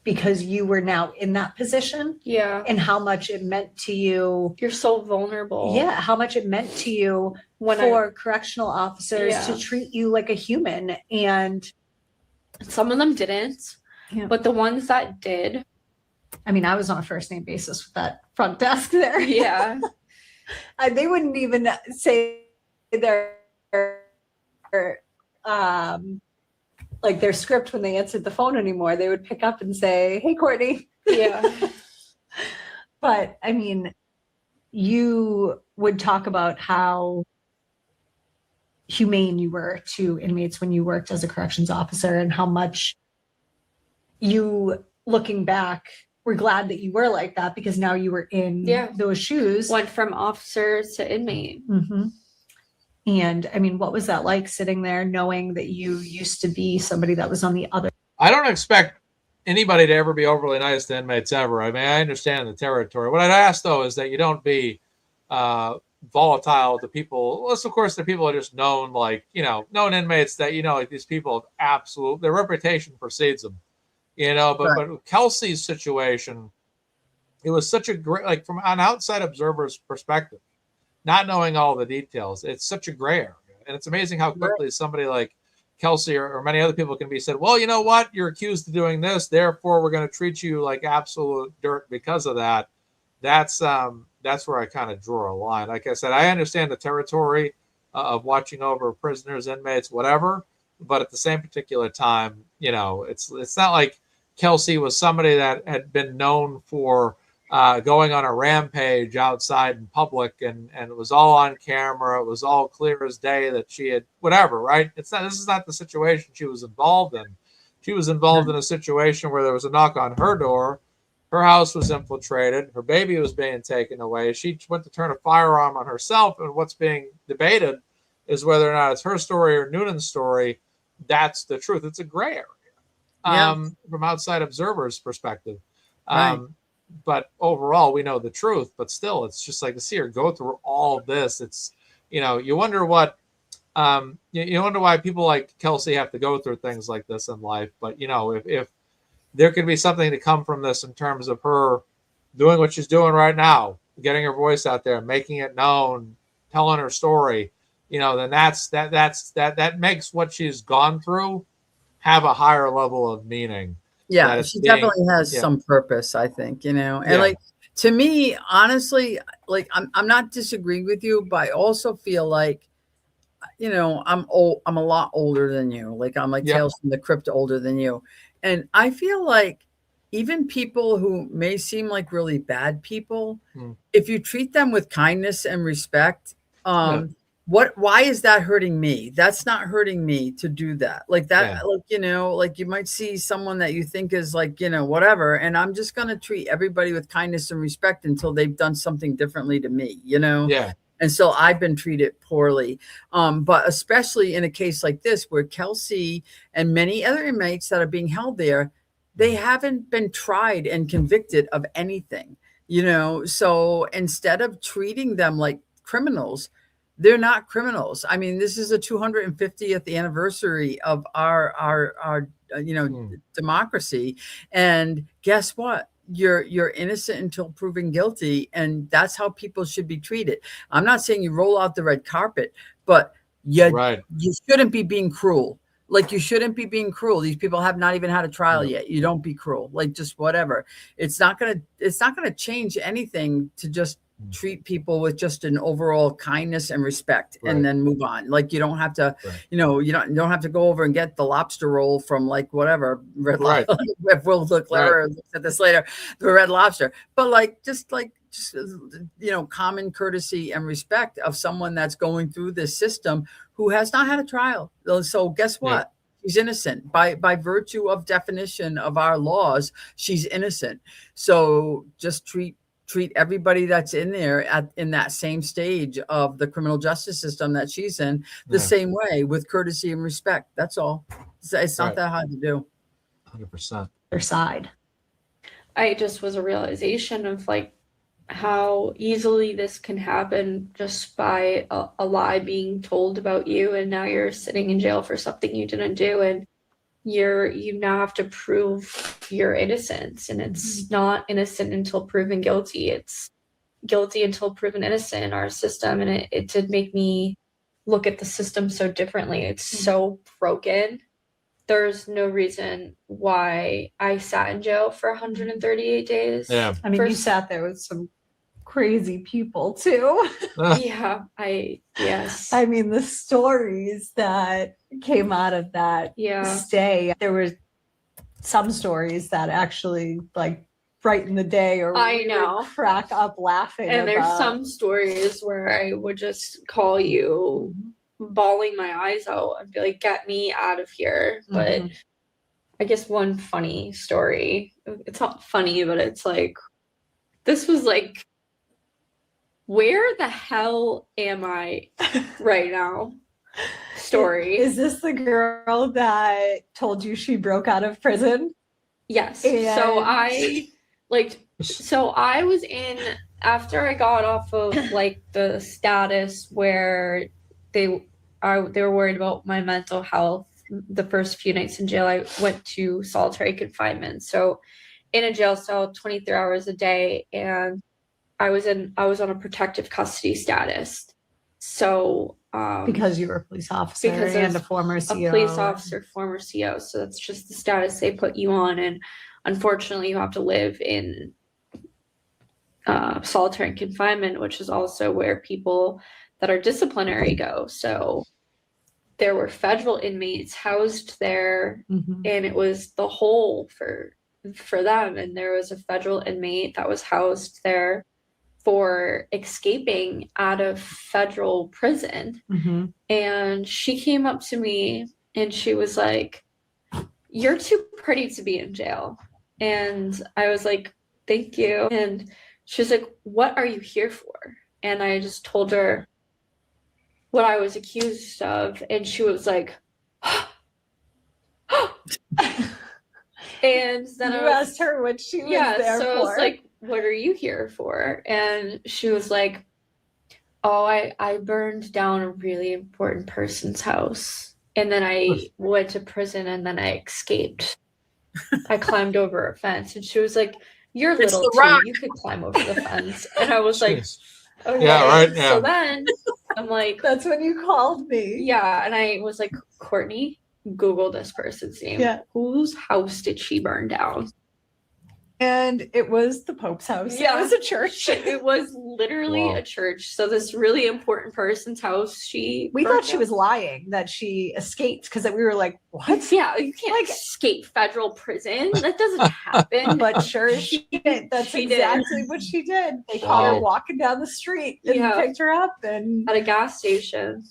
because you were now in that position. Yeah. And how much it meant to you. You're so vulnerable. Yeah. How much it meant to you for correctional officers to treat you like a human. And some of them didn't, but the ones that did. I mean, I was on a first name basis with that front desk there. Yeah. They wouldn't even say their like their script when they answered the phone anymore. They would pick up and say, "Hey, Courtney." Yeah. But I mean, you would talk about how humane you were to inmates when you worked as a corrections officer, and how much you, looking back, were glad that you were like that, because now you were in Yeah. those shoes. Went from officer to inmate. Mhm. And I mean, what was that like, sitting there knowing that you used to be somebody that was on the other? I don't expect anybody to ever be overly nice to inmates ever. I mean, I understand the territory. What I'd ask, though, is that you don't be volatile to people. Unless, of course, the people are just known, like, known inmates that, like these people have their reputation precedes them, but with Kelsey's situation, it was such a great, like, from an outside observer's perspective, not knowing all the details, it's such a gray area. And it's amazing how quickly somebody like Kelsey or many other people can be said, well, you know what? You're accused of doing this, therefore we're going to treat you like absolute dirt because of that. That's where I kind of draw a line. Like I said, I understand the territory of watching over prisoners, inmates, whatever. But at the same particular time, it's not like Kelsey was somebody that had been known for going on a rampage outside in public, and it was all on camera. It was all clear as day that she had whatever, right? This is not the situation she was involved in. She was involved in a situation where there was a knock on her door. Her house was infiltrated. Her baby was being taken away. She went to turn a firearm on herself, and what's being debated is whether or not it's her story or Noonan's story. That's the truth. It's a gray area from outside observers' perspective. But overall, we know the truth. But still, it's just like to see her go through all this. It's, you wonder what, you wonder why people like Kelsey have to go through things like this in life. But, if there could be something to come from this in terms of her doing what she's doing right now, getting her voice out there, making it known, telling her story, then that makes what she's gone through have a higher level of meaning. Yeah, she definitely has some purpose, I think, and like, to me, honestly, like, I'm not disagreeing with you, but I also feel like, I'm old. I'm a lot older than you. Like, I'm like Tales from the Crypt older than you. And I feel like even people who may seem like really bad people, if you treat them with kindness and respect, why is that hurting me? That's not hurting me to do that. Like that, like you might see someone that you think is like, whatever. And I'm just going to treat everybody with kindness and respect until they've done something differently to me, Yeah. And so I've been treated poorly. But especially in a case like this, where Kelsey and many other inmates that are being held there, they haven't been tried and convicted of anything, So instead of treating them like criminals, they're not criminals. I mean, this is the 250th anniversary of our democracy. And guess what? You're innocent until proven guilty, and that's how people should be treated. I'm not saying you roll out the red carpet, but you shouldn't be being cruel. Like, you shouldn't be being cruel. These people have not even had a trial yet. You don't be cruel. Like, just whatever. It's not gonna change anything to just treat people with just an overall kindness and respect, and then move on. Like, you don't have to, you don't have to go over and get the lobster roll from like whatever Red Lobster. If we'll look at this later, the Red Lobster. But like, just common courtesy and respect of someone that's going through this system who has not had a trial. So guess what? She's innocent by virtue of definition of our laws. She's innocent. So just treat everybody that's in there in that same stage of the criminal justice system that she's in the same way, with courtesy and respect. That's all. It's not that hard to do. 100%. Their side. I just was a realization of like how easily this can happen just by a lie being told about you, and now you're sitting in jail for something you didn't do, and you now have to prove your innocence, and it's not innocent until proven guilty. It's guilty until proven innocent in our system, and it did make me look at the system so differently. It's so broken. There's no reason why I sat in jail for 138 days. I mean, you sat there with some crazy people too. Yeah, yes. I mean, the stories that came out of that Yeah. stay, there were some stories that actually like brighten the day, or I we would know. crack up laughing. And there's about. some stories where I would just call you bawling my eyes out and be like, get me out of here. But Mhm. I guess one funny story, it's not funny, but it's like, this was like, where the hell am I right now? Story. Is this the girl that told you she broke out of prison? Yes. And- So I was in, after I got off of like the status where they were worried about my mental health. The first few nights in jail, I went to solitary confinement. So in a jail cell 23 hours a day, and I was on a protective custody status. So because you were a police officer because and I a former a CO. police officer, former CO. So that's just the status they put you on. And unfortunately, you have to live in solitary confinement, which is also where people that are disciplinary go. So there were federal inmates housed there, Mhm. and it was the whole for them. And there was a federal inmate that was housed there for escaping out of federal prison. Mhm. And she came up to me and she was like, "You're too pretty to be in jail." And I was like, "Thank you." And she was like, "What are you here for?" And I just told her what I was accused of. And she was like, and then You I was, asked her what she was yeah, there so for. I was like, "What are you here for?" And she was like, "Oh, I burned down a really important person's house. And then I went to prison and then I escaped. I climbed over a fence." And she was like, "You're It's little the too. Rock." You could climb over the fence." And I was like, Jeez. "Okay." Yeah, right, yeah. So then I'm like, That's when you called me. yeah. And I was like, "Courtney, Google this person's name. Yeah. Whose house did she burn down?" And it was the Pope's house. Yeah. It was a church. It was literally Wow. a church. So this really important person's house, We burned thought she down. was lying that she escaped, because we were like, what? Yeah, you can't Like- escape federal prison. That doesn't happen. But sure as she did. That's She did. exactly what she did. They caught her Wow. walking down the street and Yeah. picked her up, and At a gas station.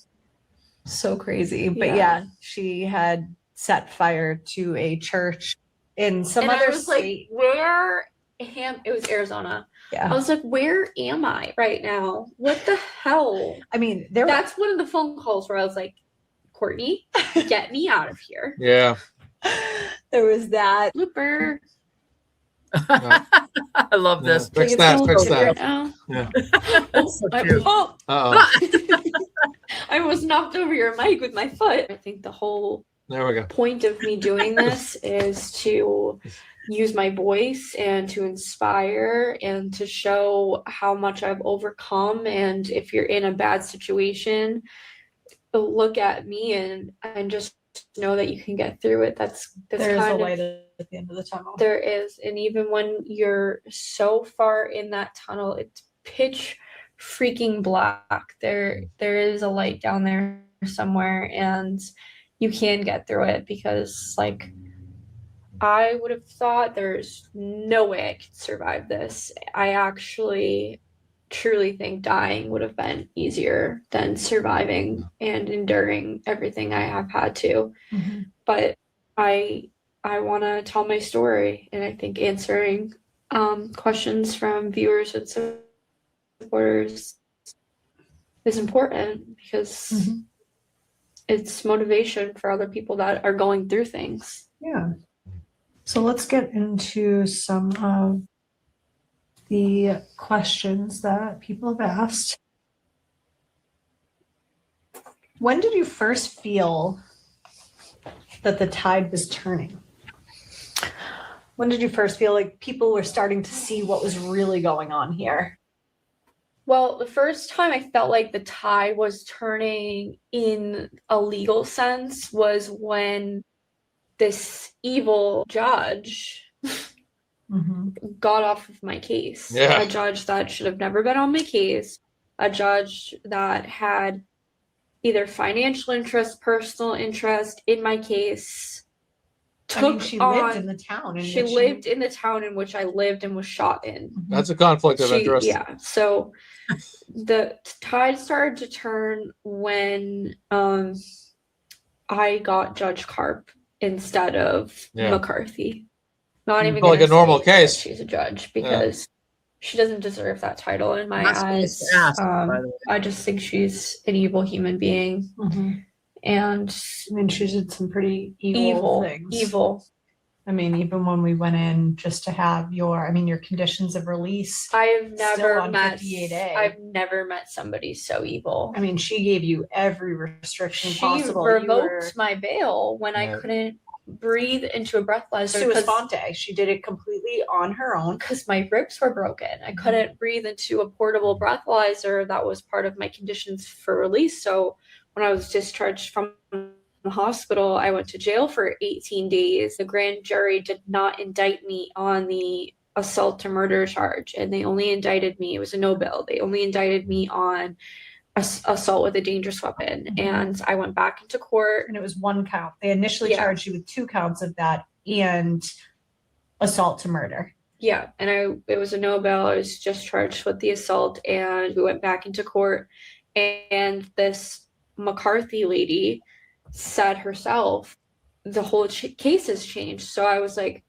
so crazy. But Yeah. yeah, she had set fire to a church in some And other I was state. like, where it was Arizona. Yeah. I was like, where am I right now? What the hell? I mean, there That's one of the phone calls where I was like, "Courtney, get me out of here." Yeah. there was that. Blooper. I love this. Fix It's that. so Fix cute. that. Now. Yeah. So I, cute. oh, Uh-oh. I was knocked over your mic with my foot. I think the whole There we go. point of me doing this is to use my voice and to inspire and to show how much I've overcome. And if you're in a bad situation, look at me and just know that you can get through it. That's There's a kind of, light at the end of the tunnel. there is. And even when you're so far in that tunnel, it's pitch freaking black. There is a light down there somewhere, and you can get through it, because like I would have thought there's no way I could survive this. I actually truly think dying would have been easier than surviving and enduring everything I have had to. Mhm. But I want to tell my story, and I think answering questions from viewers and supporters is important, because Mhm. it's motivation for other people that are going through things. Yeah. So let's get into some of the questions that people have asked. When did you first feel that the tide was turning? When did you first feel like people were starting to see what was really going on here? Well, the first time I felt like the tide was turning in a legal sense was when this evil judge got off of my case. Yeah. A judge that should have never been on my case, a judge that had either financial interest, personal interest in my case. She lived in the town. She lived in the town in which I lived and was shot in. That's a conflict of interest. Yeah. So the tide started to turn when I got Judge Karp instead of McCarthy. Not even like a normal case. She's a judge because she doesn't deserve that title in my eyes. I just think she's an evil human being. And I mean, she did some pretty evil things. I mean, even when we went in just to have your conditions of release. I've never met somebody so evil. I mean, she gave you every restriction possible. She revoked my bail when I couldn't breathe into a breathalyzer. Sua sponte. She did it completely on her own because my ribs were broken. I couldn't breathe into a portable breathalyzer. That was part of my conditions for release. So when I was discharged from the hospital, I went to jail for 18 days. The grand jury did not indict me on the assault to murder charge, and they only indicted me. It was a no bill. They only indicted me on assault with a dangerous weapon. And I went back into court. And it was one count. They initially charged you with 2 counts of that and assault to murder. Yeah. And it was a no bill. I was just charged with the assault, and we went back into court. And this McCarthy lady said herself, the whole case has changed. So I was like,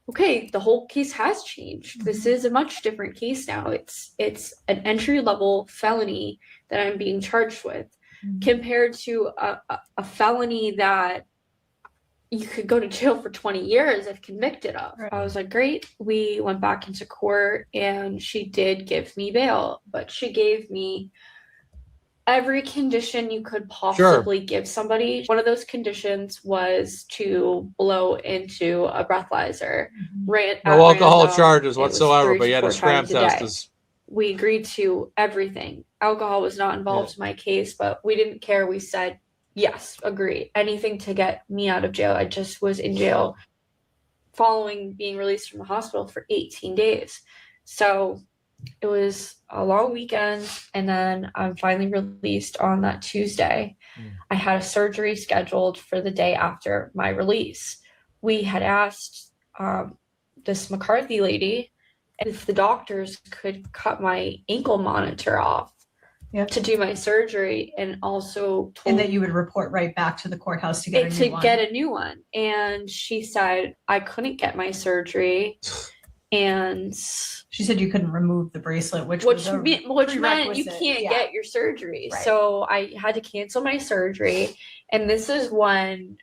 okay, the whole case has changed. This is a much different case now. It's an entry-level felony that I'm being charged with compared to a felony that you could go to jail for 20 years if convicted of. I was like, great. We went back into court, and she did give me bail, but she gave me every condition you could possibly give somebody. One of those conditions was to blow into a breathalyzer. No alcohol charges whatsoever, but you had a scram test. We agreed to everything. Alcohol was not involved in my case, but we didn't care. We said, yes, agree. Anything to get me out of jail. I just was in jail following being released from the hospital for 18 days. So it was a long weekend, and then I'm finally released on that Tuesday. I had a surgery scheduled for the day after my release. We had asked this McCarthy lady if the doctors could cut my ankle monitor off to do my surgery, and also and that you would report right back to the courthouse to get a new one. And she said I couldn't get my surgery. And she said you couldn't remove the bracelet, which meant you can't get your surgery. Right. So I had to cancel my surgery. And this is when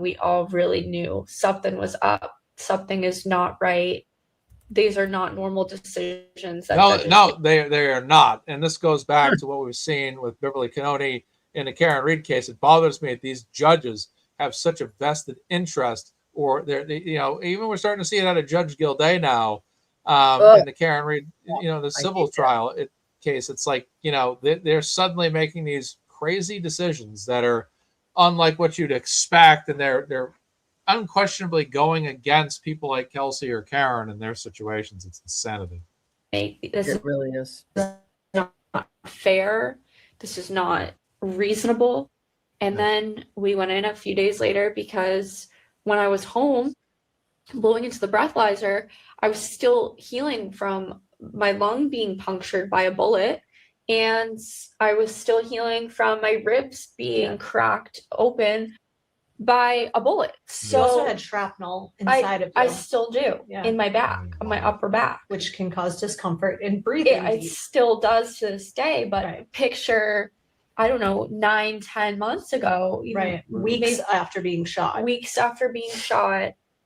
we all really knew something was up. Something is not right. These are not normal decisions. No, they are not. And this goes back to what we've seen with Beverly Cannoni in the Karen Reed case. It bothers me that these judges have such a vested interest, or even we're starting to see it out of Judge Gilday now in the Karen Reed, the civil trial case. It's like, they're suddenly making these crazy decisions that are unlike what you'd expect, and they're unquestionably going against people like Kelsey or Karen in their situations. It's insanity. It really is not fair. This is not reasonable. And then we went in a few days later because when I was home blowing into the breathalyzer, I was still healing from my lung being punctured by a bullet, and I was still healing from my ribs being cracked open by a bullet. So you also had shrapnel inside of you. I still do in my back, on my upper back, which can cause discomfort in breathing. It still does to this day, but picture, I don't know, 9-10 months ago, weeks after being shot,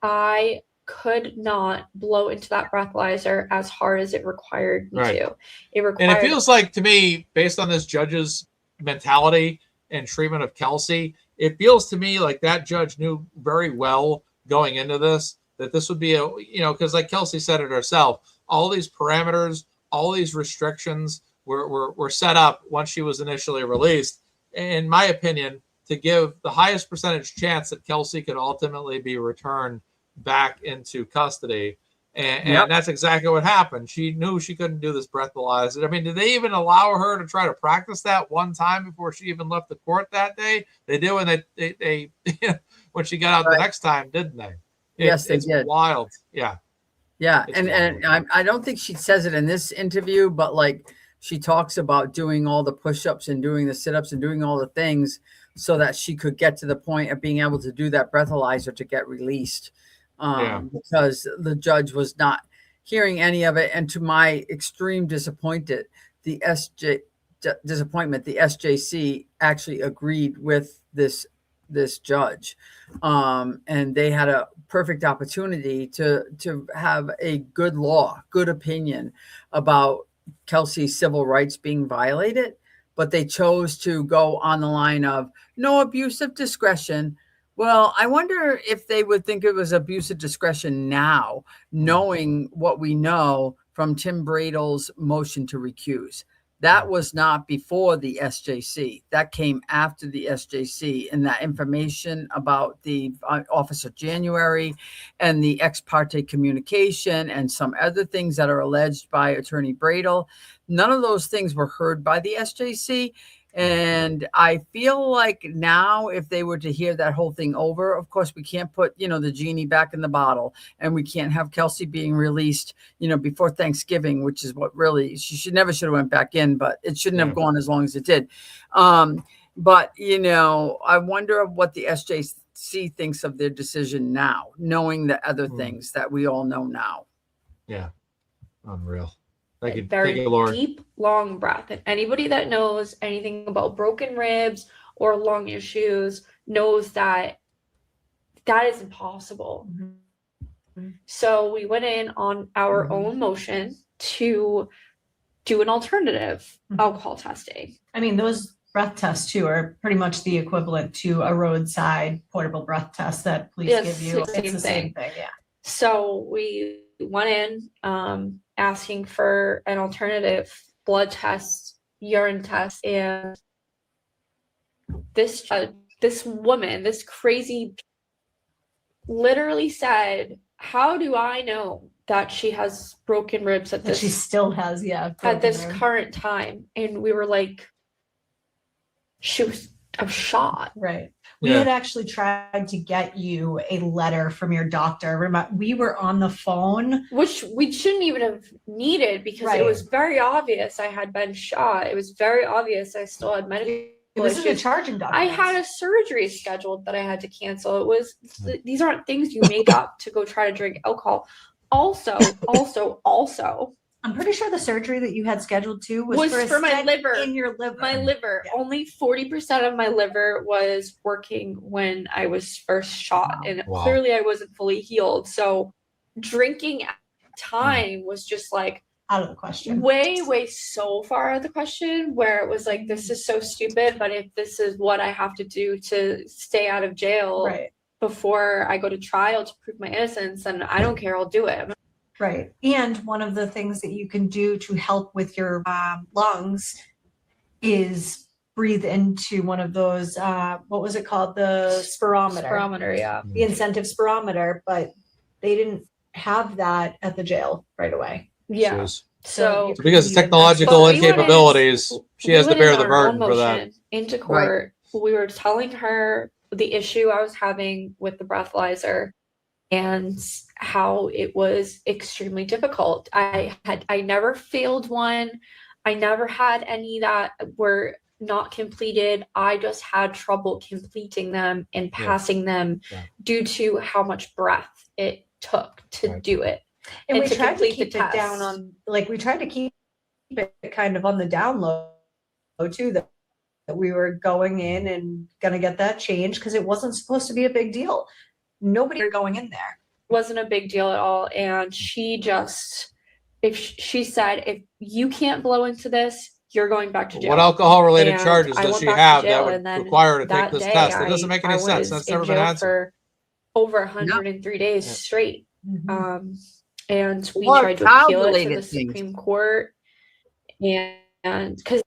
I could not blow into that breathalyzer as hard as it required me to. And it feels like, to me, based on this judge's mentality and treatment of Kelsey, it feels to me like that judge knew very well going into this that this would be because like Kelsey said it herself, all these parameters, all these restrictions were set up once she was initially released, in my opinion, to give the highest percentage chance that Kelsey could ultimately be returned back into custody. And Yep. that's exactly what happened. She knew she couldn't do this breathalyzer. I mean, did they even allow her to try to practice that one time before she even left the court that day? They did when they when she got out the next time, didn't they? Yes, they it's did. wild. Yeah. Yeah, It's and I don't think she says it in this interview, but like she talks about doing all the push-ups and doing the sit-ups and doing all the things so that she could get to the point of being able to do that breathalyzer to get released. Because the judge was not hearing any of it, and to my extreme disappointment, the SJC actually agreed with this judge, and they had a perfect opportunity to have a good opinion about Kelsey's civil rights being violated, but they chose to go on the line of no abuse of discretion. Well, I wonder if they would think it was abuse of discretion now, knowing what we know from Tim Bradle's motion to recuse. That was not before the SJC. That came after the SJC, and that information about the Officer January and the ex parte communication and some other things that are alleged by Attorney Bradle, none of those things were heard by the SJC. And I feel like now if they were to hear that whole thing over, of course, we can't put, the genie back in the bottle, and we can't have Kelsey being released, before Thanksgiving, which is what really she never should have went back in, but it shouldn't have gone as long as it did. But, I wonder what the SJC thinks of their decision now, knowing the other things that we all know now. Yeah. Unreal. Thank you, Laurie. Deep, long breath. And anybody that knows anything about broken ribs or lung issues knows that is impossible. Mm-hmm. So we went in on our own motion to do an alternative alcohol testing. I mean, those breath tests too are pretty much the equivalent to a roadside portable breath test that police give you. It's the same thing. Yeah. So we went in asking for an alternative blood test, urine test, and this woman, this crazy, literally said, "How do I know that she has broken ribs at this? She still has, at this current time?" And we were like, she was a shot, right? We had actually tried to get you a letter from your doctor. Remember, we were on the phone, which we shouldn't even have needed because it was very obvious I had been shot. It was very obvious I still had medical issues. It was in the charging documents. I had a surgery scheduled that I had to cancel. It was these aren't things you make up to go try to drink alcohol. Also, I'm pretty sure the surgery that you had scheduled too was for my liver. In your liver. My liver. Yeah. Only 40% of my liver was working when I was first shot. Wow. And clearly I wasn't fully healed. So drinking at the time was just like out of the question. Way so far out of the question, where it was like, this is so stupid, but if this is what I have to do to stay out of jail before I go to trial to prove my innocence, then I don't care, I'll do it. Right. And one of the things that you can do to help with your lungs is breathe into one of those, what was it called? The spirometer. Spirometer, yeah. The incentive spirometer, but they didn't have that at the jail right away. Yeah. So because of technological incapabilities, she has to bear the burden for that. Into court, we were telling her the issue I was having with the breathalyzer and how it was extremely difficult. I never failed one. I never had any that were not completed. I just had trouble completing them and passing them due to how much breath it took to do it. And we tried to keep it down on, we tried to keep it kind of on the down low too, that we were going in and going to get that changed because it wasn't supposed to be a big deal. Nobody was going in there. It wasn't a big deal at all. And she said, if you can't blow into this, you're going back to jail. What alcohol related charges does she have that would require her to take this test? It doesn't make any sense. That's never been answered. For over 103 days straight. And we tried to appeal it to the Supreme Court, and because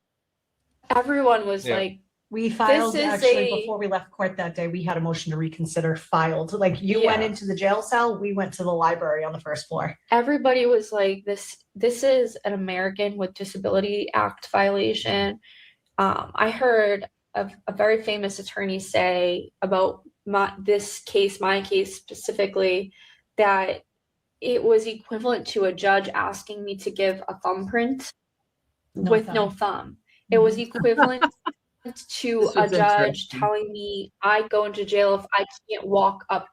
everyone was like We filed is actually a- before we left court that day. We had a motion to reconsider filed. Like you went Yeah. into the jail cell, we went to the library on the first floor. Everybody was like, this is an American with Disability Act violation. I heard a very famous attorney say about my case specifically, that it was equivalent to a judge asking me to give a thumbprint with no thumb. It was equivalent to This a is judge interesting. telling me I go into jail if I can't walk up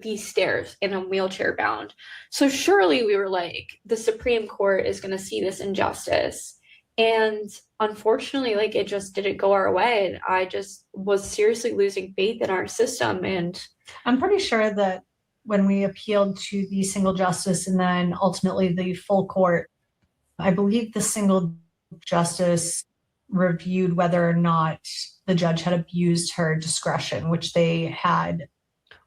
these stairs and I'm wheelchair bound. So surely we were like, the Supreme Court is going to see this injustice. And unfortunately, like, it just didn't go our way. And I just was seriously losing faith in our system. And I'm pretty sure that when we appealed to the single justice and then ultimately the full court, I believe the single justice reviewed whether or not the judge had abused her discretion, which they had.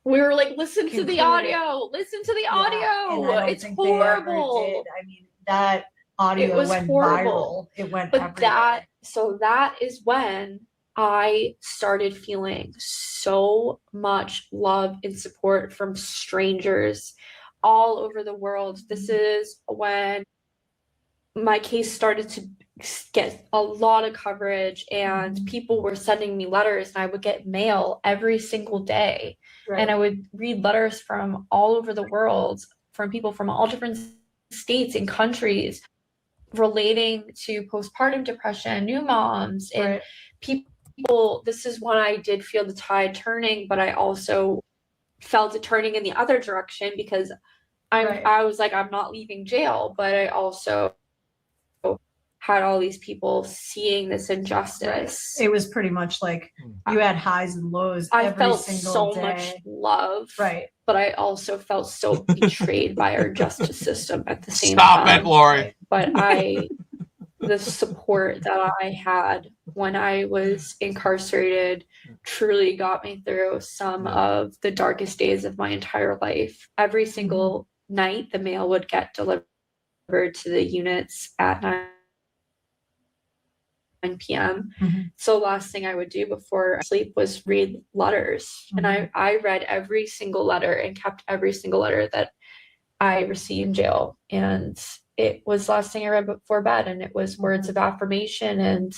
we were like, listen to the Concluded. audio, listen to the And I audio. don't It's think they ever horrible. did. I mean, that audio was went horrible. viral. It went But everywhere. that is when I started feeling so much love and support from strangers all over the world. This is when my case started to get a lot of coverage, and people were sending me letters, and I would get mail every single day. And I would read letters from all over the world, from people from all different states and countries, relating to postpartum depression, new moms, and people. This is when I did feel the tide turning, but I also felt it turning in the other direction, because I was like, I'm not leaving jail, but I also had all these people seeing this injustice. It was pretty much like you had highs and lows I every felt single so day. much love, Right. but I also felt so betrayed by our justice system at the same Stop time. it, Laurie. But the support that I had when I was incarcerated truly got me through some of the darkest days of my entire life. Every single night, the mail would get delivered to the units at 9 p.m. So last thing I would do before sleep was read letters. And I read every single letter and kept every single letter that I received in jail. And it was last thing I read before bed, and it was words of affirmation and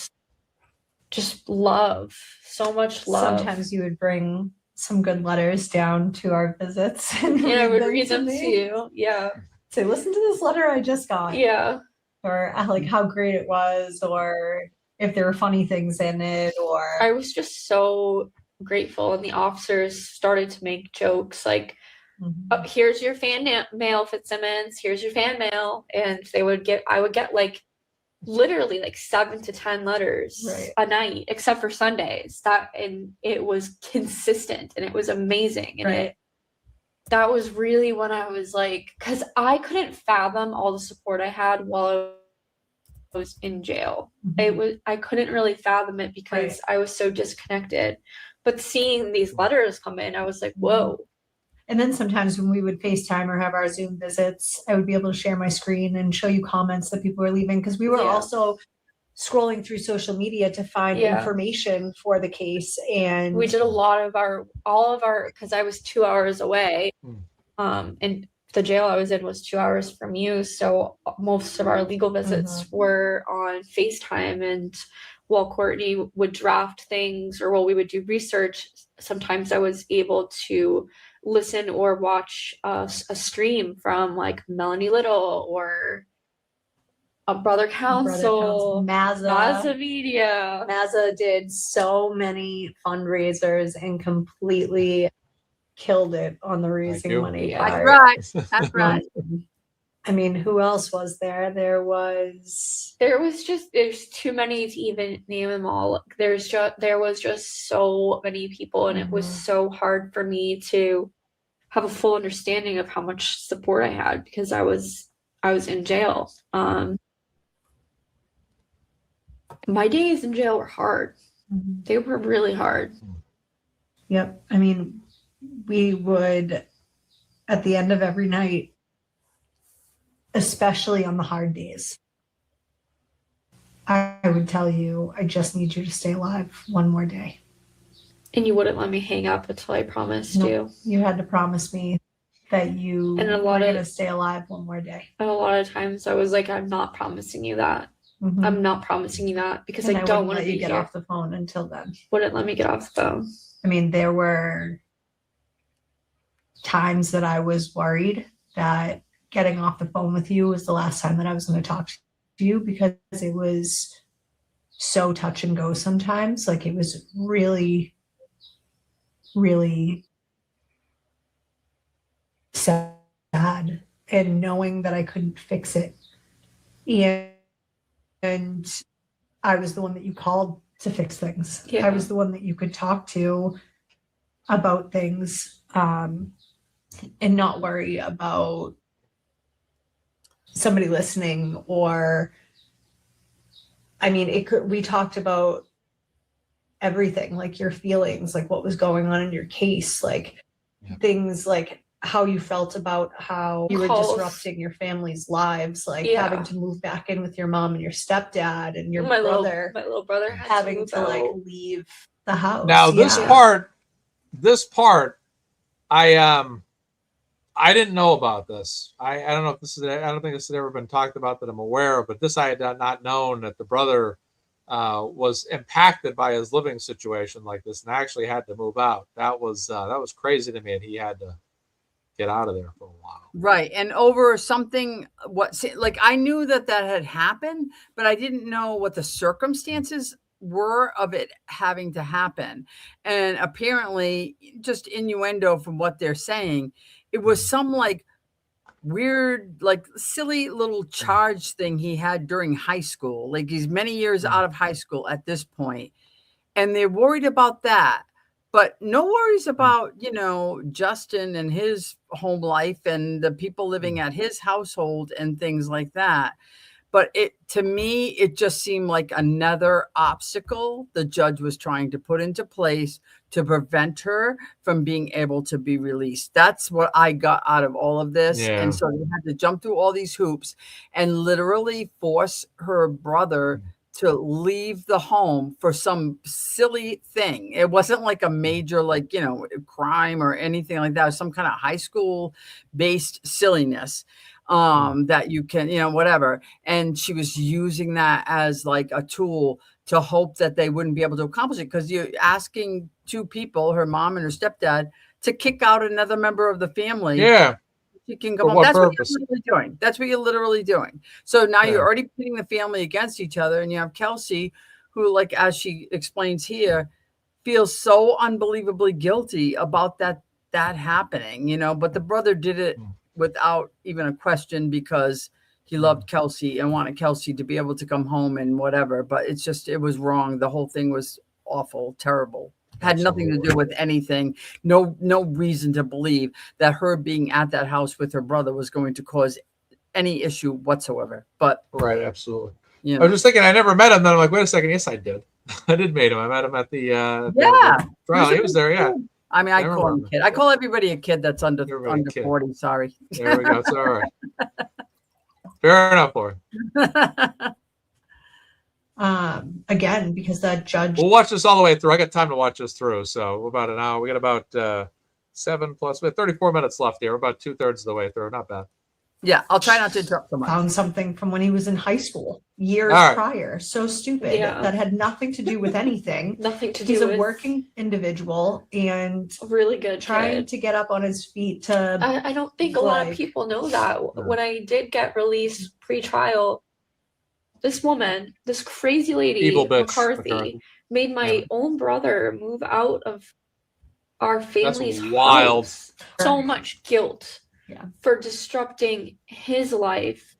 just love. So much love. Sometimes you would bring some good letters down to our visits and I would read them to you. Yeah. Say, listen to this letter I just got. Yeah. Or like how great it was, or if there were funny things in it, or I was just so grateful. And the officers started to make jokes like, oh, here's your fan mail, Fitzsimmons, here's your fan mail. And I would get like literally like 7 to 10 letters a night, except for Sundays. And it was consistent and it was amazing. And that was really when I was like, because I couldn't fathom all the support I had while I was in jail. I couldn't really fathom it because I was so disconnected. But seeing these letters come in, I was like, whoa. And then sometimes when we would FaceTime or have our Zoom visits, I would be able to share my screen and show you comments that people were leaving, because we were also scrolling through social media to find information for the case. And we did all of our, because I was 2 hours away. And the jail I was in was 2 hours from you. So most of our legal visits were on FaceTime. And while Courtney would draft things, or while we would do research, sometimes I was able to listen or watch a stream from like Melanie Little or a Brother Council, Mazza Media. Mazza did so many fundraisers and completely killed it on the raising money. That's right. I mean, who else was there? There's too many to even name them all. There was just so many people, and it was so hard for me to have a full understanding of how much support I had, because I was in jail. My days in jail were hard. They were really hard. Yep. I mean, we would, at the end of every night, especially on the hard days, I would tell you, I just need you to stay alive one more day. And you wouldn't let me hang up until I promised No, you. you had to promise me that you And a were lot going of- to stay alive one more day. And a lot of times I was like, I'm not promising you that. Mhm. I'm not promising you that because And I don't wouldn't want to let be you get here. off the phone until then. Wouldn't let me get off the phone. I mean, there were times that I was worried that getting off the phone with you was the last time that I was going to talk to you, because it was so touch and go sometimes. Like, it was really, really sad, and knowing that I couldn't fix it. And I was the one that you called to fix things. Yeah. I was the one that you could talk to about things, and not worry about somebody listening. Or, I mean, we talked about everything, like your feelings, like what was going on in your case, like things like how you felt about how you were disrupting your family's lives, like having to move back in with your mom and your stepdad and your brother. My little brother had having to to like out. leave the house. Now this part, I didn't know about this. I don't know if this is. I don't think this has ever been talked about that I'm aware of. But this I had not known, that the brother was impacted by his living situation like this and actually had to move out. That was crazy to me, and he had to get out of there for a while. Right. And over something, like I knew that had happened, but I didn't know what the circumstances were of it having to happen. And apparently, just innuendo from what they're saying, it was some like weird, like silly little charge thing he had during high school. Like, he's many years out of high school at this point, and they're worried about that. But no worries about, Justin and his home life and the people living at his household and things like that. But to me, it just seemed like another obstacle the judge was trying to put into place to prevent her from being able to be released. That's what I got out of all of this. Yeah. And so they had to jump through all these hoops and literally force her brother to leave the home for some silly thing. It wasn't like a major, crime or anything like that. It was some kind of high school based silliness that you can, whatever. And she was using that as like a tool to hope that they wouldn't be able to accomplish it, because you're asking two people, her mom and her stepdad, to kick out another member of the family. Yeah. You can come home. That's what you're literally doing. That's what you're literally doing. So now you're already pitting the family against each other. And you have Kelsey, who, like, as she explains here, feels so unbelievably guilty about that happening, but the brother did it without even a question, because he loved Kelsey and wanted Kelsey to be able to come home and whatever. But it was wrong. The whole thing was awful, terrible. Had nothing to do with anything. No reason to believe that her being at that house with her brother was going to cause any issue whatsoever. But right, absolutely. I was just thinking, I never met him. Then I'm like, wait a second. Yes, I did. I did meet him. I met him at the trial. He was there. Yeah. I mean, I call him a kid. I call everybody a kid that's under 40. Sorry. There we go. It's all right. Fair enough, Laurie. Again, because that judge. We'll watch this all the way through. I got time to watch this through. So we're about an hour. We got about 7 plus. We have 34 minutes left here. We're about 2/3 of the way through. Not bad. Yeah, I'll try not to interrupt so much. Found something from when he was in high school years prior. So stupid. That had nothing to do with anything. Nothing to do He's with. a working individual and really good trying to get up on his feet to. I don't think a lot of people know that. When I did get released pre-trial, this woman, this crazy lady, Evil bitch, McCarthy, made my own brother move out of our family's That's wild. house. So much guilt. Yeah. For disrupting his life.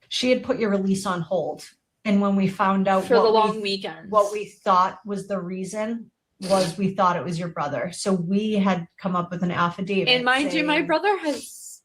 She had put your release on hold. And when we found out for the long weekend, what we thought was the reason was we thought it was your brother. So we had come up with an affidavit. And mind you, my brother has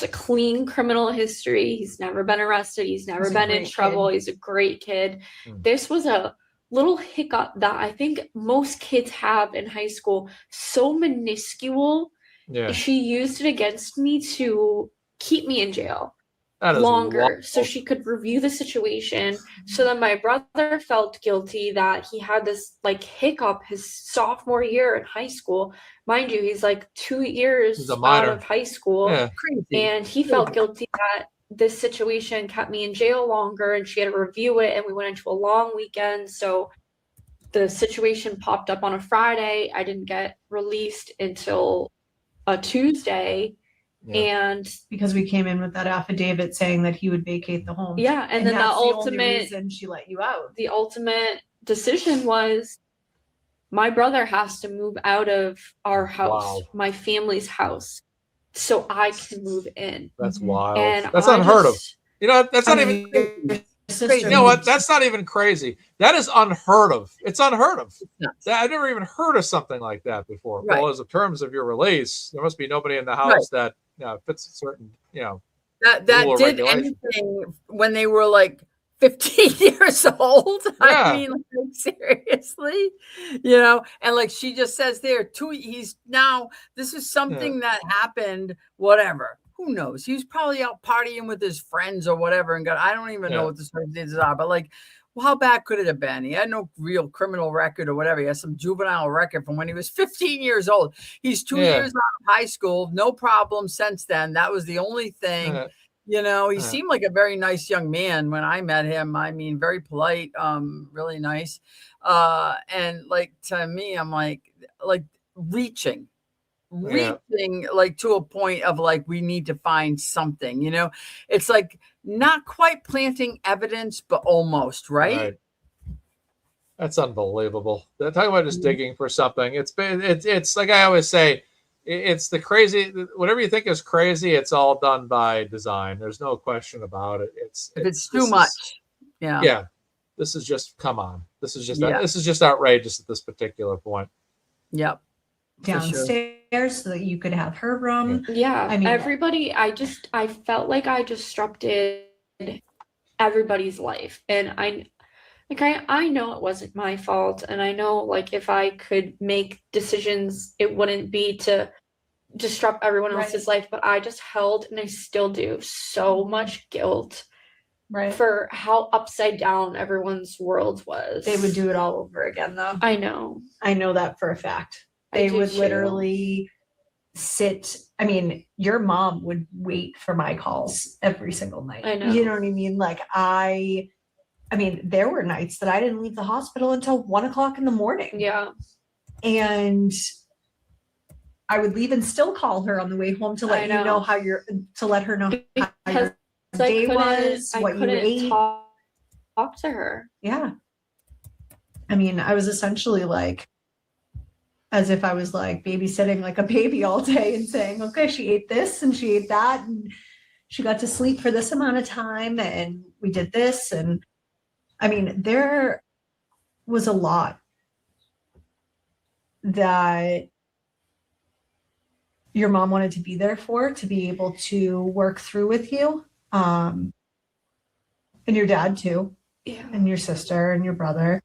a clean criminal history. He's never been arrested. He's never been in trouble. He's a great kid. This was a little hiccup that I think most kids have in high school. So minuscule. Yeah. She used it against me to keep me in jail. That is longer wild. so she could review the situation. So then my brother felt guilty that he had this like hiccup his sophomore year in high school. Mind you, he's like 2 years He's a out minor. of high school. Yeah. Crazy. And he felt guilty that this situation kept me in jail longer and she had to review it. And we went into a long weekend. So the situation popped up on a Friday. I didn't get released until a Tuesday. Yeah. And Because we came in with that affidavit saying that he would vacate the home. yeah, and then the that's only ultimate reason she let you out. the ultimate decision was my brother has to move out of our house, Wow. my family's house, so I can move in. That's Mhm. wild. And That's I unheard of. just- You know, that's not I even. mean, sister You know what? moved- That's not even crazy. That is unheard of. It's unheard of. nuts. I've never even heard of something like that before. Right. Well, as of terms of your release, there must be nobody in the house that fits a certain, That rule or did regulation. anything when they were like 15 years old. Yeah. I mean, like, seriously, and like she just says there, he's now, this is something that happened, whatever. Who knows? He was probably out partying with his friends or whatever. And I don't even know what the circumstances are, but like, well, how bad could it have been? He had no real criminal record or whatever. He has some juvenile record from when he was 15 years old. He's 2 years out of high school. No problem since then. That was the only thing. He seemed like a very nice young man when I met him. I mean, very polite, really nice. And like, to me, I'm like reaching like to a point of like, we need to find something, it's like not quite planting evidence, but almost, right? That's unbelievable. They're talking about just digging for something. It's like I always say, it's the crazy, whatever you think is crazy, it's all done by design. There's no question about it. If it's too much. This is just, come on. This is just outrageous at this particular point. Yep. Downstairs so that you could have her room. Yeah. I mean, everybody, I felt like I disrupted everybody's life. And I know it wasn't my fault. And I know like if I could make decisions, it wouldn't be to disrupt everyone else's life. But I just held, and I still do, so much guilt for how upside down everyone's world was. They would do it all over again though. I know that for a fact. They would literally sit. I mean, your mom would wait for my calls every single night. I know. You know what I mean? Like I mean, there were nights that I didn't leave the hospital until 1 o'clock in the morning. Yeah. And I would leave and still call her on the way home to let you know how to let her know how your day was, what you ate. Talk to her. Yeah. I mean, I was essentially like, as if I was like babysitting like a baby all day and saying, okay, she ate this and she ate that and she got to sleep for this amount of time and we did this. And I mean, there was a lot that your mom wanted to be there for, to be able to work through with you. And your dad too. Yeah. And your sister and your brother.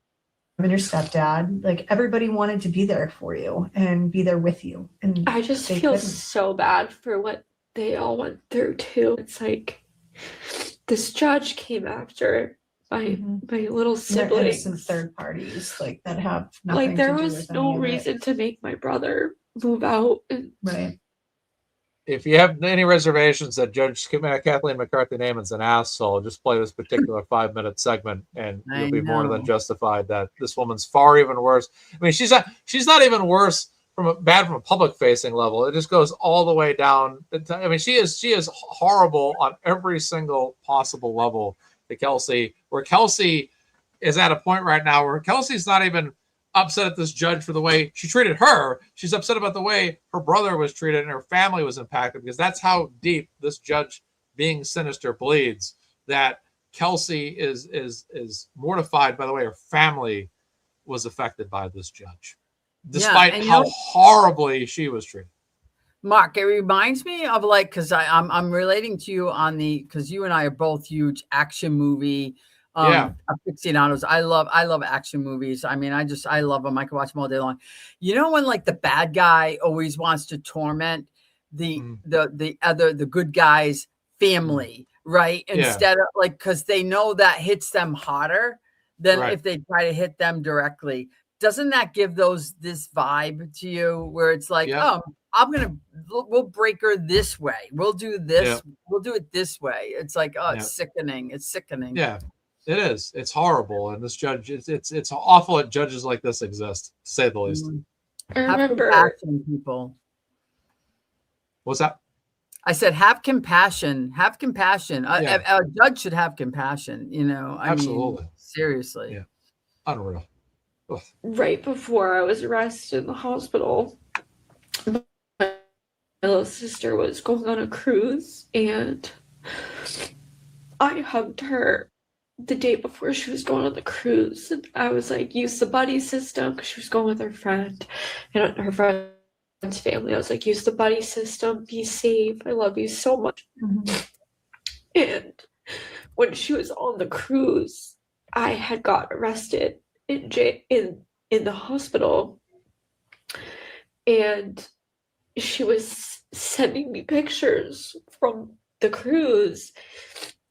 And your stepdad, like everybody wanted to be there for you and be there with you. And I just feel so bad for what they all went through too. It's like this judge came after my little siblings. Innocent third parties like that have nothing like there to do was with no reason to make my brother move out. Right. If you have any reservations that Judge Kathleen McCarthy-Naiman's an asshole, just play this particular 5-minute segment, and you'll be more than justified that this woman's far even worse. I mean, she's not even worse from a public-facing level. It just goes all the way down. I mean, she is horrible on every single possible level to Kelsey. Where Kelsey is at a point right now where Kelsey's not even upset at this judge for the way she treated her. She's upset about the way her brother was treated and her family was impacted, because that's how deep this judge being sinister bleeds, that Kelsey is mortified by the way her family was affected by this judge, despite how horribly she was treated. Mark, it reminds me of like, because I'm relating to you on because you and I are both huge action movie aficionados. I love action movies. I mean, I love them. I can watch them all day long. You know, when like the bad guy always wants to torment the good guy's family, right? Yeah. Instead of like, because they know that hits them harder than Right. if they try to hit them directly. Doesn't that give this vibe to you where it's like, Yeah. oh, we'll break her this way. We'll do this. Yeah. We'll do it this way. It's like, oh, it's Yeah. sickening. It's sickening. Yeah, it is. It's horrible. And this judge, it's awful that judges like this exist, to say the least. I Have remember. compassion, people. What's that? I said, have compassion. Have compassion. Yeah. A judge should have compassion. You know, I Absolutely. mean, seriously. Yeah. Unreal. Ugh. Right before I was arrested in the hospital, my little sister was going on a cruise, and I hugged her the day before she was going on the cruise. And I was like, use the buddy system, because she was going with her friend and her friend's family. I was like, use the buddy system, be safe, I love you so much. And when she was on the cruise, I had got arrested in the hospital, and she was sending me pictures from the cruise,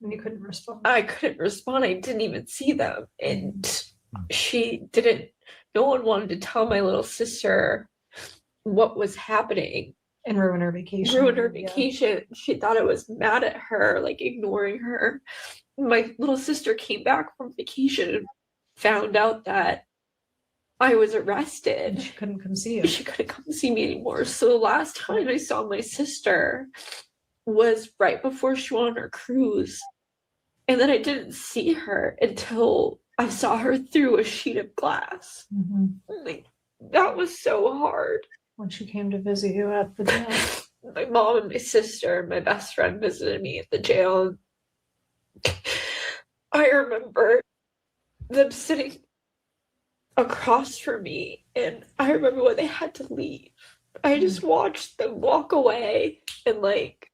And you couldn't respond. I couldn't respond. I didn't even see them. And no one wanted to tell my little sister what was happening. And ruin her vacation. Ruin her Yeah. vacation. She thought I was mad at her, like ignoring her. My little sister came back from vacation and found out that I was And arrested. she couldn't come see you. She couldn't come see me anymore. So the last time I saw my sister was right before she went on her cruise. And then I didn't see her until I saw her through a sheet of glass. Like, that was so hard. When she came to visit you at the jail. My mom and my sister and my best friend visited me at the jail. I remember them sitting across from me, and I remember when they had to leave. I just watched them walk away, and like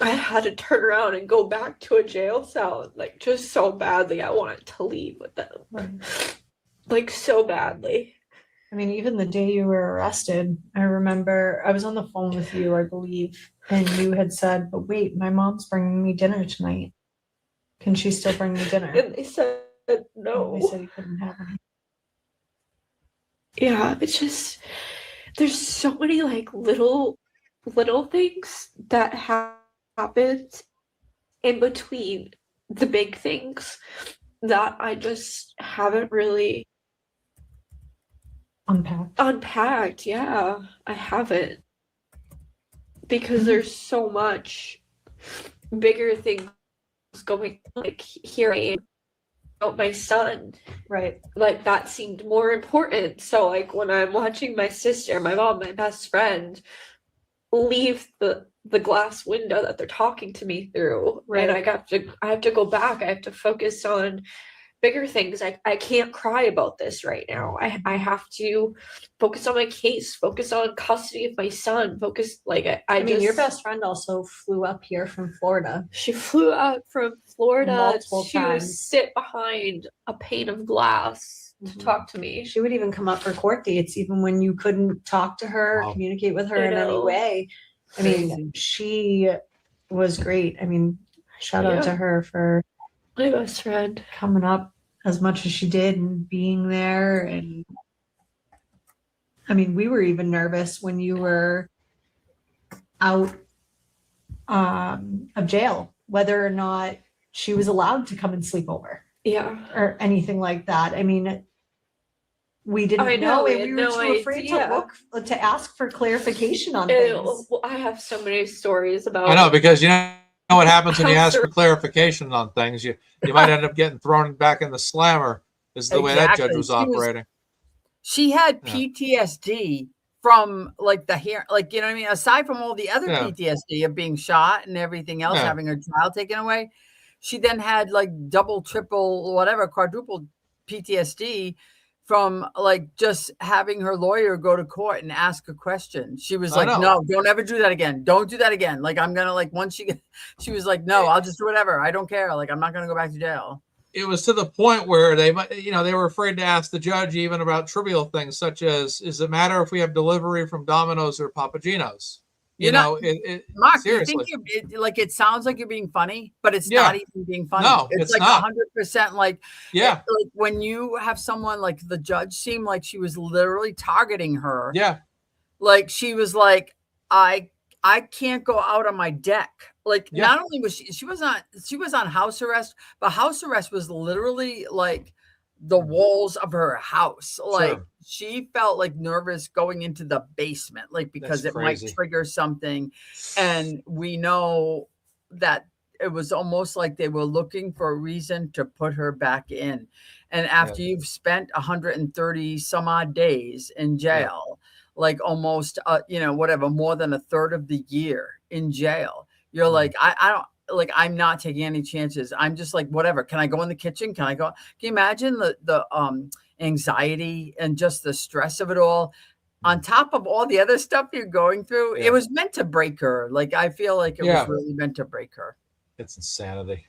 I had to turn around and go back to a jail cell, like just so badly I wanted to leave with them. Right. Like so badly. I mean, even the day you were arrested, I remember I was on the phone with you, I believe, and you had said, but wait, my mom's bringing me dinner tonight. Can she still bring me dinner? And they said no. And they said you couldn't have any. Yeah, it's just there's so many like little things that happened in between the big things that I just haven't really unpacked. Yeah, I haven't, because there's so much bigger things going, like hearing about my son, Right. like that seemed more important. So like when I'm watching my sister, my mom, my best friend leave the glass window that they're talking to me through, Right. and I have to go back, I have to focus on bigger things. I can't cry about this right now. I have to focus on my case, focus on custody of my son, focus like I mean, just, your best friend also flew up here from Florida. she flew out from Florida Multiple to times. sit behind a pane of glass to Mhm. talk to me. She would even come up for court dates, even when you couldn't talk to her, Wow. communicate with her I in any know. way. I Crazy. mean, she was great. I mean, shout out Yeah. to her for My best friend. coming up as much as she did and being there. And I mean, we were even nervous when you were out of jail, whether or not she was allowed to come and sleep over Yeah. or anything like that. I mean, we didn't I know, know, we and had we were no too afraid idea. to ask for clarification on And, things. well, I have so many stories about I know, because you know what happens when you ask for Counselor- clarification on things. You might end up getting thrown back in the slammer. Is the way that judge Exactly. was She was- operating. She had Yeah. PTSD from like the hair, like, you know what I mean? Aside from all the other Yeah. PTSD of being shot and everything else, Yeah. having her child taken away, she then had like double, triple, whatever, quadruple PTSD from like just having her lawyer go to court and ask a question. She was I like, know. no, don't ever do that again. Don't do that again. Like, I'm going to like, once she was like, no, I'll just do whatever. I don't care. Like, I'm not going to go back to jail. It was to the point where they were afraid to ask the judge even about trivial things such as, does it matter if we have delivery from Domino's or Papagino's? You You're not- know, it Mark, seriously. do you think it sounds like you're being funny, but it's Yeah. not even being funny. No, it's it's like not. 100% like, Yeah. like when you have someone like the judge seemed like she was literally targeting her. Yeah. Like she was like, I can't go out on my deck. Like Yeah. not only was she was on house arrest, but house arrest was literally like the walls of her house. Like Sure. she felt like nervous going into the basement, like because That's it might crazy. trigger something. And we know that it was almost like they were looking for a reason to put her back in. And after you've spent 130 some odd days in jail, like almost, whatever, more than a third of the year in jail, you're like, I don't, like, I'm not taking any chances. I'm just like, whatever. Can I go in the kitchen? Can I go? Can you imagine the anxiety and just the stress of it all on top of all the other stuff you're going through? Yeah. It was meant to break her. Like, I feel like it was really meant to break her. It's insanity.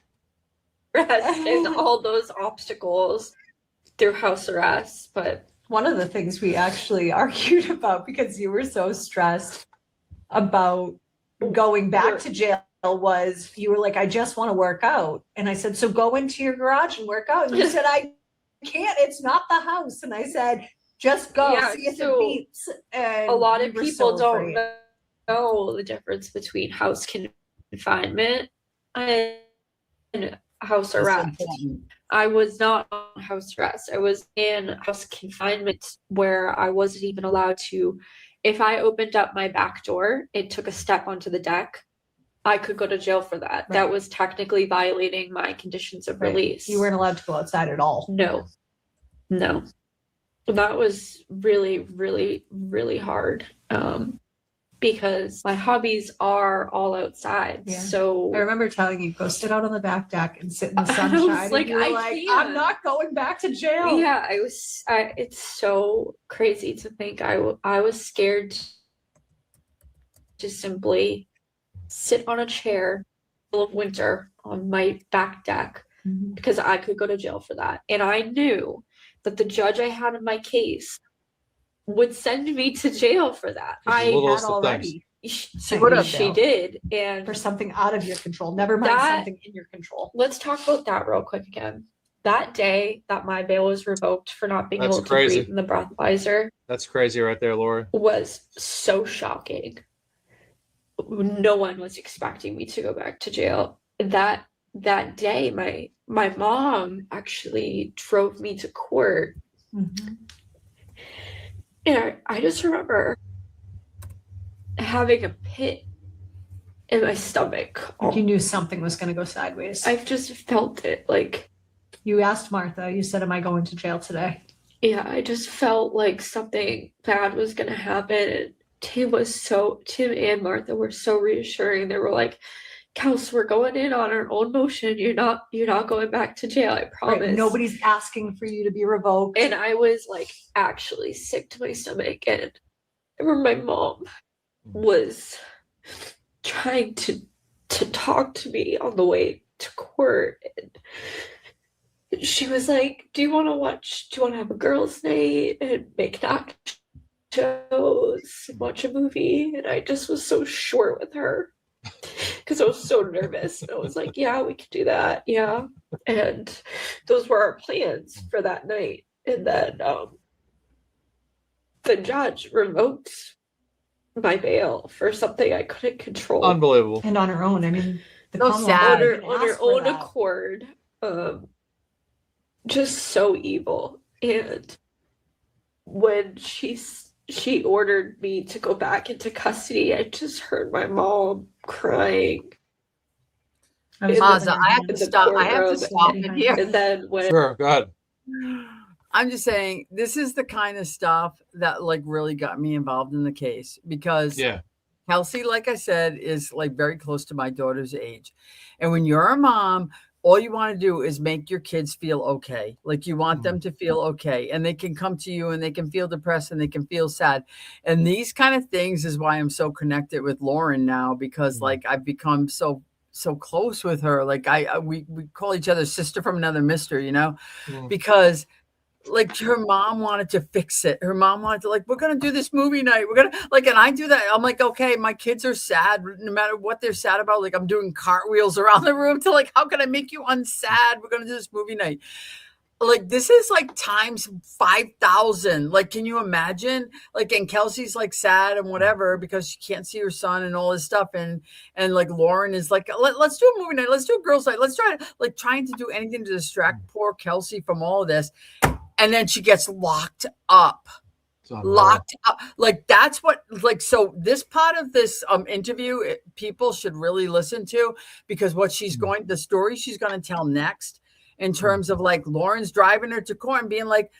And all those obstacles through house arrest. But One of the things we actually argued about because you were so stressed about going back to jail was you were like, I just want to work out. And I said, so go into your garage and work out. And you said, I can't, it's not the house. And I said, just go see if it beeps. And a lot of we were people so don't afraid. know the difference between house confinement and house arrest. I was not on house arrest. I was in house confinement where I wasn't even allowed to. If I opened up my back door, it took a step onto the deck. I could go to jail for that. Right. That was technically violating my conditions of release. You weren't allowed to go outside at all. No. That was really, really, really hard. Because my hobbies are all outside. Yeah. So I remember telling you, go sit out on the back deck and sit in the I was sunshine. like, and you were I like, can't. I'm not going back to jail. yeah, it's so crazy to think I was scared to simply sit on a chair full of winter on my back deck Mhm. because I could go to jail for that. And I knew that the judge I had in my case would send me to jail for that. It's the I littlest had of things. already She would have. did. And for something out of your control. Never mind That- something in your control. let's talk about that real quick again. That day that my bail was revoked for not being That's able to crazy. breathe in the breathalyzer That's crazy right there, Laurie. was so shocking. No one was expecting me to go back to jail. That day, my mom actually drove me to court. Mhm. And I just remember having a pit in my stomach. Like you knew something was going to go sideways. I've just felt it. Like, You asked Martha, you said, am I going to jail today? yeah, I just felt like something bad was gonna happen. And Tim and Martha were so reassuring. They were like, Kels, we're going in on our own motion. You're not going back to jail, I promise. Right, nobody's asking for you to be revoked. And I was like actually sick to my stomach. And I remember my mom was trying to talk to me on the way to court. And she was like, do you want to have a girls' night and make nachos and watch a movie? And I just was so short with her because I was so nervous. And I was like, yeah, we could do that. Yeah. And those were our plans for that night. And then the judge revoked my bail for something I couldn't control. Unbelievable. And on her own, I mean, the So Commonwealth sad. didn't on her ask for own that. accord. Just so evil. And when she ordered me to go back into custody, I just heard my mom crying. I was Maza, living I have in to the stop. I courtroom. have to stop it here. And then when Sure, go ahead. I'm just saying, this is the kind of stuff that like really got me involved in the case because Yeah. Kelsey, like I said, is like very close to my daughter's age. And when you're a mom, all you want to do is make your kids feel okay. Like you want them to feel okay. And they can come to you and they can feel depressed and they can feel sad. And these kind of things is why I'm so connected with Lauren now, because like I've become so close with her. Like we call each other sister from another mister, you know, because like her mom wanted to fix it. Her mom wanted to, like, we're going to do this movie night. We're going to, like, and I do that. I'm like, okay, my kids are sad no matter what they're sad about. Like, I'm doing cartwheels around the room to, like, how can I make you unsad? We're going to do this movie night. Like, this is like times 5,000. Like, can you imagine? Like, and Kelsey's like sad and whatever because she can't see her son and all this stuff. And like Lauren is like, let's do a movie night. Let's do a girls' night. Let's try to, like, trying to do anything to distract poor Kelsey from all of this. And then she gets locked up. Locked up. Like, that's what, like, so this part of this interview, people should really listen to, because what she's going, the story she's going to tell next, in terms of, like, Lauren's driving her to court and being like,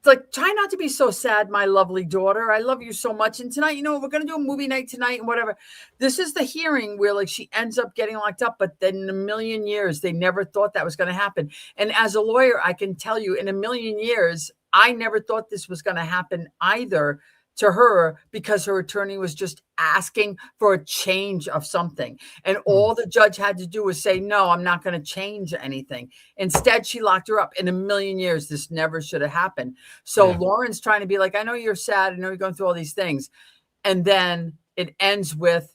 try not to be so sad, my lovely daughter. I love you so much. And tonight, we're going to do a movie night tonight and whatever. This is the hearing where, like, she ends up getting locked up, but then in a million years, they never thought that was going to happen. And as a lawyer, I can tell you, in a million years, I never thought this was going to happen either to her, because her attorney was just asking for a change of something. And all the judge had to do was say, no, I'm not going to change anything. Instead, she locked her up. In a million years, this never should have happened. So Lauren's trying to be like, I know you're sad. I know you're going through all these things. And then it ends with,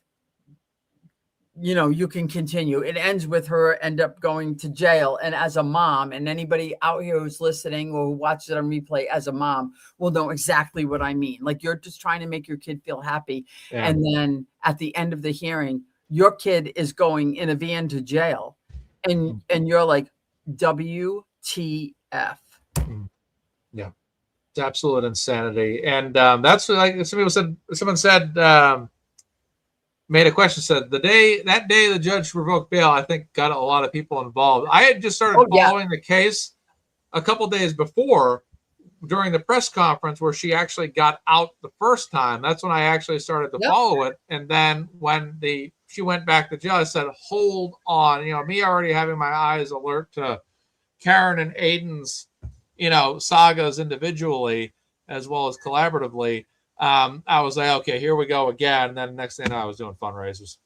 you can continue. It ends with her end up going to jail. And as a mom, and anybody out here who's listening or who watches it on replay as a mom will know exactly what I mean. Like, you're just trying to make your kid feel happy. Yeah. And then at the end of the hearing, your kid is going in a van to jail. And you're like, WTF. Yeah, it's absolute insanity. And that's like someone said, made a question, said that day the judge revoked bail, I think got a lot of people involved. I had just started following the case a couple days before, during the press conference where she actually got out the first time. That's when I actually started to follow it. And then when she went back to jail, I said, hold on, me already having my eyes alert to Karen and Aiden's, sagas individually as well as collaboratively. I was like, okay, here we go again. And then next thing I was doing fundraisers.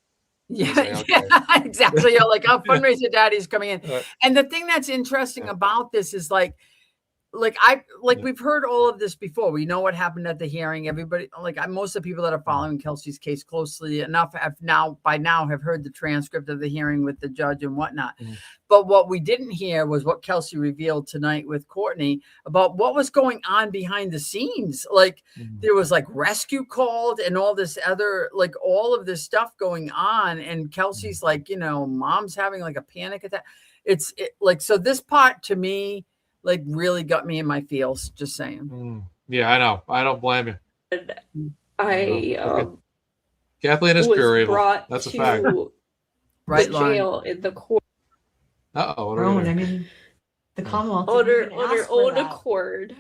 Yeah, exactly. You're like, oh, fundraiser daddy's coming in. And the thing that's interesting about this is we've heard all of this before. We know what happened at the hearing. Everybody, most of the people that are following Kelsey's case closely enough have heard the transcript of the hearing with the judge and whatnot. But what we didn't hear was what Kelsey revealed tonight with Courtney about what was going on behind the scenes. There was rescue called and all this other, all of this stuff going on. And Kelsey's mom's having a panic attack. So this part to me, really got me in my feels, just saying. Yeah, I know. I don't blame you. And Kathleen is pure evil. Brought That's a to fact. Right, jail in the court. The Commonwealth on her own accord.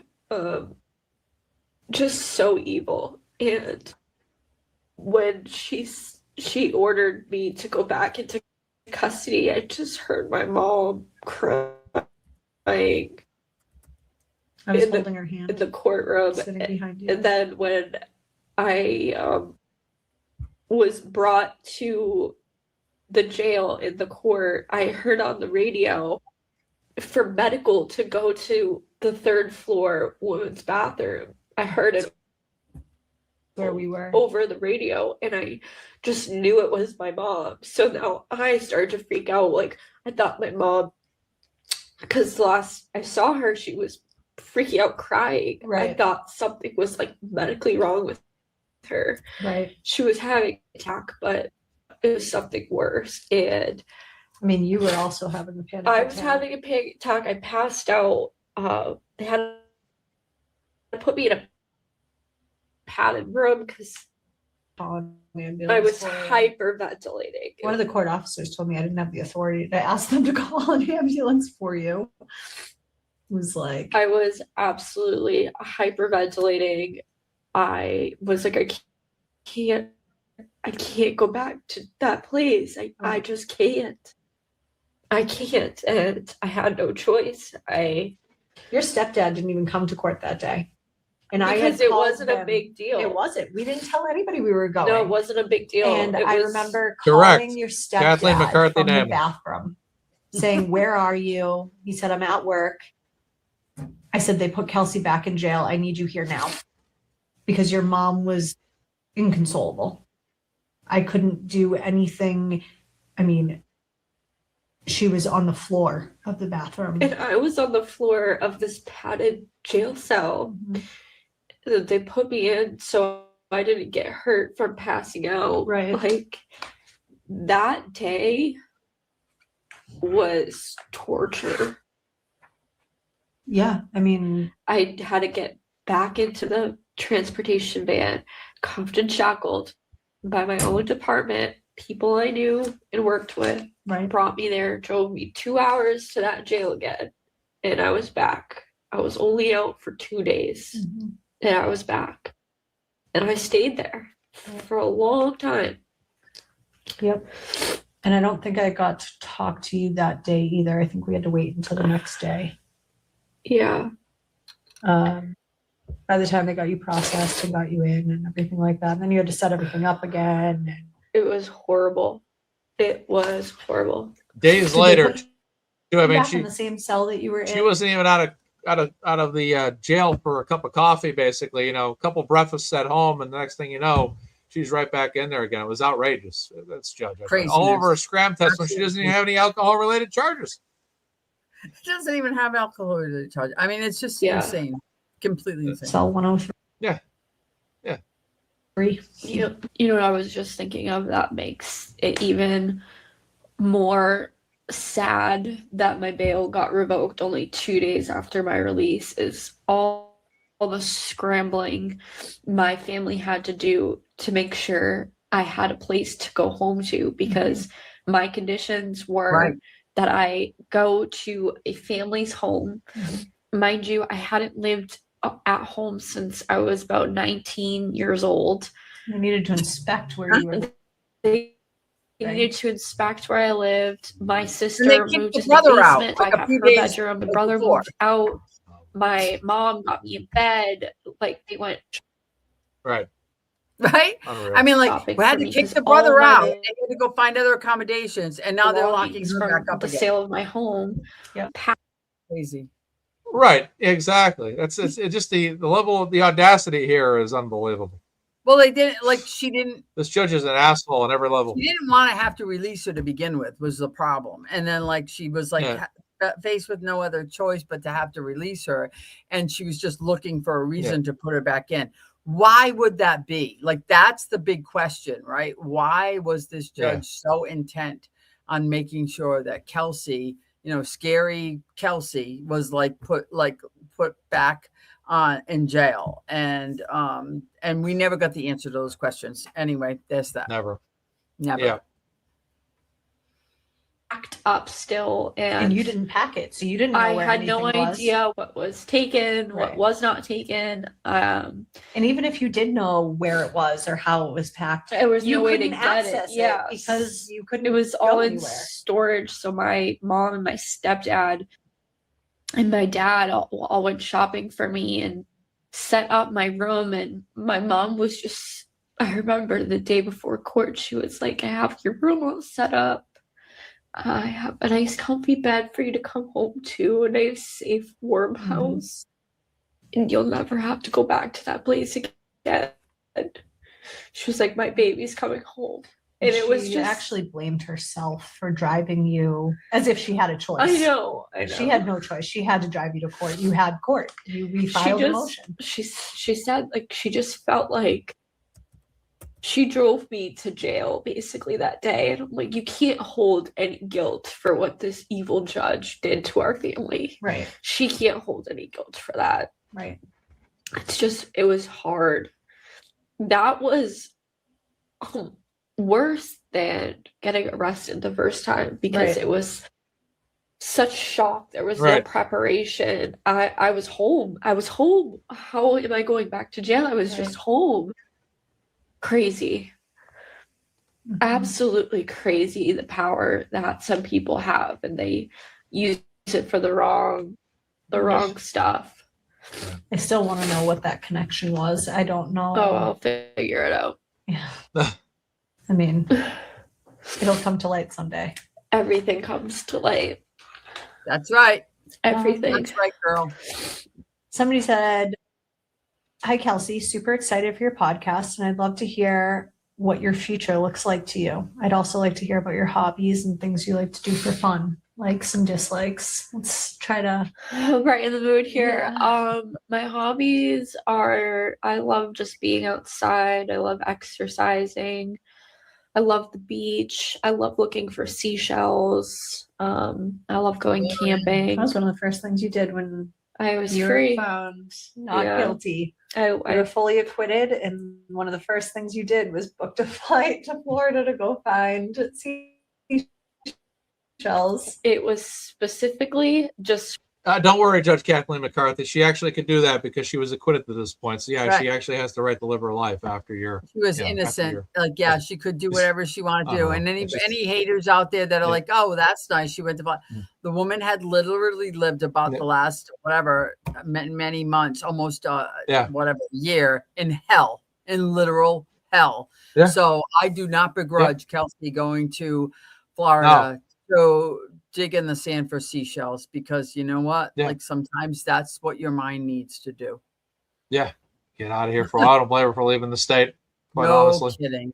Just so evil. And when she ordered me to go back into custody, I just heard my mom crying. I was holding her hand in the courtroom, sitting behind you. And then when I was brought to the jail in the court, I heard on the radio for medical to go to the third floor women's bathroom. I heard it where we were over the radio, and I just knew it was my mom. So now I started to freak out. I thought my mom, because last I saw her, she was freaking out crying. Right. I thought something was medically wrong with her. Right. She was having an attack, but it was something worse. And you were also having a panic attack. I was having a panic attack. I passed out. They had to put me in a padded room because I was hyperventilating. One of the court officers told me I didn't have the authority to ask them to call an ambulance for you. It was I was absolutely hyperventilating. I was I can't go back to that place. I just can't. I can't. And I had no choice. Your stepdad didn't even come to court that day. And because it wasn't a big deal. It wasn't. We didn't tell anybody we were going. No, it wasn't a big deal. And I remember calling your stepdad from the bathroom saying, where are you? He said, I'm at work. I said, they put Kelsey back in jail. I need you here now because your mom was inconsolable. I couldn't do anything. I mean, she was on the floor of the bathroom. And I was on the floor of this padded jail cell that they put me in so I didn't get hurt from passing out. Right. Like, that day was torture. Yeah. I mean, I had to get back into the transportation van, cuffed and shackled by my own department. People I knew and worked with right. brought me there, drove me 2 hours to that jail again, and I was back. I was only out for 2 days, and I was back. And I stayed there for a long time. Yep. And I don't think I got to talk to you that day either. I think we had to wait until the next day. Yeah. By the time they got you processed and got you in and everything like that, and then you had to set everything up again. And It was horrible. It was horrible. Days Did they later, put too, I you mean, back in the same cell that you were she in. wasn't even out of the jail for a cup of coffee, basically. A couple breakfasts at home, and the next thing you know, she's right back in there again. It was outrageous. That's Judge. All over a scram test when she doesn't even have any alcohol-related charges. She doesn't even have alcohol related charges. I mean, it's just insane. Completely insane. Cell 103. Yeah. You know what I was just thinking of that makes it even more sad that my bail got revoked only 2 days after my release is all the scrambling my family had to do to make sure I had a place to go home to, because my conditions were that I go to a family's home. Mind you, I hadn't lived at home since I was about 19 years old. You needed to inspect where you were. They needed to inspect where I lived. My sister they moved kicked into your the brother out, basement. like, I a got few her days bedroom. My brother before. moved out. My mom got me in bed. Like, they went Right. Unreal. I mean, like, shopping we had for to me kick 'cause the brother all out. my They had to go find other accommodations, and now they're locking belongings her from back up the again. sale of my home. Yeah. Crazy. Right. Exactly. It's just the level of the audacity here is unbelievable. Well, they didn't, like, she didn't. This judge is an asshole on every level. She didn't want to have to release her to begin with, was the problem. And then, like, she was like faced with no other choice but to have to release her, and she was just looking for a reason to put her back in. Why would that be? Like, that's the big question, right? Why was this judge so intent on making sure that Kelsey, scary Kelsey, was put back in jail? And we never got the answer to those questions. Anyway, there's that. Never. Yeah. Packed up still, And you didn't pack it, so you didn't know I where had no anything was. idea what was taken, what Right. was not taken. And even if you did know where it was or how it was packed, There was you no way to couldn't get access it. Yeah, because you couldn't. it was go all in anywhere. storage. So my mom and my stepdad and my dad all went shopping for me and set up my room. And my mom was just, I remember the day before court, she was like, I have your room all set up. I have a nice comfy bed for you to come home to, a nice safe warm house, and you'll never have to go back to that place again. She was like, my baby's coming home. And it was She just actually blamed herself for driving you as if she had a choice. I know. She had no choice. She had to drive you to court. You had court. You refiled a motion. She said, like, she just felt like she drove me to jail basically that day. And I'm like, you can't hold any guilt for what this evil judge did to our family. Right. She can't hold any guilt for that. Right. It's just, it was hard. That was worse than getting arrested the first time, because it was such shock. There was no preparation. I was home. How am I going back to jail? I was just home. Crazy. Absolutely crazy, the power that some people have, and they use it for the wrong stuff. I still want to know what that connection was. I don't know. Oh, I'll figure it out. Yeah. I mean, it'll come to light someday. Everything comes to light. That's right. Everything. That's right, girl. Somebody said, "Hi, Kelsey, super excited for your podcast, and I'd love to hear what your future looks like to you. I'd also like to hear about your hobbies and things you like to do for fun, likes and dislikes." Let's try to. Right in the mood here. Yeah. My hobbies are, I love just being outside. I love exercising. I love the beach. I love looking for seashells. I love going camping. That was one of the first things you did when I was you were free. found not Yeah. guilty. I You were fully acquitted, and one of the first things you did was booked a flight to Florida to go find seashells. it was specifically just Don't worry, Judge Kathleen McCarthy. She actually could do that because she was acquitted to this point. So yeah, she Right. actually has the right to live her life after you're. She was Yeah, after innocent. you're- Like, yeah, she could do whatever she wanted to do. And it's just- any haters out there that are Yeah. like, oh, that's nice. She went to Mm. the woman had literally lived about Yeah. the last whatever many months, almost Yeah. whatever year in hell, in literal hell. Yeah. So I do not begrudge Kelsey going to Florida to dig in the sand for seashells, because you know what? Yeah. Like sometimes that's what your mind needs to do. Yeah, get out of here for a while. I don't blame her for leaving the state. Quite No honestly. kidding.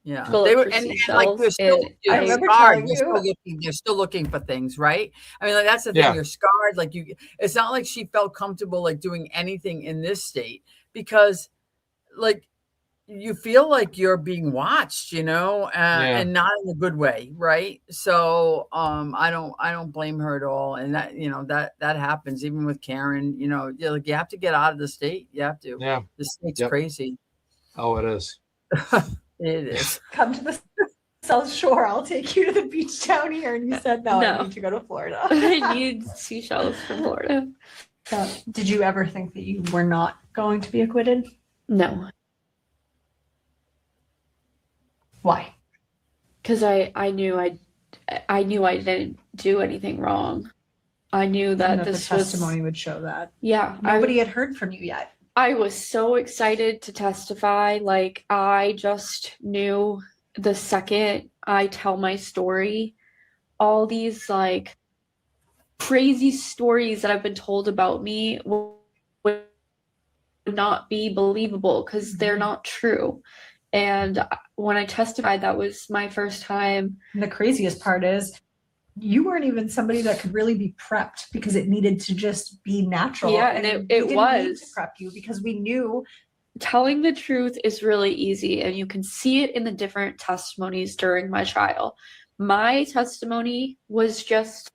Yeah, Full they of were, and like they're seashells, still, and you're I remember scarred. telling They're still looking for things, right? I mean, like that's the thing. Yeah. You're scarred. Like it's not like she felt comfortable like doing anything in this state because, like, you feel like you're being watched, you know, and not in a good way, right? So, I don't blame her at all, and that that happens even with Karen. You know, like you have to get out of the state. You have to. Yeah. The state's Yep. crazy. Oh, it is. It is. Come to the South Shore. I'll take you to the beach down here. And you said, no, I No. need to go to Florida. I need seashells from Florida. Did you ever think that you were not going to be acquitted? No, Why? because I knew I didn't do anything wrong. I knew that And this the was testimony would show that. yeah. Nobody had heard from you yet. I was so excited to testify. Like, I just knew the second I tell my story, all these like crazy stories that have been told about me would not be believable because they're not true. And when I testified, that was my first time. And the craziest part is you weren't even somebody that could really be prepped because it needed to just be natural. Yeah, and we it didn't need was. to prep you because we knew. Telling the truth is really easy, and you can see it in the different testimonies during my trial. My testimony was just,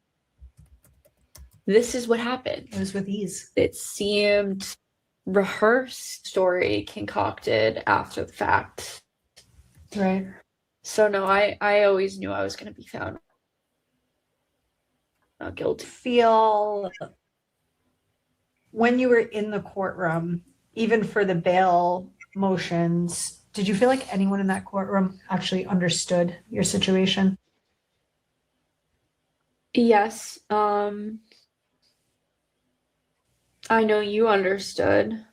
this is what happened. It was with ease. It seemed rehearsed, story concocted after the fact. Right. So no, I always knew I was going to be found not guilty. Feel when you were in the courtroom, even for the bail motions, did you feel like anyone in that courtroom actually understood your situation? Yes. I know you understood.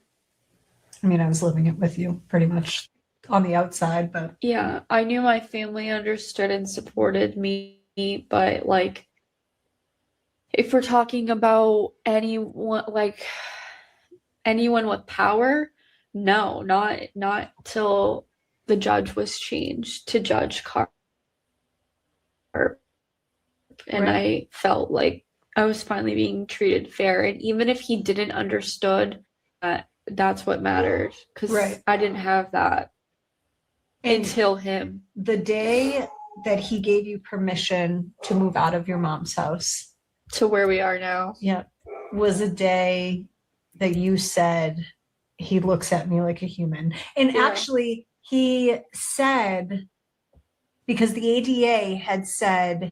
I mean, I was living it with you pretty much on the outside, but Yeah, I knew my family understood and supported me, but like, if we're talking about anyone with power, no, not till the judge was changed to Judge Carp. And Right. I felt like I was finally being treated fair. And even if he didn't understood that, that's what mattered, because Right. I didn't have that and until him. the day that he gave you permission to move out of your mom's house, To where we are now. yeah, was a day that you said, he looks at me like a human. And Yeah. actually, he said, because the ADA had said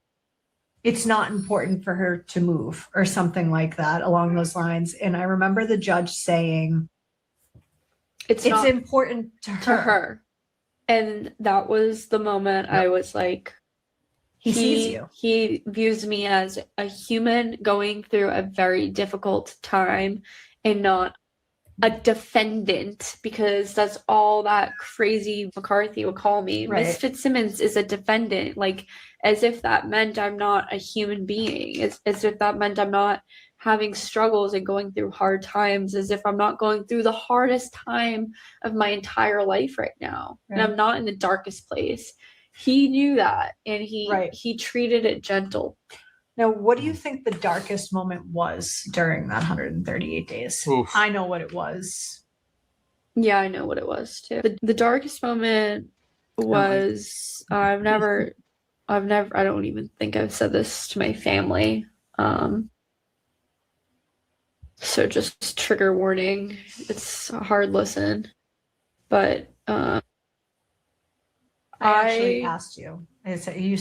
it's not important for her to move or something like that along those lines. And I remember the judge saying, It's it's not important to her. to her. And that was the moment I was like, He sees you. He views me as a human going through a very difficult time and not a defendant, because that's all that crazy McCarthy would call me. Right. Miss Fitzsimmons is a defendant, like as if that meant I'm not a human being, as if that meant I'm not having struggles and going through hard times as if I'm not going through the hardest time of my entire life right now. And Right. I'm not in the darkest place. He knew that, and Right. he treated it gentle. Now, what do you think the darkest moment was during that 138 days? Oof. I know what it was. Yeah, I know what it was too. The darkest moment was I don't even think I've said this to my family. So just trigger warning. It's a hard listen. But I actually I asked you. I said you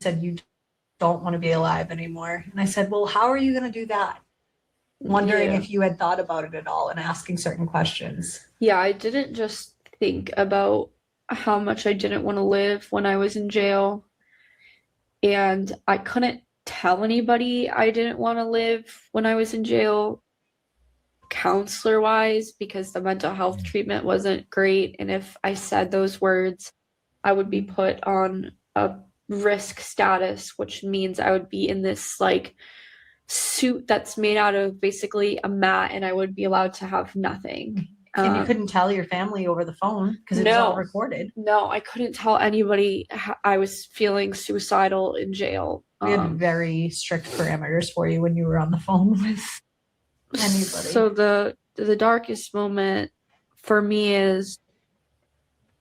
said you don't want to be alive anymore. And I said, well, how are you going to do that? Wondering yeah. if you had thought about it at all and asking certain questions. Yeah, I didn't just think about how much I didn't want to live when I was in jail. And I couldn't tell anybody I didn't want to live when I was in jail, counselor wise, because the mental health treatment wasn't great. And if I said those words, I would be put on a risk status, which means I would be in this like suit that's made out of basically a mat, and I would be allowed to have nothing. And you couldn't tell your family over the phone because it was no. all recorded. No, I couldn't tell anybody I was feeling suicidal in jail. We had very strict parameters for you when you were on the phone with anybody. So the darkest moment for me is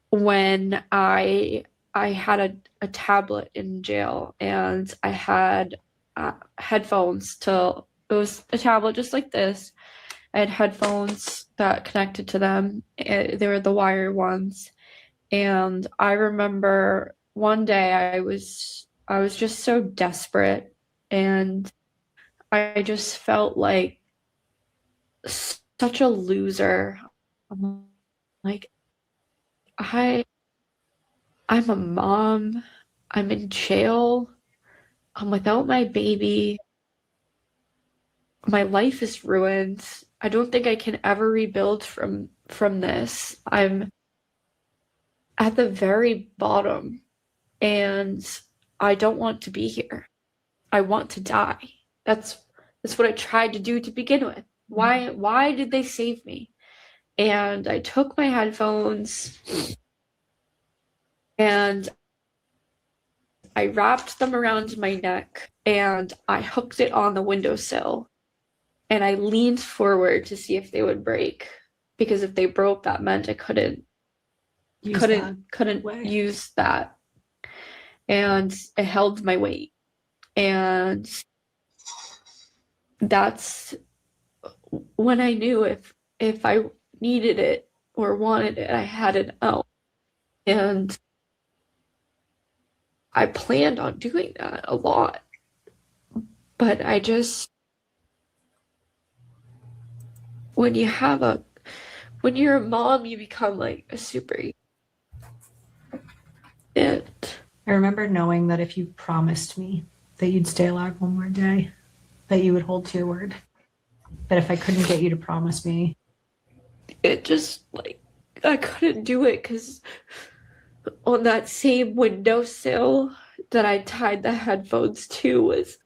when I had a tablet in jail, and I had headphones to, it was a tablet just like this. I had headphones that connected to them. They were the wire ones. And I remember one day I was just so desperate, and I just felt like such a loser. I'm like, I'm a mom. I'm in jail. I'm without my baby. My life is ruined. I don't think I can ever rebuild from this. I'm at the very bottom, and I don't want to be here. I want to die. That's what I tried to do to begin with. Why did they save me? And I took my headphones and I wrapped them around my neck, and I hooked it on the windowsill, and I leaned forward to see if they would break, because if they broke, that meant I couldn't use that. And it held my weight, and that's when I knew if I needed it or wanted it, I had it out. And I planned on doing that a lot, but when you're a mom, you become like a super. And I remember knowing that if you promised me that you'd stay alive one more day, that you would hold to your word. But if I couldn't get you to promise me, it just like I couldn't do it, because on that same windowsill that I tied the headphones to was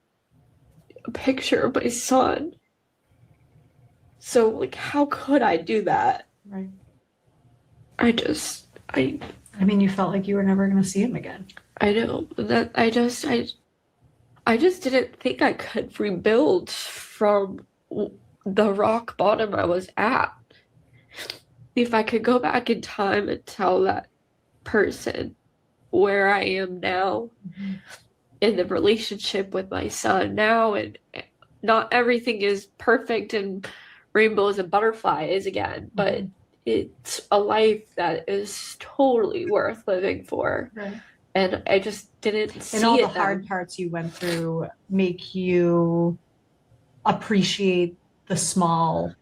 a picture of my son. So like, how could I do that? right? I mean, you felt like you were never going to see him again. I know that I just didn't think I could rebuild from the rock bottom I was at. If I could go back in time and tell that person where I am now, in the relationship with my son now, and not everything is perfect and rainbows and butterflies again, but it's a life that is totally worth living for. Right. And I just didn't see And all it the hard parts you went through make you appreciate the small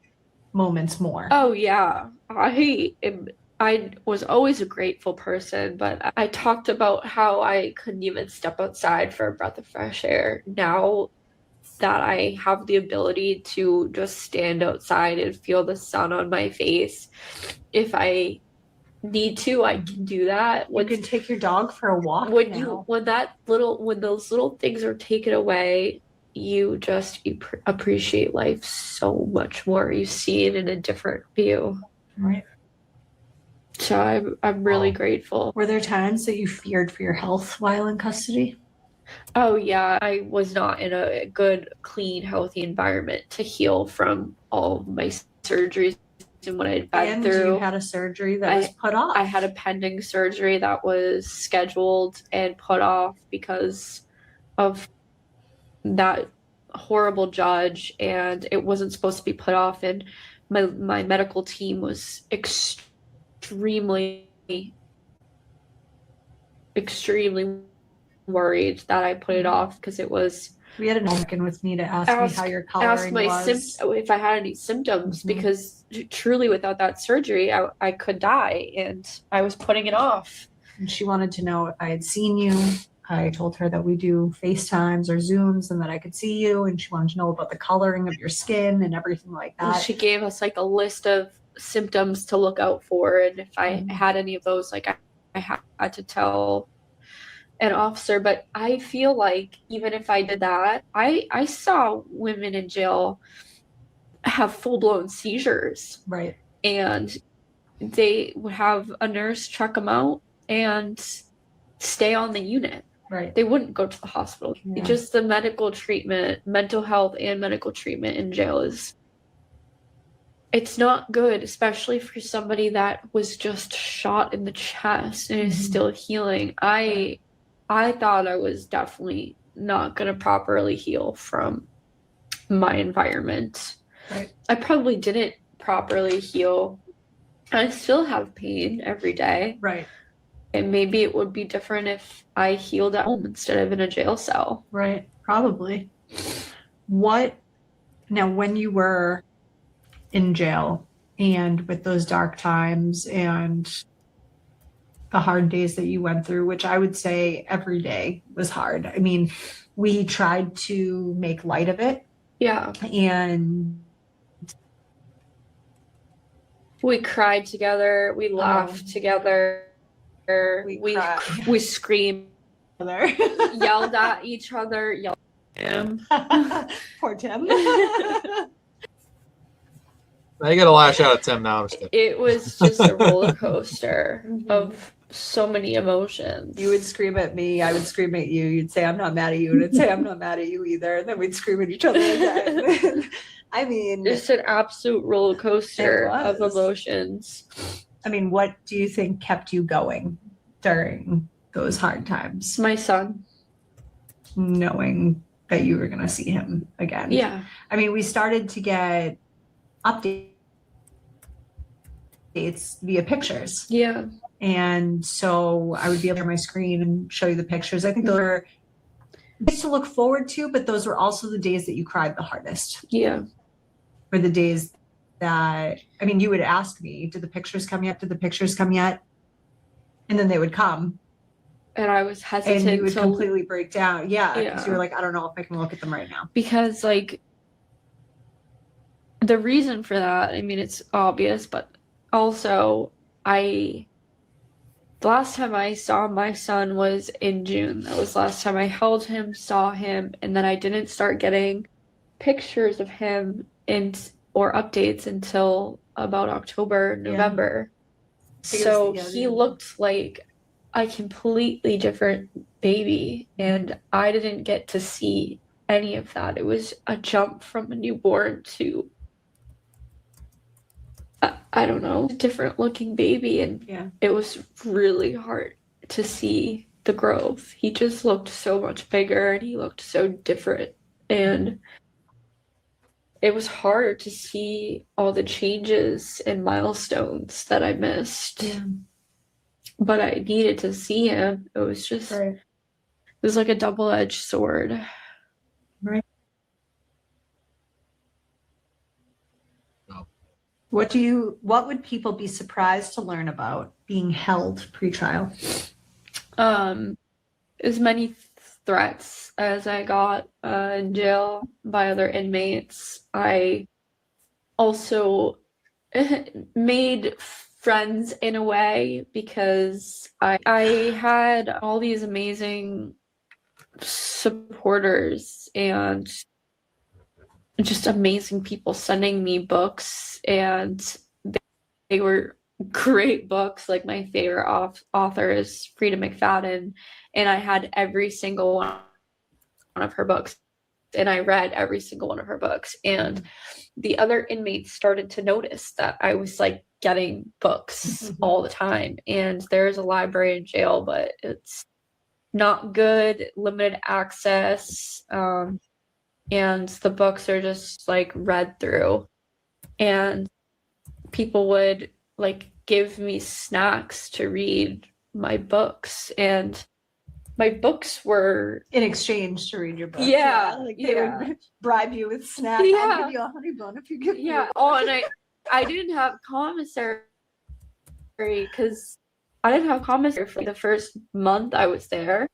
moments more. Oh yeah, I was always a grateful person, but I talked about how I couldn't even step outside for a breath of fresh air. Now that I have the ability to just stand outside and feel the sun on my face, if I need to, I can do that. You can take your dog for a walk When now. when those little things are taken away, you just appreciate life so much more. You see it in a different view. Right. So I'm really Wow. grateful. Were there times that you feared for your health while in custody? Oh yeah, I was not in a good, clean, healthy environment to heal from all of my surgeries and what I'd been And through. you had a surgery that was put off. I had a pending surgery that was scheduled and put off because of that horrible judge, and it wasn't supposed to be put off, and my medical team was extremely worried that I put it off because it was We had an check-in with me to ask me how your coloring was. if I had any symptoms, Mhm. because truly without that surgery I could die, and I was putting it off. And she wanted to know if I had seen you. I told her that we do FaceTimes or Zooms and that I could see you. And she wanted to know about the coloring of your skin and everything like And that. she gave us like a list of symptoms to look out for, and if I had any of those, like I had to tell an officer. But I feel like even if I did that, I saw women in jail have full-blown seizures, Right. and they would have a nurse check them out and stay on the unit. Right. They wouldn't go to the hospital. Yeah. Just the medical treatment, mental health and medical treatment in jail it's not good, especially for somebody that was just shot in the chest and is still healing. I thought I was definitely not going to properly heal from my environment. Right. I probably didn't properly heal. I still have pain every day. Right. And maybe it would be different if I healed at home instead of in a jail cell. Right. Probably. Now, when you were in jail and with those dark times and the hard days that you went through, which I would say every day was hard. I mean, we tried to make light of it. Yeah. And we cried together. We laughed together. We screamed, yelled at each other, yelled at him. Poor Tim. Now you got to lash out at Tim now. I'm just kidding. It was just a roller coaster of so many emotions. You would scream at me, I would scream at you. You'd say, I'm not mad at you. And I'd say, I'm not mad at you either. And then we'd scream at each other again. I mean, Just an absolute roller coaster of was. emotions. I mean, what do you think kept you going during those hard times? My son. Knowing that you were going to see him again. Yeah. I mean, we started to get updates via pictures. Yeah. And so I would be able to share my screen and show you the pictures. I think those are days to look forward to, but those were also the days that you cried the hardest. Yeah. Or the days that, I mean, you would ask me, did the pictures come yet? Did the pictures come yet? And then they would come. And I was hesitant And you would to completely break down. Yeah. Because Yeah. you were like, I don't know if I can look at them right now. because like the reason for that, I mean, it's obvious, but also the last time I saw my son was in June. That was the last time I held him, saw him, and then I didn't start getting pictures of him or updates until about October, November. So he looked like a completely different baby, and I didn't get to see any of that. It was a jump from a newborn to I don't know, a different looking baby, and it was really hard to see the growth. He just looked so much bigger and he looked so different, and it was hard to see all the changes and milestones that I missed. Yeah. But I needed to see him. It was just Right. it was like a double-edged sword. Right. No. What would people be surprised to learn about being held pre-trial? As many threats as I got in jail by other inmates. I also made friends in a way because I had all these amazing supporters and just amazing people sending me books, and they were great books. Like my favorite author is Frida McFadden, and I had every single one of her books, and I read every single one of her books. And the other inmates started to notice that I was like getting books all the time. And there's a library in jail, but it's not good, limited access. And the books are just like read through. And people would like give me snacks to read my books. And my books were In exchange to read your book. Yeah, Like they yeah. would bribe you with snacks. I'll Yeah. give you a honey bun if you give me yeah. a Oh, and I didn't have commissary because I didn't have commissary for the first month I was there.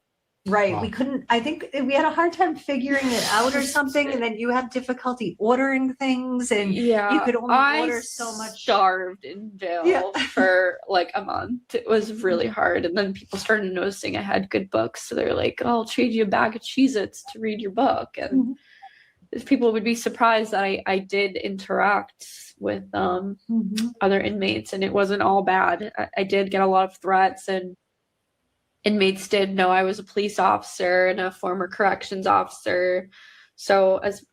Right. Wow. We couldn't, I think we had a hard time figuring it out or something. And then you had difficulty ordering things and Yeah, you could only I order so much. starved in jail Yeah. for like a month. It was really hard, and then people started noticing I had good books, so they're like, "Oh, I'll trade you a bag of Cheez-Its to read your book." And people would be surprised that I did interact with other inmates, and it wasn't all bad. I did get a lot of threats, and inmates did know I was a police officer and a former corrections officer. So as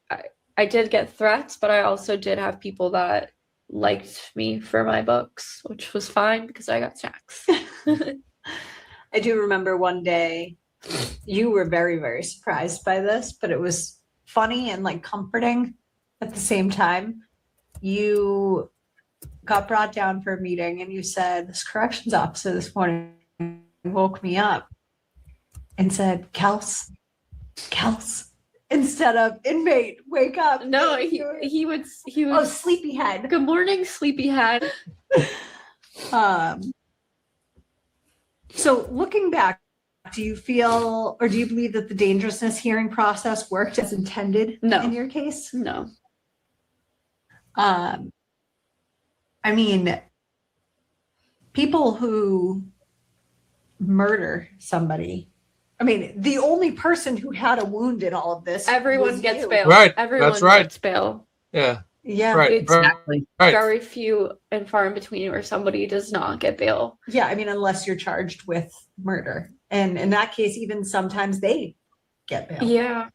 I did get threats, but I also did have people that liked me for my books, which was fine because I got snacks. I do remember one day you were very, very surprised by this, but it was funny and like comforting at the same time. You got brought down for a meeting and you said, this corrections officer this morning woke me up and said, Kels, instead of inmate, wake up. No, he was Oh, sleepyhead. Good morning, sleepyhead. So looking back, do you feel or do you believe that the dangerousness hearing process worked as intended No. in your case? No. I mean, people who murder somebody, I mean, the only person who had a wound in all of this, Everyone was gets you. bail. Right, Everyone that's right. gets bail. Yeah. Yeah. Right. It's Right. Exactly. Right. very few and far in between where somebody does not get bail. Yeah. I mean, unless you're charged with murder. And in that case, even sometimes they get bail. Yeah.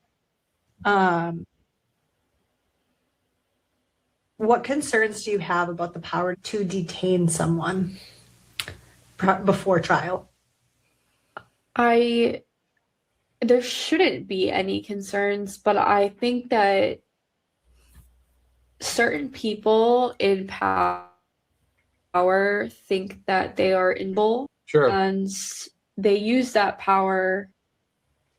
What concerns do you have about the power to detain someone before trial? There shouldn't be any concerns, but I think that certain people in power think that they are invincible, Sure. and they use that power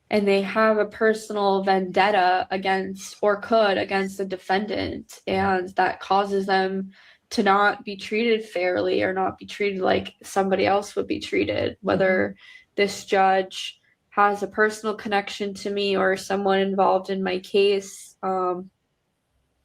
and they have a personal vendetta against the defendant, and that causes them to not be treated fairly or not be treated like somebody else would be treated, whether this judge has a personal connection to me or someone involved in my case.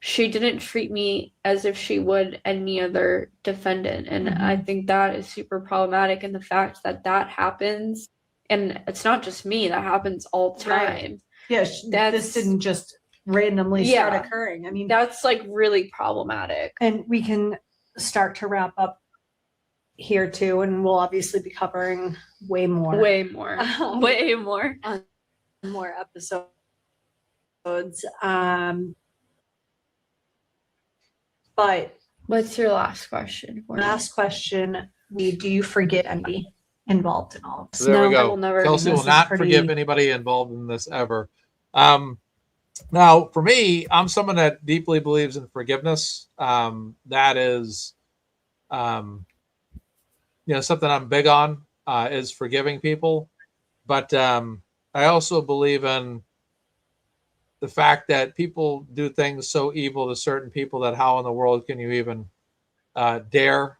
She didn't treat me as if she would any other defendant. And I think that is super problematic. And the fact that happens, and it's not just me, that happens all the time. Right. Yeah, this didn't just randomly start occurring. I mean, that's like really problematic. And we can start to wrap up here too, and we'll obviously be covering way more episodes. But what's your last question? Last question: do you forget anybody involved in all of this? So there we I go. will never. Kelsey will This is not pretty- forgive anybody involved in this ever. Now, for me, I'm someone that deeply believes in forgiveness. That is, something I'm big on is forgiving people. But I also believe in the fact that people do things so evil to certain people that how in the world can you even dare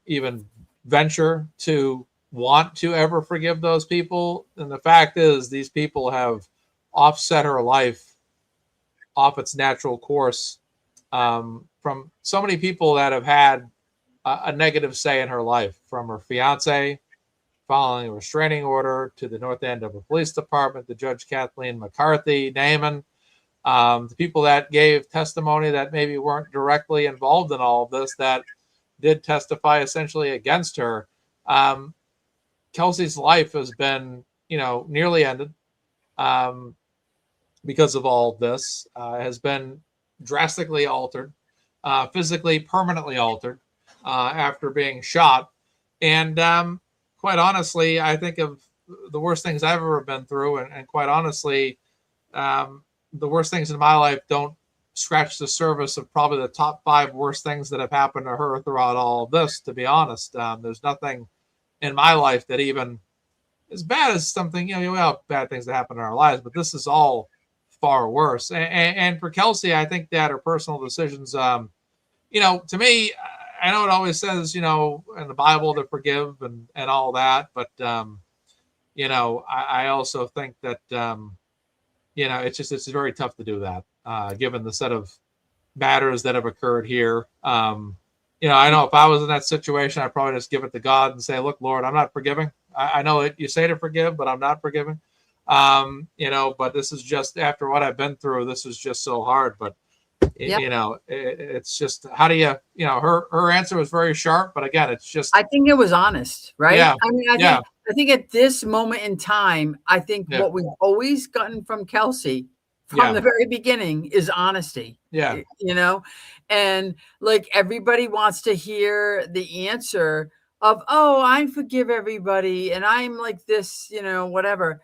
even venture to want to ever forgive those people? And the fact is, these people have offset her life off its natural course from so many people that have had a negative say in her life, from her fiance, following a restraining order to the North Andover Police Department, to Judge Kathleen McCarthy, Naaman, the people that gave testimony that maybe weren't directly involved in all of this, that did testify essentially against her. Kelsey's life has been, nearly ended because of all of this, has been drastically altered, physically, permanently altered after being shot. And quite honestly, I think of the worst things I've ever been through. And quite honestly, the worst things in my life don't scratch the surface of probably the top 5 worst things that have happened to her throughout all of this, to be honest. There's nothing in my life that even as bad as something, we have bad things that happen in our lives, but this is all far worse. And for Kelsey, I think that her personal decisions, to me, I know it always says, in the Bible to forgive and all that, but, I also think that, it's very tough to do that, given the set of matters that have occurred here. I know if I was in that situation, I'd probably just give it to God and say, look, Lord, I'm not forgiving. I know you say to forgive, but I'm not forgiving. But this is just, after what I've been through, this is just so hard. But, it's just, how do you, her answer was very sharp, but again, it's just. I think it was honest, right? Yeah. I mean, I think at this moment in time, I think what we've always gotten from Kelsey from the very beginning is honesty. Yeah. And like everybody wants to hear the answer of, oh, I forgive everybody and I'm like this, whatever.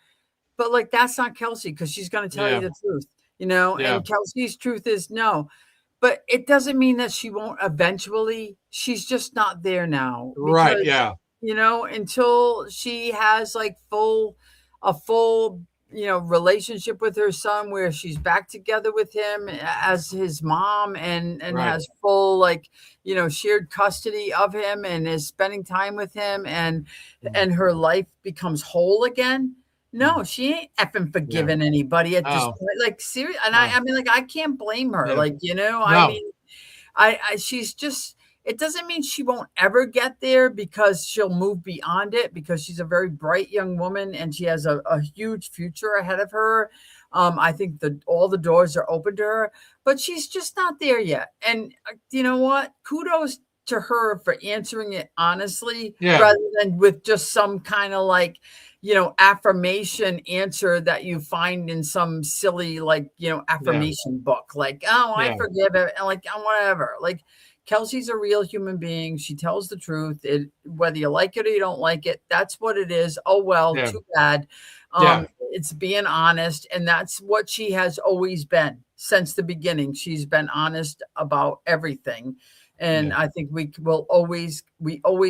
But like, that's not Kelsey, because she's going to tell you the truth, and Kelsey's truth is no. But it doesn't mean that she won't eventually. She's just not there now. Because, right. Yeah. Until she has like a full relationship with her son, where she's back together with him as his mom and has full shared custody of him and is spending time with him and her life becomes whole again. No, she ain't effing forgiving anybody at this point. Like, seriously. And I mean, like, I can't blame her. Like, I mean, she's just, it doesn't mean she won't ever get there, because she'll move beyond it, because she's a very bright young woman and she has a huge future ahead of her. I think all the doors are open to her, but she's just not there yet. And you know what? Kudos to her for answering it honestly, rather than with just some kind of affirmation answer that you find in some silly, affirmation book. Like, oh, I forgive it. And whatever. Like, Kelsey's a real human being. She tells the truth. Whether you like it or you don't like it, that's what it is. Oh, well, too bad. It's being honest. And that's what she has always been since the beginning. She's been honest about everything. And I think we always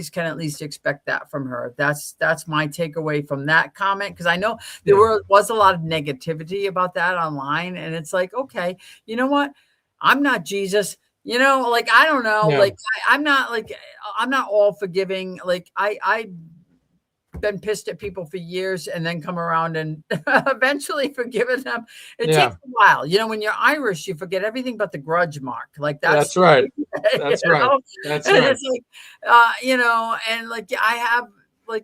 can at least expect that from her. That's my takeaway from that comment. Because I know there was a lot of negativity about that online. And it's like, okay, you know what? I'm not Jesus. I don't know. Like, I'm not all forgiving. Like, I've been pissed at people for years and then come around and eventually forgiven them. It takes a while. When you're Irish, you forget everything but the grudge mark. Like, that's right. That's right. That's right. It's like, and like, I have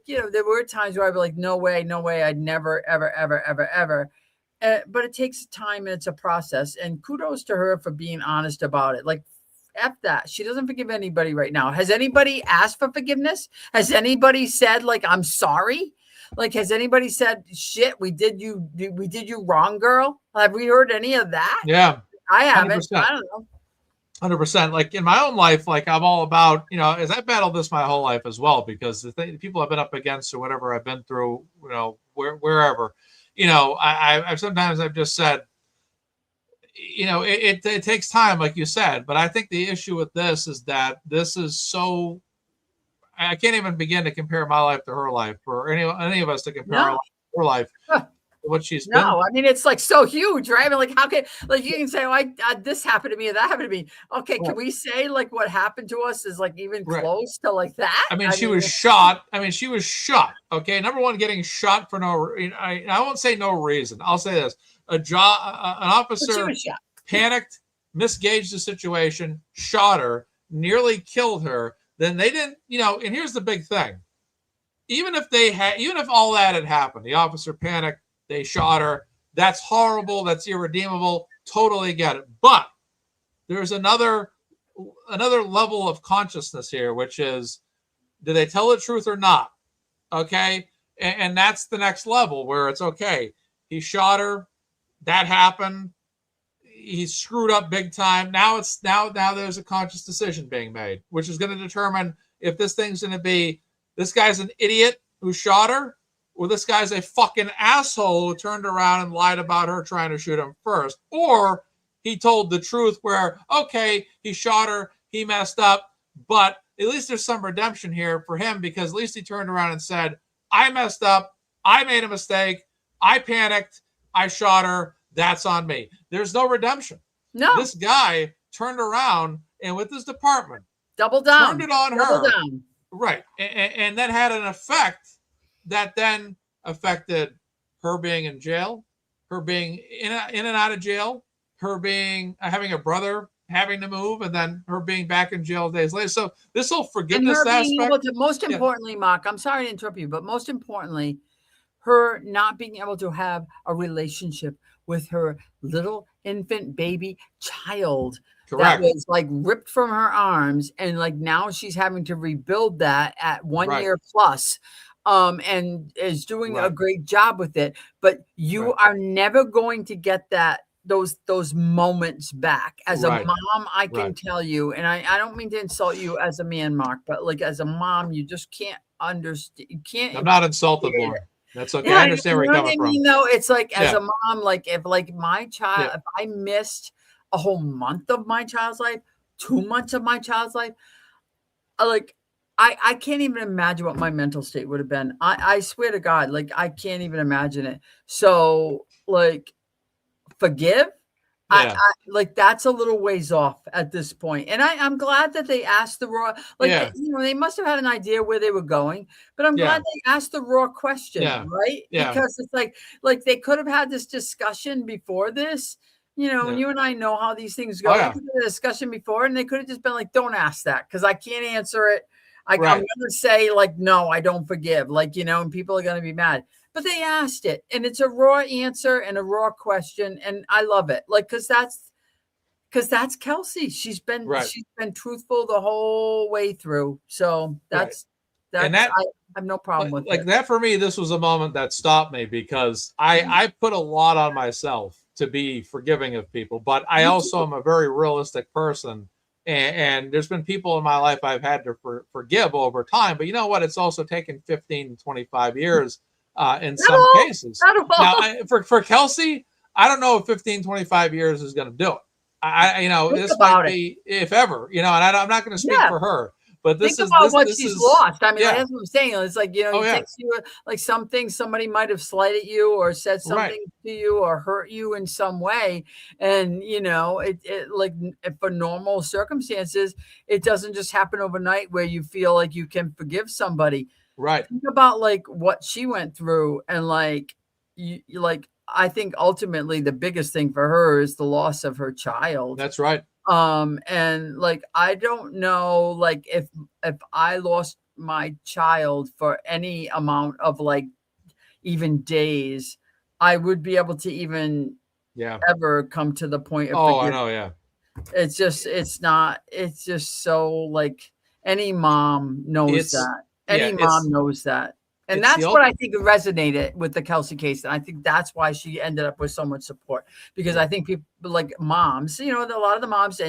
there were times where I'd be like, no way, I'd never, ever, ever, ever, ever. But it takes time and it's a process. And kudos to her for being honest about it. Like, F that. She doesn't forgive anybody right now. Has anybody asked for forgiveness? Has anybody said, like, I'm sorry? Like, has anybody said, shit, we did you wrong, girl? Have we heard any of that? Yeah. I haven't. 100%. I don't know. 100%. Like, in my own life, like, I'm all about, as I battled this my whole life as well, because the people I've been up against or whatever I've been through, wherever, I've sometimes I've just said, it takes time, like you said, but I think the issue with this is that this is so, I can't even begin to compare my life to her life, or any of us to compare our life to her life. What she's been. I mean, it's like so huge, right? I mean, like, how can, like, you can say, oh, this happened to me and that happened to me. Okay, can we say like what happened to us is like even close to like that? I mean, she was shot. Okay, number one, getting shot for I won't say no reason. I'll say this: an officer panicked, misgauged the situation, shot her, nearly killed her. Then they didn't, and here's the big thing. even if all that had happened, the officer panicked, they shot her. That's horrible. That's irredeemable. Totally get it. But there's another level of consciousness here, which is, do they tell the truth or not? Okay. And that's the next level where it's okay. He shot her. That happened. He screwed up big time. Now there's a conscious decision being made, which is going to determine if this thing's going to be, this guy's an idiot who shot her, or this guy's a fucking asshole who turned around and lied about her trying to shoot him first. Or he told the truth where, okay, he shot her, he messed up, but at least there's some redemption here for him, because at least he turned around and said, I messed up, I made a mistake, I panicked, I shot her, that's on me. There's no redemption. No. This guy turned around and with his department, double down, turned it on double her. Down. Right. And that had an effect that then affected her being in jail, her being in and out of jail, her being having a brother having to move, and then her being back in jail days later. So this whole forgiveness and her being aspect. able to, most importantly, Mark, I'm sorry to interrupt you, but most importantly, her not being able to have a relationship with her little infant baby child. Correct. That was like ripped from her arms, and like now she's having to rebuild that at 1 year plus, and is doing a great job with it. But you are never going to get those moments back. As a mom, I can tell you, and I don't mean to insult you as a man, Mark, but like as a mom, you just can't understand. You can't. I'm not insulted, Lauren. That's okay. I understand where you're coming from. You know, it's like as a mom, like if like my child, if I missed a whole month of my child's life, 2 months of my child's life, like I can't even imagine what my mental state would have been. I swear to God, like I can't even imagine it. So like forgive. I like that's a little ways off at this point. And I'm glad that they asked the raw, they must have had an idea where they were going, but I'm glad they asked the raw question, right? Because it's like they could have had this discussion before this, and you and I know how these things go. They could have had a discussion before, and they could have just been like, don't ask that because I can't answer it. I'm going to say like, no, I don't forgive, and people are going to be mad. But they asked it, and it's a raw answer and a raw question, and I love it. Like, because that's Kelsey. She's been truthful the whole way through. So that's I have no problem with it. Like that for me, this was a moment that stopped me because I put a lot on myself to be forgiving of people, but I also am a very realistic person. And there's been people in my life I've had to forgive over time. But you know what? It's also taken 15, 25 years. In some cases. Now, for Kelsey, I don't know if 15, 25 years is going to do it. This might be, if ever, and I'm not going to speak for her, but this Think is about what this she's is, lost. I mean, that's what I'm saying. It's like, it Oh, takes you like something, somebody might have slighted you or said something to you or hurt you in some way. And, it like for normal circumstances, it doesn't just happen overnight where you feel like you can forgive somebody. Right. Think about like what she went through, and like I think ultimately the biggest thing for her is the loss of her child. That's right. And like I don't know, like if I lost my child for any amount of like even days, I would be able to even ever come to the point of forgiveness. I know, It's just so like any mom knows that. Any mom knows that. And that's what I think resonated with the Kelsey case. And I think that's why she ended up with so much support, because I think people like moms, a lot of the moms,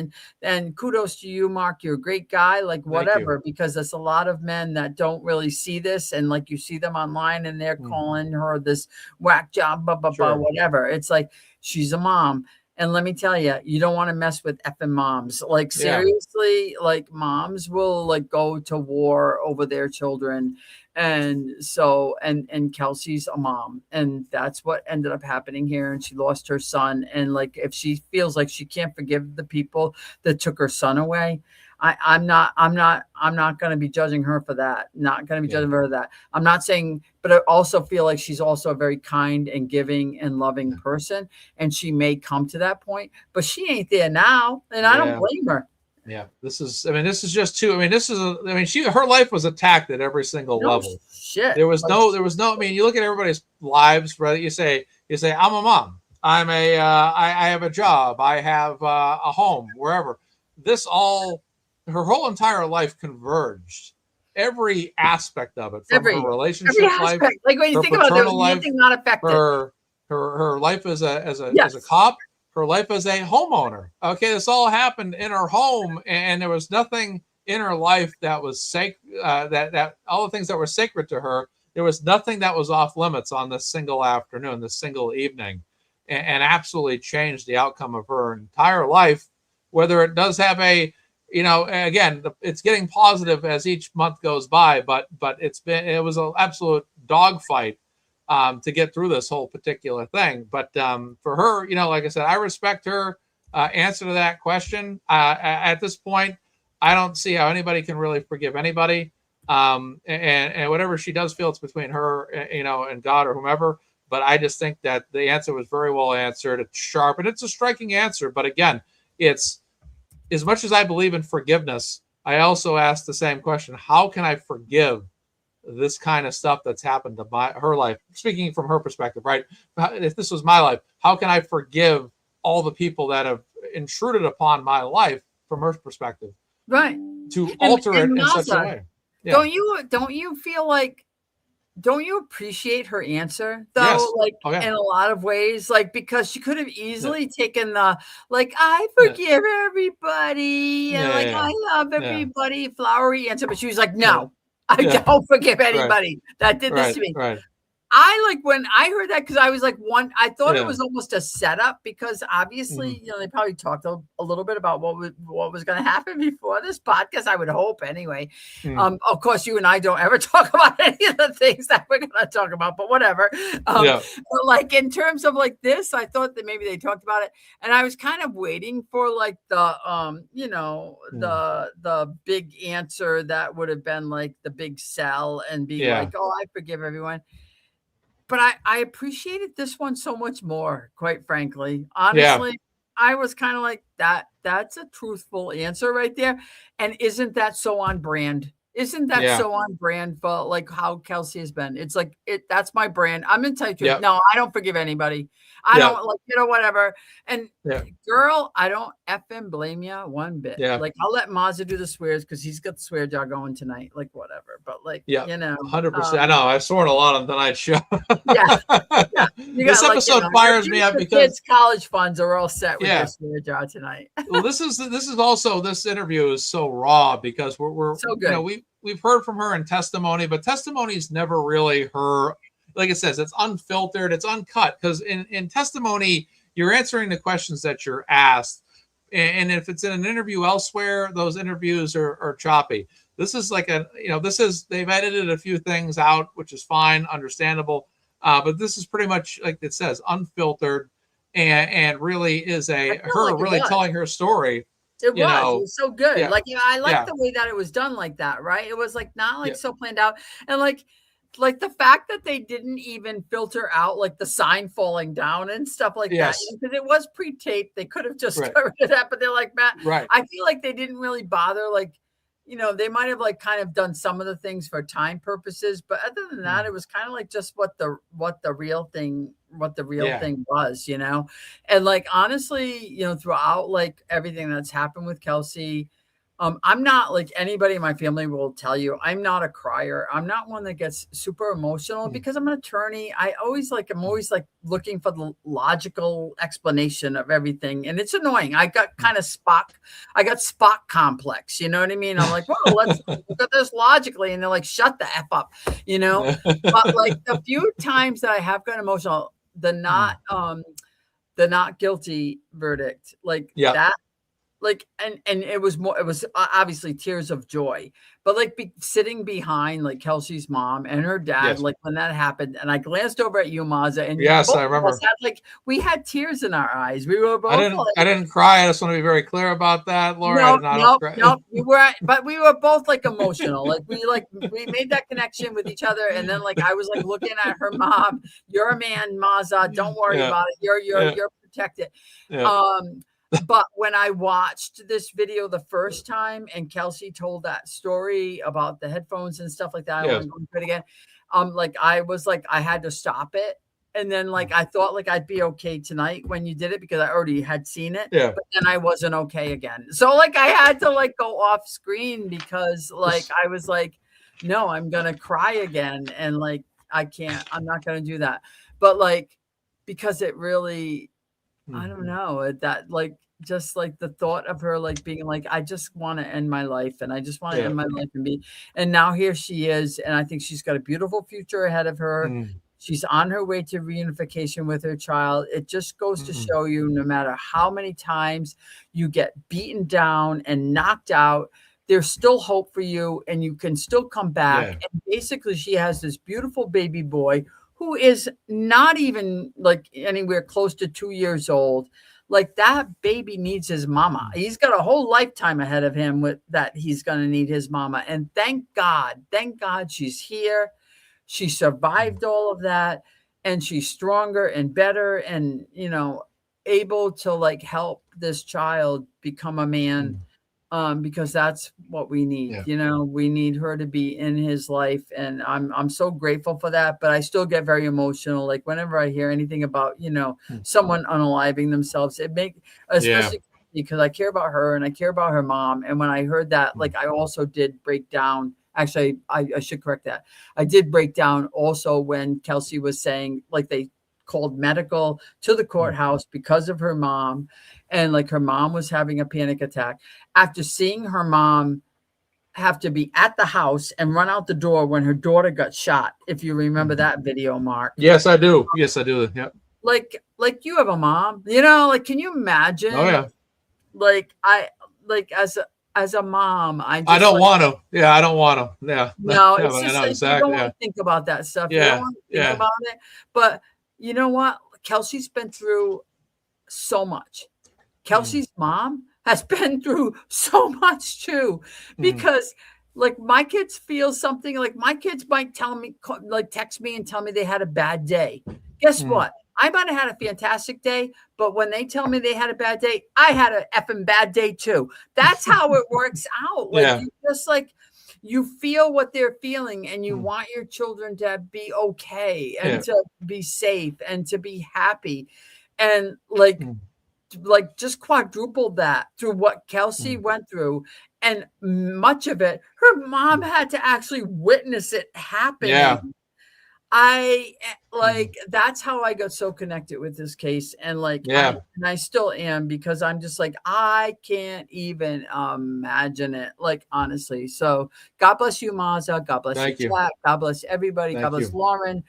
and kudos to you, Mark, you're a great guy, like whatever, because there's a lot of men that don't really see this. And like you see them online and they're calling her this whack job, blah, blah, blah, whatever. It's like, she's a mom. And let me tell you, you don't want to mess with effing moms. Like seriously, like moms will like go to war over their children. And so, and Kelsey's a mom, and that's what ended up happening here. And she lost her son. And like, if she feels like she can't forgive the people that took her son away, I'm not going to be judging her for that. Not going to be judging her for that. I'm not saying, but I also feel like she's also a very kind and giving and loving person. And she may come to that point, but she ain't there now. And I don't blame her. Yeah, this is just too. Her life was attacked at every single level. Shit. There was no. I mean, you look at everybody's lives, right? You say, I'm a mom. I have a job. I have a home, wherever. Her whole entire life converged. Every aspect of it, from her relationship life, like when you think about it, there was nothing not affected. Her life as a cop, her life as a homeowner. Okay, this all happened in her home, and there was nothing in her life that was sacred. That all the things that were sacred to her, there was nothing that was off limits on this single afternoon, this single evening, and absolutely changed the outcome of her entire life. Whether it does have again, it's getting positive as each month goes by, but it was an absolute dogfight to get through this whole particular thing. But for her, like I said, I respect her answer to that question. At this point, I don't see how anybody can really forgive anybody. And whatever she does feel, it's between her, and God or whomever. But I just think that the answer was very well answered. It's sharp, and it's a striking answer. But again, it's, as much as I believe in forgiveness, I also ask the same question: how can I forgive this kind of stuff that's happened to her life? Speaking from her perspective, right? If this was my life, how can I forgive all the people that have intruded upon my life from her perspective? Right. To alter it in such a way. Yeah. Don't you feel like, don't you appreciate her answer though? Yes. Like in a lot of ways, like, because she could have easily taken the, like, I forgive everybody and I love everybody, flowery answer, but she was like, no, I don't forgive anybody that did this to me. Right. I like when I heard that, because I was like, I thought it was almost a setup, because obviously, they probably talked a little bit about what was going to happen before this podcast. I would hope anyway. Of course, you and I don't ever talk about any of the things that we're going to talk about, but whatever. But like in terms of like this, I thought that maybe they talked about it, and I was kind of waiting for like the, the big answer that would have been like the big sell and be like, oh, I forgive everyone. But I appreciated this one so much more, quite frankly. Honestly, I was kind of like, that's a truthful answer right there. And isn't that so on brand? Isn't that so on brand for like how Kelsey has been? It's like, that's my brand. I'm in touch with no, I don't forgive anybody. I don't, like, whatever. And girl, I don't effing blame you one bit. Like, I'll let Mazza do the swears because he's got the swear jar going tonight. Like, whatever. But like, 100%. I know. I've sworn a lot on tonight's show. This episode fires me up because kids' college funds are all set with their swear jar tonight. Well, this is also, this interview is so raw because we're so good. We've heard from her in testimony, but testimony is never really her. Like it says, it's unfiltered, it's uncut, because in testimony, you're answering the questions that you're asked. And if it's in an interview elsewhere, those interviews are choppy. This is like they've edited a few things out, which is fine, understandable. But this is pretty much, like it says, unfiltered, and really is telling her story. It was so good. I like the way that it was done like that, right? It was like not like so planned out, and like the fact that they didn't even filter out like the sign falling down and stuff like that, because it was pre-taped. They could have just got rid of that, but they're like, Matt, I feel like they didn't really bother. Like, they might have like kind of done some of the things for time purposes, but other than that, it was kind of like just what the real thing was, and like, honestly, throughout like everything that's happened with Kelsey, I'm not, like anybody in my family will tell you, I'm not a crier. I'm not one that gets super emotional because I'm an attorney. I'm always like looking for the logical explanation of everything. And it's annoying. I got kind of Spock complex. You know what I mean? I'm like, well, let's look at this logically. And they're like, shut the F up, but like the few times that I have gotten emotional, the not guilty verdict, that, like, and it was obviously tears of joy, but like sitting behind like Kelsey's mom and her dad, like when that happened, and I glanced over at you, Mazza, and I remember we had tears in our eyes. We were both. I didn't cry. I just want to be very clear about that, Laurie. No, you were, but we were both like emotional. Like we made that connection with each other, and then like I was like looking at her mom. You're a man, Mazza. Don't worry about it. You're protected. But when I watched this video the first time and Kelsey told that story about the headphones and stuff like that, I Yeah. want to go into it again. Like I was like, I had to stop it. And then like I thought like I'd be okay tonight when you did it because I already had seen it. Yeah. But then I wasn't okay again. So like I had to like go off screen because like I was like, no, I'm gonna cry again. And like I'm not gonna do that. But like because it really, I don't know, that like just like the thought of her like being like, I just want to end my life and I just want to end my life and now here she is. And I think she's got a beautiful future ahead of her. She's on her way to reunification with her child. It just goes to show you, no matter how many times you get beaten down and knocked out, there's still hope for you and you can still come back. Yeah. And basically she has this beautiful baby boy who is not even like anywhere close to 2 years old. Like that baby needs his mama. He's got a whole lifetime ahead of him with that. He's going to need his mama. And thank God she's here. She survived all of that and she's stronger and better and, you know, able to like help this child become a man. Because that's what we need. You know, we need her to be in his life. And I'm so grateful for that. But I still get very emotional. Like whenever I hear anything about, you know, someone unaliving themselves, it makes, especially because I care about her and I care about her mom. And when I heard that, like I also did break down. Actually, I should correct that. I did break down also when Kelsey was saying like they called medical to the courthouse because of her mom. And like her mom was having a panic attack after seeing her mom have to be at the house and run out the door when her daughter got shot. If you remember that video, Mark. Yes, I do. Yes, I do. Yep. Like you have a mom, you know, like, can you imagine? Oh yeah. Like as a mom, I don't want to. Yeah, I don't want to. Yeah. No, yeah, it's just like, exactly. you don't want to think about that stuff. You don't want to think about it. But you know what? Kelsey's been through so much. Kelsey's mom has been through so much too, because like my kids feel something, like my kids might tell me, like text me and tell me they had a bad day. Guess what? I might have had a fantastic day, but when they tell me they had a bad day, I had a effing bad day too. That's how it works out. Like you just like, you feel what they're feeling and you want your children to be okay and to be safe and to be happy. And like just quadrupled that through what Kelsey went through. And much of it, her mom had to actually witness it happening. Yeah. I like, that's how I got so connected with this case. And like, and I still am, because I'm just like, I can't even imagine it. Like, honestly. So God bless you, Maza. God bless you, Jack. God bless everybody. God bless Lauren.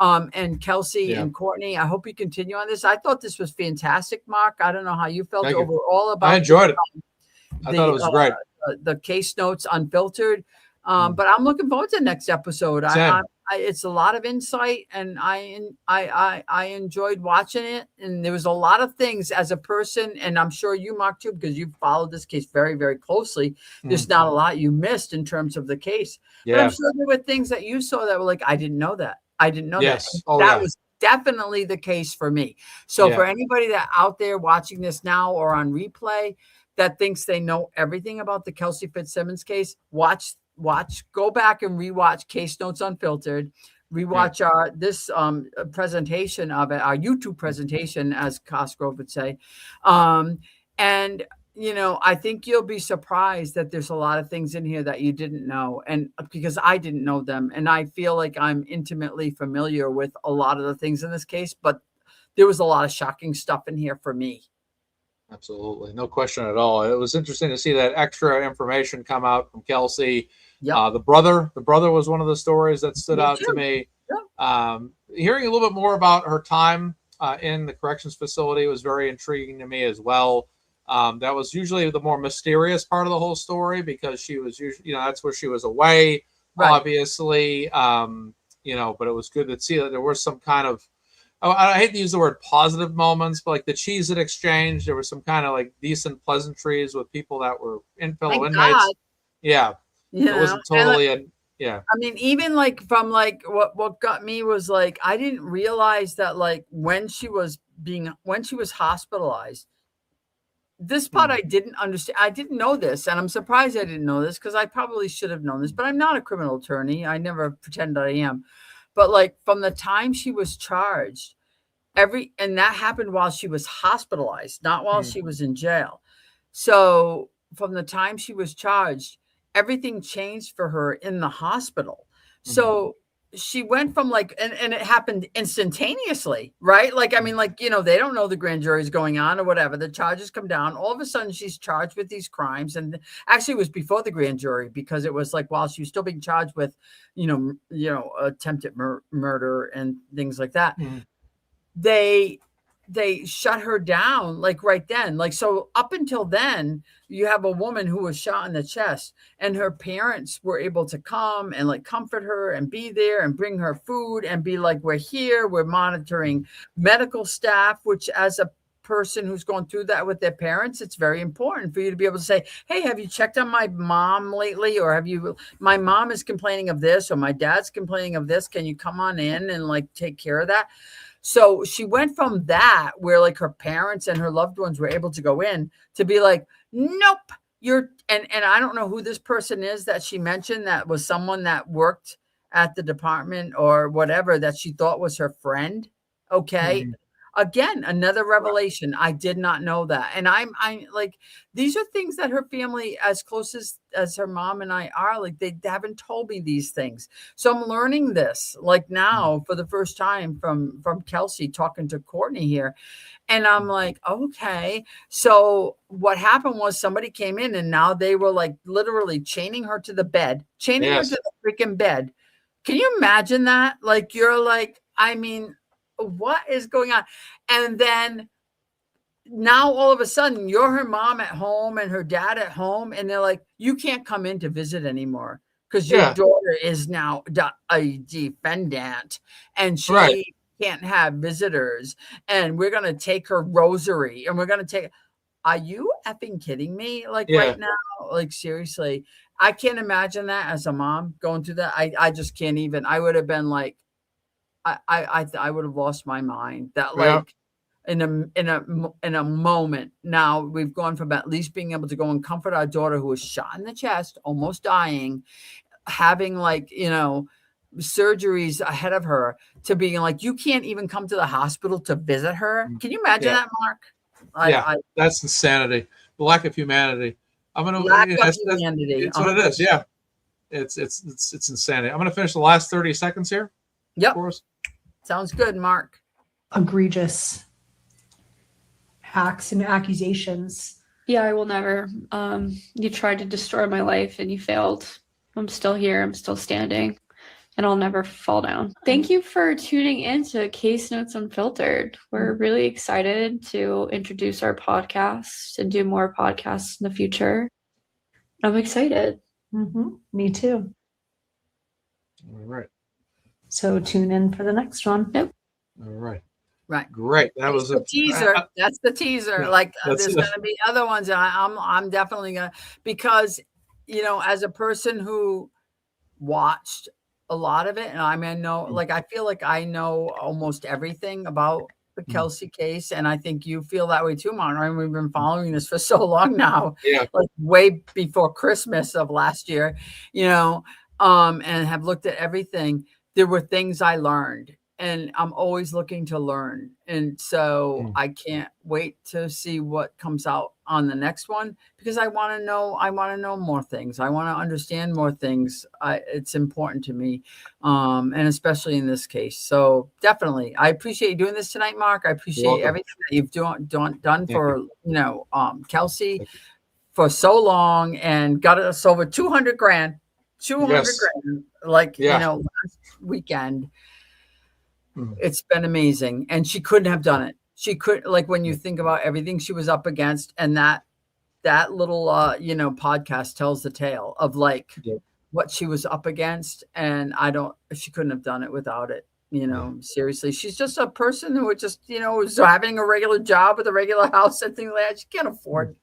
And Kelsey and Courtney. I hope you continue on this. I thought this was fantastic, Mark. I don't know how you felt overall about it. I enjoyed it. I thought it was great. The case notes unfiltered. But I'm looking forward to the next episode. It's a lot of insight, and I enjoyed watching it. And there was a lot of things as a person, and I'm sure you, Mark, too, because you've followed this case very, very closely. There's not a lot you missed in terms of the case. But I'm sure there were things that you saw that were like, I didn't know that. I didn't know that. That was definitely the case for me. So for anybody that out there watching this now or on replay that thinks they know everything about the Kelsey Fitzsimmons case, go back and rewatch Case Notes Unfiltered, rewatch our this presentation of it, our YouTube presentation, as Cosgrove would say. And you know, I think you'll be surprised that there's a lot of things in here that you didn't know, and because I didn't know them, and I feel like I'm intimately familiar with a lot of the things in this case, but there was a lot of shocking stuff in here for me. Absolutely. No question at all. It was interesting to see that extra information come out from Kelsey. The brother was one of the stories that stood out to me. Hearing a little bit more about her time in the corrections facility was very intriguing to me as well. That was usually the more mysterious part of the whole story, because she was usually, you know, that's where she was away, obviously, you know, but it was good to see that there was some kind of, I hate to use the word positive moments, but like the Cheez-It exchange, there was some kind of like decent pleasantries with people that were fellow inmates. Yeah. You it wasn't totally I mean, even like from like what got me was like, I didn't realize that like when she was hospitalized, this part I didn't understand. I didn't know this, and I'm surprised I didn't know this because I probably should have known this, but I'm not a criminal attorney. I never pretend I am. But like from the time she was charged, and that happened while she was hospitalized, not while she was in jail. So from the time she was charged, everything changed for her in the hospital. So she went from like, and it happened instantaneously, right? Like, I mean, like, they don't know the grand jury is going on or whatever. The charges come down. All of a sudden she's charged with these crimes. And actually it was before the grand jury, because it was like, while she was still being charged with, attempted murder and things like that. They shut her down like right then. Like, so up until then, you have a woman who was shot in the chest, and her parents were able to come and like comfort her and be there and bring her food and be like, we're here, we're monitoring medical staff, which as a person who's going through that with their parents, it's very important for you to be able to say, hey, have you checked on my mom lately? Or my mom is complaining of this, or my dad's complaining of this. Can you come on in and like take care of that? So she went from that, where like her parents and her loved ones were able to go in, to be like, nope, and I don't know who this person is that she mentioned, that was someone that worked at the department or whatever, that she thought was her friend. Okay. Again, another revelation. I did not know that. And I'm like, these are things that her family, as close as her mom and I are, like, they haven't told me these things. So I'm learning this like now for the first time from Kelsey talking to Courtney here. And I'm like, okay. So what happened was somebody came in, and now they were like literally chaining her to the bed, her to the freaking bed. Can you imagine that? Like, you're like, I mean, what is going on? And then now all of a sudden you're her mom at home and her dad at home, and they're like, you can't come in to visit anymore because your daughter is now a defendant, and she can't have visitors, and we're going to take her rosary, and we're going to take. Are you effing kidding me? Like right now, like seriously, I can't imagine that as a mom going through that. I just can't even. I would have been like, I would have lost my mind. That like in a moment. Now we've gone from at least being able to go and comfort our daughter who was shot in the chest, almost dying, having like, surgeries ahead of her, to being like, you can't even come to the hospital to visit her. Can you imagine that, Mark? That's insanity. The lack of humanity. That's humanity. It's what it is. Yeah, it's insanity. I'm going to finish the last 30 seconds here. Yep. Sounds good, Mark. Egregious acts and accusations. Yeah, I will never. You tried to destroy my life and you failed. I'm still here. I'm still standing, and I'll never fall down. Thank you for tuning in to Case Notes Unfiltered. We're really excited to introduce our podcast and do more podcasts in the future. I'm excited. Me too. All right. So tune in for the next one. Yep. All right. Right. Great. That was the teaser. That's the teaser. Yeah, like there's going to be other ones, and I'm definitely going to, because as a person who watched a lot of it, and I know, like, I feel like I know almost everything about the Kelsey case, and I think you feel that way too, Monroe. And we've been following this for so long now, like way before Christmas of last year, and have looked at everything. There were things I learned, and I'm always looking to learn. And so I can't wait to see what comes out on the next one, because I want to know more things. I want to understand more things. It's important to me. And especially in this case. So definitely, I appreciate you doing this tonight, Mark. I appreciate everything that you've done for, Kelsey for so long, and got us over 200 grand. 200 grand, like, last weekend. It's been amazing. And she couldn't have done it. She could, like, when you think about everything she was up against, and that little, podcast tells the tale of like what she was up against. And she couldn't have done it without it. Seriously, she's just a person who would just, was having a regular job with a regular house and things like that. She can't afford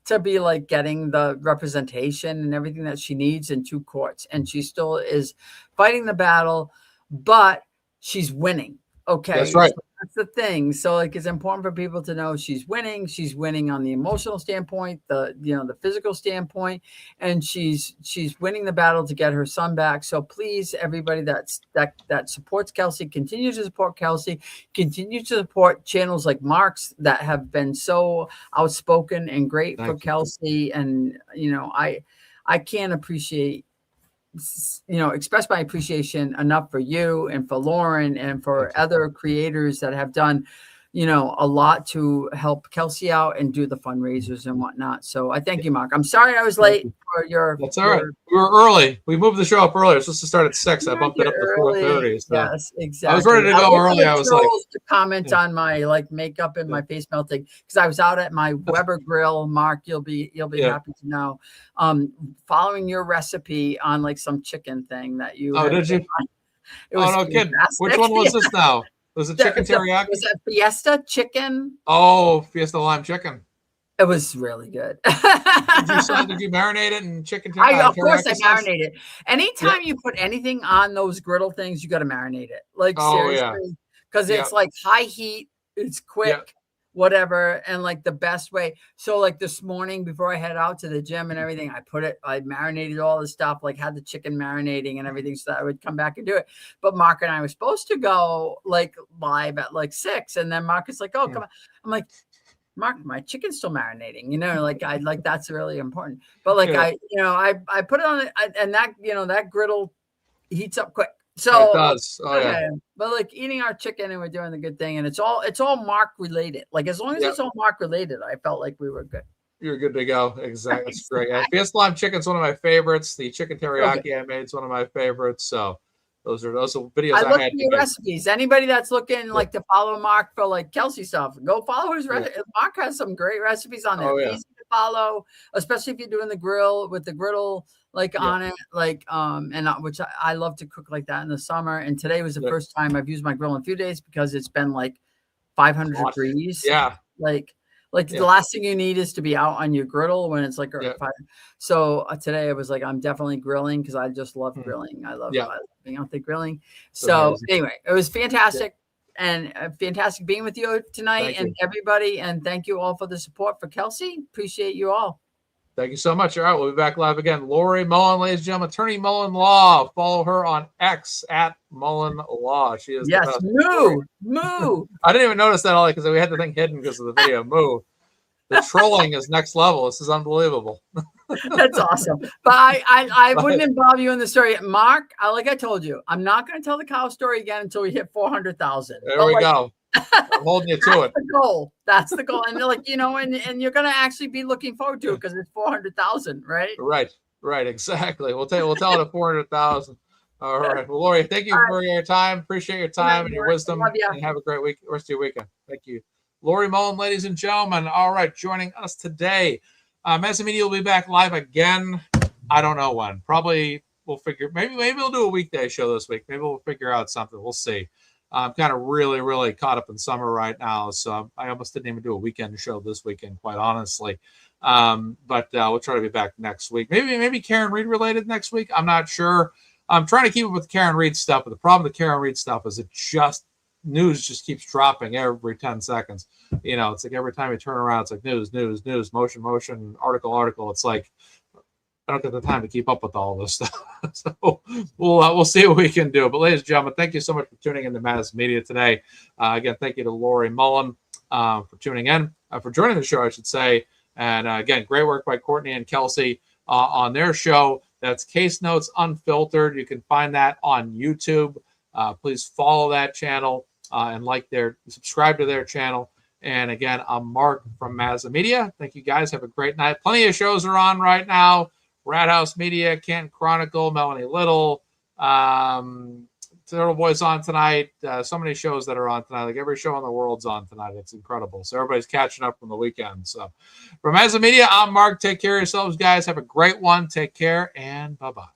to be like getting the representation and everything that she needs in two courts. And she still is fighting the battle, but she's winning. Okay. That's right. So that's the thing. So like, it's important for people to know she's winning. She's winning on the emotional standpoint, the physical standpoint, and she's winning the battle to get her son back. So please, everybody that supports Kelsey, continue to support Kelsey, continue to support channels like Mark's that have been so outspoken and great for Kelsey. And, I can't express my appreciation enough for you and for Lauren and for other creators that have done, a lot to help Kelsey out and do the fundraisers and whatnot. So I thank you, Mark. I'm sorry I was late for your. That's all right. We were early. We moved the show up earlier. It's supposed to start at 6. I bumped it up to 4:30. So. Yes, exactly. I was ready to go early. I was like to comment on my makeup and my face melting because I was out at my Weber grill. Mark, you'll be happy to know. Following your recipe on some chicken thing that you. Oh, did you? It was no kidding. Which one was this now? Was it chicken teriyaki? Was it Fiesta chicken? Oh, Fiesta lime chicken. It was really good. Did you marinate it in chicken teriyaki? Of course I marinate it. Anytime you put anything on those griddle things, you got to marinate it. Seriously. Because it's high heat, it's quick, whatever, and the best way. So this morning before I head out to the gym and everything, I marinated all the stuff, had the chicken marinating and everything so that I would come back and do it. But Mark and I were supposed to go live at 6, and then Mark is like, oh, come on. I'm like, Mark, my chicken's still marinating, that's really important. But I put it on it, and that griddle heats up quick. So it does. Oh yeah. But eating our chicken and we're doing the good thing, and it's all Mark related. As long as it's all Mark related, I felt like we were good. You're good to go. Exactly. That's great. Fiesta lime chicken's one of my favorites. The chicken teriyaki I made is one of my favorites. So those are videos I look had. at your recipes. Anybody that's looking to follow Mark for Kelsey stuff, go follow his recipe. Mark has some great recipes on there. Easy to follow, especially if you're doing the grill with the griddle on it, and which I love to cook like that in the summer. And today was the first time I've used my grill in a few days because it's been 500 degrees. Yeah. The last thing you need is to be out on your griddle when it's fire. So today I was I'm definitely grilling because I just love grilling. I love being out there grilling. So anyway, it was fantastic and fantastic being with you tonight everybody. And thank you all for the support for Kelsey. Appreciate you all. Thank you so much. All right, we'll be back live again. Laurie Mullen, ladies and gentlemen, attorney Mullen Law. Follow her on X at Mullen Law. She is moo. I didn't even notice that all because we had the thing hidden because of the video. Moo. The trolling is next level. This is unbelievable. That's awesome. But I wouldn't involve you in the story. Mark, like I told you, I'm not going to tell the cow story again until we hit 400,000. There we go. I'm holding you to it. That's the goal. And and you're going to actually be looking forward to it because it's 400,000, right? Right. Exactly. We'll tell it at 400,000. All right. Well, Laurie, thank you for your time. Appreciate your time and your wisdom. And have a great rest of your weekend. Thank you. Laurie Mullen, ladies and gentlemen. All right. Joining us today. Mesa Media will be back live again. I don't know when. Probably we'll figure. Maybe we'll do a weekday show this week. Maybe we'll figure out something. We'll see. I'm kind of really, really caught up in summer right now. So I almost didn't even do a weekend show this weekend, quite honestly. But we'll try to be back next week. Maybe Karen Reed related next week. I'm not sure. I'm trying to keep up with Karen Reed stuff. But the problem with Karen Reed stuff is news just keeps dropping every 10 seconds. It's every time you turn around, it's news, motion, article. It's I don't get the time to keep up with all this stuff. So we'll see what we can do. But ladies and gentlemen, thank you so much for tuning in to Mass Media today. Again, thank you to Laurie Mullen for tuning in, for joining the show, I should say. And again, great work by Courtney and Kelsey on their show. That's Case Notes Unfiltered. You can find that on YouTube. Please follow that channel and subscribe to their channel. And again, I'm Mark from Mazda Media. Thank you guys. Have a great night. Plenty of shows are on right now. Rat House Media, Canton Chronicle, Melanie Little, Turtle Boy's on tonight. So many shows that are on tonight. Every show in the world's on tonight. It's incredible. So everybody's catching up from the weekend. So from Mazda Media, I'm Mark. Take care of yourselves, guys. Have a great one. Take care and bye-bye.